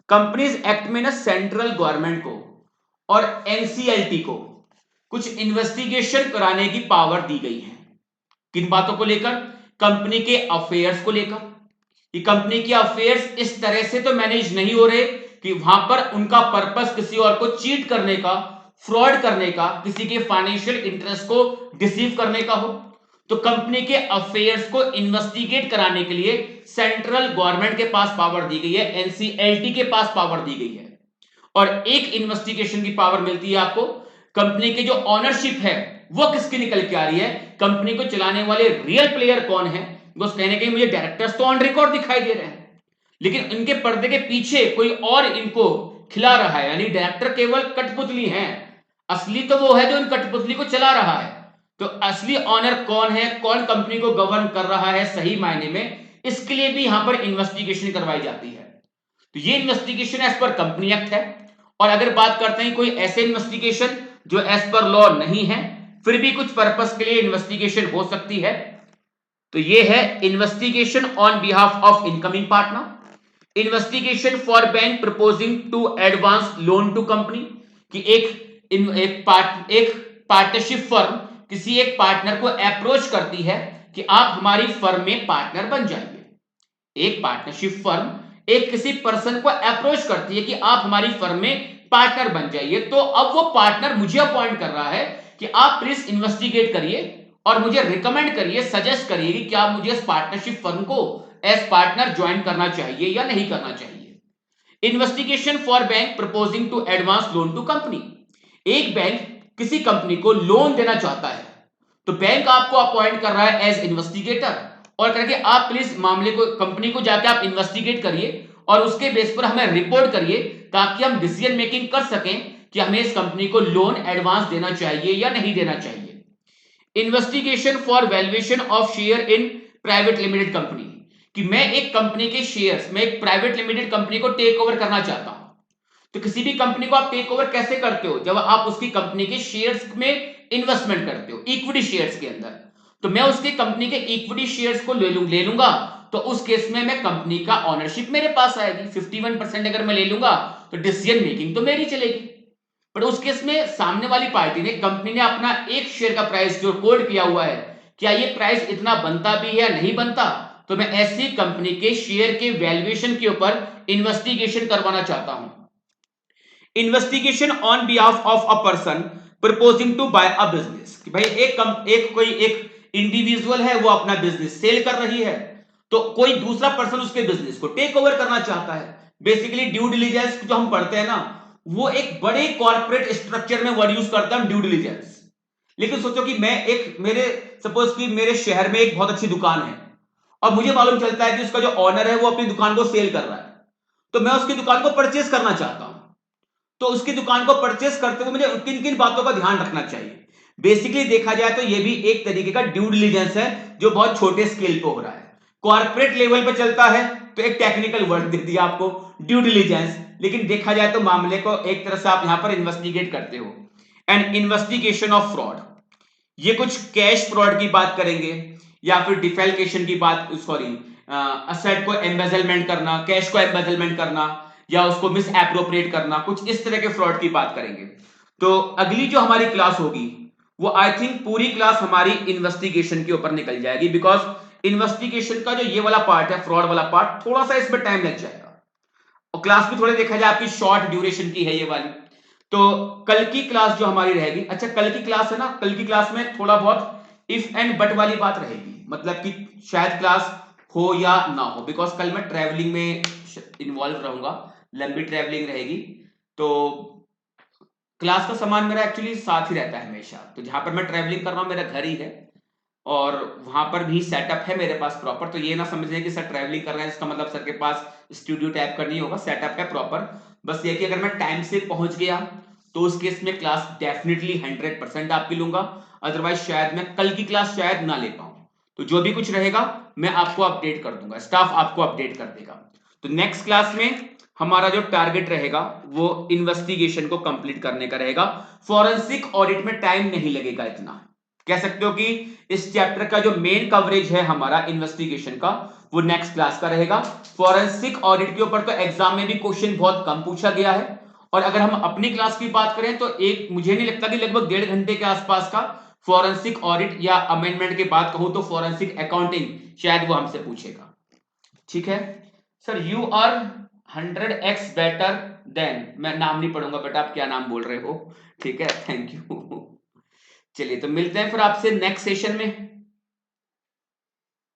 कंपनीज एक्ट में ना सेंट्रल गवर्नमेंट को और एनसीएलटी को कुछ इन्वेस्टिगेशन कराने की पावर दी गई है. किन बातों को लेकर? कंपनी के अफेयर्स को लेकर. कि कंपनी के अफेयर्स इस तरह से तो मैनेज नहीं हो रहे कि वहां पर उनका पर्पस किसी और को चीट करने का, फ्रॉड करने का, किसी के फाइनेंशियल इंटरेस्ट को डिसीव करने का हो. तो कंपनी के अफेयर्स को इन्वेस्टिगेट कराने के लिए सेंट्रल गवर्नमेंट के पास पावर दी गई है, एनसीएलटी के पास पावर दी गई है. और एक इन्वेस्टिगेशन की पावर मिलती है आपको, कंपनी के जो ऑनरशिप है वो किसकी निकल के आ रही है, कंपनी को चलाने वाले रियल प्लेयर कौन है. बस कहने के मुझे डायरेक्टर्स तो ऑन रिकॉर्ड दिखाई दे रहे हैं, लेकिन उनके पर्दे के पीछे कोई और इनको खिला रहा है. यानी डायरेक्टर केवल कठपुतली हैं, असली तो वो है जो इन कठपुतली को चला रहा है. तो असली ऑनर कौन है, कौन कंपनी को गवर्न कर रहा है सही मायने में, इसके लिए भी यहां पर इन्वेस्टिगेशन करवाई जाती है. तो ये investigation as per company act है. और अगर बात करते हैं कोई ऐसे इन्वेस्टिगेशन जो एज पर लॉ नहीं है, फिर भी कुछ पर्पस के लिए इन्वेस्टिगेशन हो सकती है, तो ये है investigation on behalf of incoming partner, investigation for bank proposing to advance loan to company. कि एक पार्टनरशिप फर्म किसी एक पार्टनर को अप्रोच करती है कि आप हमारी फर्म में पार्टनर बन जाइए. एक पार्टनरशिप फर्म एक किसी पर्सन को अप्रोच करती है कि आप हमारी फर्म में पार्टनर बन जाइए. तो अब वो पार्टनर मुझे अपॉइंट कर रहा है कि आप प्लीज इन्वेस्टिगेट करिए और मुझे रिकमेंड करिए, सजेस्ट करिए कि क्या मुझे इस पार्टनरशिप फर्म को एज पार्टनर ज्वाइन करना चाहिए या नहीं करना चाहिए. Investigation for bank proposing to advance loan to company. एक बैंक किसी कंपनी को लोन देना चाहता है, तो बैंक आपको अपॉइंट कर रहा है एज इन्वेस्टिगेटर और करके आप प्लीज मामले को, कंपनी को जाके आप इन्वेस्टिगेट करिए और उसके बेस पर हमें रिपोर्ट करिए, ताकि हम डिसीजन मेकिंग कर सकें कि हमें इस कंपनी को लोन एडवांस देना चाहिए या नहीं देना चाहिए. Investigation for valuation of share in private limited company. कि मैं एक कंपनी के शेयर्स, मैं एक प्राइवेट लिमिटेड कंपनी को टेक ओवर करना चाहता हूं. तो किसी भी कंपनी को आप टेक ओवर कैसे करते हो, जब आप उसकी कंपनी के शेयर्स में इन्वेस्टमेंट करते हो, इक्विटी शेयर्स के अंदर. तो मैं उसकी कंपनी के इक्विटी शेयर्स को ले लूंगा तो उस केस में मैं कंपनी का ओनरशिप मेरे पास आएगी। 51% अगर मैं ले लूंगा तो डिसीजन मेकिंग तो मेरी चलेगी। पर उस केस में सामने वाली पार्टी ने, कंपनी ने अपना एक शेयर का प्राइस जो कोड किया हुआ है, क्या ये प्राइस इतना बनता भी है या नहीं बनता, तो मैं ऐसी कंपनी के शेयर के वैल्यूएशन के ऊपर इन्वेस्टिगेशन करवाना चाहता हूं। Investigation on behalf of a person proposing to buy a business, कि भाई एक इंडिविजुअल है, वो अपना बिजनेस सेल कर रही है, तो कोई दूसरा पर्सन उसके बिजनेस को टेक ओवर करना चाहता है। बेसिकली ड्यू डिलिजेंस जो हम पढ़ते हैं ना, वो एक बड़े कॉर्पोरेट स्ट्रक्चर में वर्ड यूज करता है ड्यू डिलिजेंस। लेकिन सोचो कि मैं एक मेरे सपोज कि मेरे शहर में एक बहुत अच्छी दुकान है और मुझे मालूम चलता है कि उसका जो ऑनर है वो अपनी दुकान को सेल कर रहा है, तो मैं उसकी दुकान को परचेज करना चाहता हूं। तो उसकी दुकान को परचेस करते हुए मुझे किन किन बातों का ध्यान रखना चाहिए। बेसिकली देखा जाए तो यह भी एक तरीके का ड्यू डिलिजेंस है जो बहुत छोटे स्केल पे हो रहा है। कॉर्पोरेट लेवल पे चलता है तो एक टेक्निकल वर्ड दे दिया आपको, ड्यू डिलिजेंस, लेकिन देखा जाए तो मामले को एक तरह से आप यहां पर इन्वेस्टिगेट करते हो। एंड इन्वेस्टिगेशन ऑफ फ्रॉड, ये कुछ कैश फ्रॉड की बात करेंगे या फिर डिफेल्केशन की बात, सॉरी असेट को एम्बेजलमेंट करना, कैश को एम्बेजलमेंट करना या उसको मिस एप्रोप्रिएट करना, कुछ इस तरह के फ्रॉड की बात करेंगे। तो अगली जो हमारी क्लास होगी वो आई थिंक पूरी क्लास हमारी इन्वेस्टिगेशन के ऊपर निकल जाएगी, बिकॉज इन्वेस्टिगेशन का जो ये वाला पार्ट है, फ्रॉड वाला पार्ट, थोड़ा सा इसमें टाइम लग जाएगा और क्लास भी थोड़ी देखा जाए आपकी शॉर्ट ड्यूरेशन की है ये वाली। तो कल की क्लास जो हमारी रहेगी, अच्छा कल की क्लास है ना, कल की क्लास में थोड़ा बहुत इफ एंड बट वाली बात रहेगी, मतलब कि शायद क्लास हो या ना हो, बिकॉज कल मैं ट्रैवलिंग में इन्वॉल्व रहूंगा, लंबी ट्रैवलिंग रहेगी। तो क्लास का सामान मेरा एक्चुअली साथ ही रहता है हमेशा, तो जहां पर मैं ट्रैवलिंग कर रहा हूं मेरा घर ही है और वहां पर भी सेटअप है मेरे पास प्रॉपर। तो ये ना समझने कि सर ट्रैवलिंग कर रहे हैं इसका मतलब सर के पास स्टूडियो टाइप का नहीं होगा, सेटअप है प्रॉपर। बस ये कि अगर मैं टाइम से पहुंच गया तो उस केस में क्लास डेफिनेटली 100% आपकी लूंगा, अदरवाइज शायद मैं कल की क्लास शायद ना ले पाऊं। तो जो भी कुछ रहेगा मैं आपको अपडेट कर दूंगा, स्टाफ आपको अपडेट कर देगा। तो नेक्स्ट क्लास में हमारा जो टारगेट रहेगा वो इन्वेस्टिगेशन को कंप्लीट करने का रहेगा। फॉरेंसिक ऑडिट में टाइम नहीं लगेगा इतना, कह सकते हो कि इस चैप्टर का जो मेन कवरेज है हमारा इन्वेस्टिगेशन का वो नेक्स्ट क्लास का रहेगा। फॉरेंसिक ऑडिट के ऊपर तो एग्जाम में भी क्वेश्चन बहुत कम पूछा गया है, और अगर हम अपनी क्लास की बात करें तो एक मुझे नहीं लगता कि लगभग 1.5 घंटे के आसपास का फॉरेंसिक ऑडिट या अमेंडमेंट की बात कहूं तो फॉरेंसिक अकाउंटिंग शायद वो हमसे पूछेगा। ठीक है sir, you are 100x better than, मैं नाम नहीं पढ़ूंगा बेटा आप क्या नाम बोल रहे हो, ठीक है, थैंक यू। चलिए तो मिलते हैं फिर आपसे नेक्स्ट सेशन में,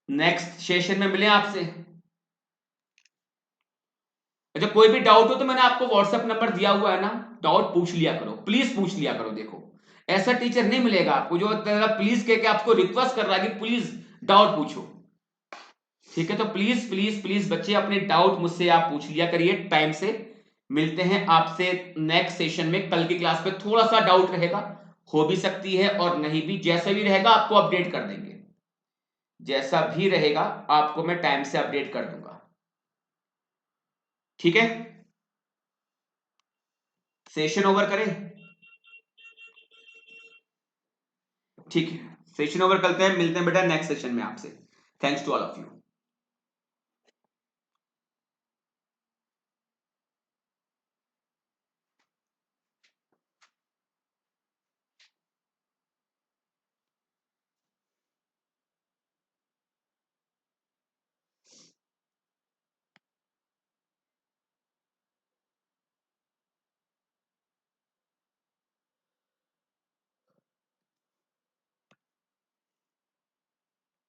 नेक्स्ट सेशन में मिले आपसे। अच्छा कोई भी डाउट हो तो मैंने आपको व्हाट्सएप नंबर दिया हुआ है ना, डाउट पूछ लिया करो, प्लीज पूछ लिया करो। देखो ऐसा टीचर नहीं मिलेगा आपको जो प्लीज कह के आपको रिक्वेस्ट कर रहा है कि प्लीज डाउट पूछो, ठीक है। तो प्लीज प्लीज प्लीज बच्चे अपने डाउट मुझसे आप पूछ लिया करिए टाइम से। मिलते हैं आपसे नेक्स्ट सेशन में, कल की क्लास पे थोड़ा सा डाउट रहेगा, हो भी सकती है और नहीं भी, जैसा भी रहेगा आपको अपडेट कर देंगे, जैसा भी रहेगा आपको मैं टाइम से अपडेट कर दूंगा, ठीक है। सेशन ओवर करें, ठीक है सेशन ओवर करते हैं, मिलते हैं बेटा नेक्स्ट सेशन में आपसे। Thanks to all of you.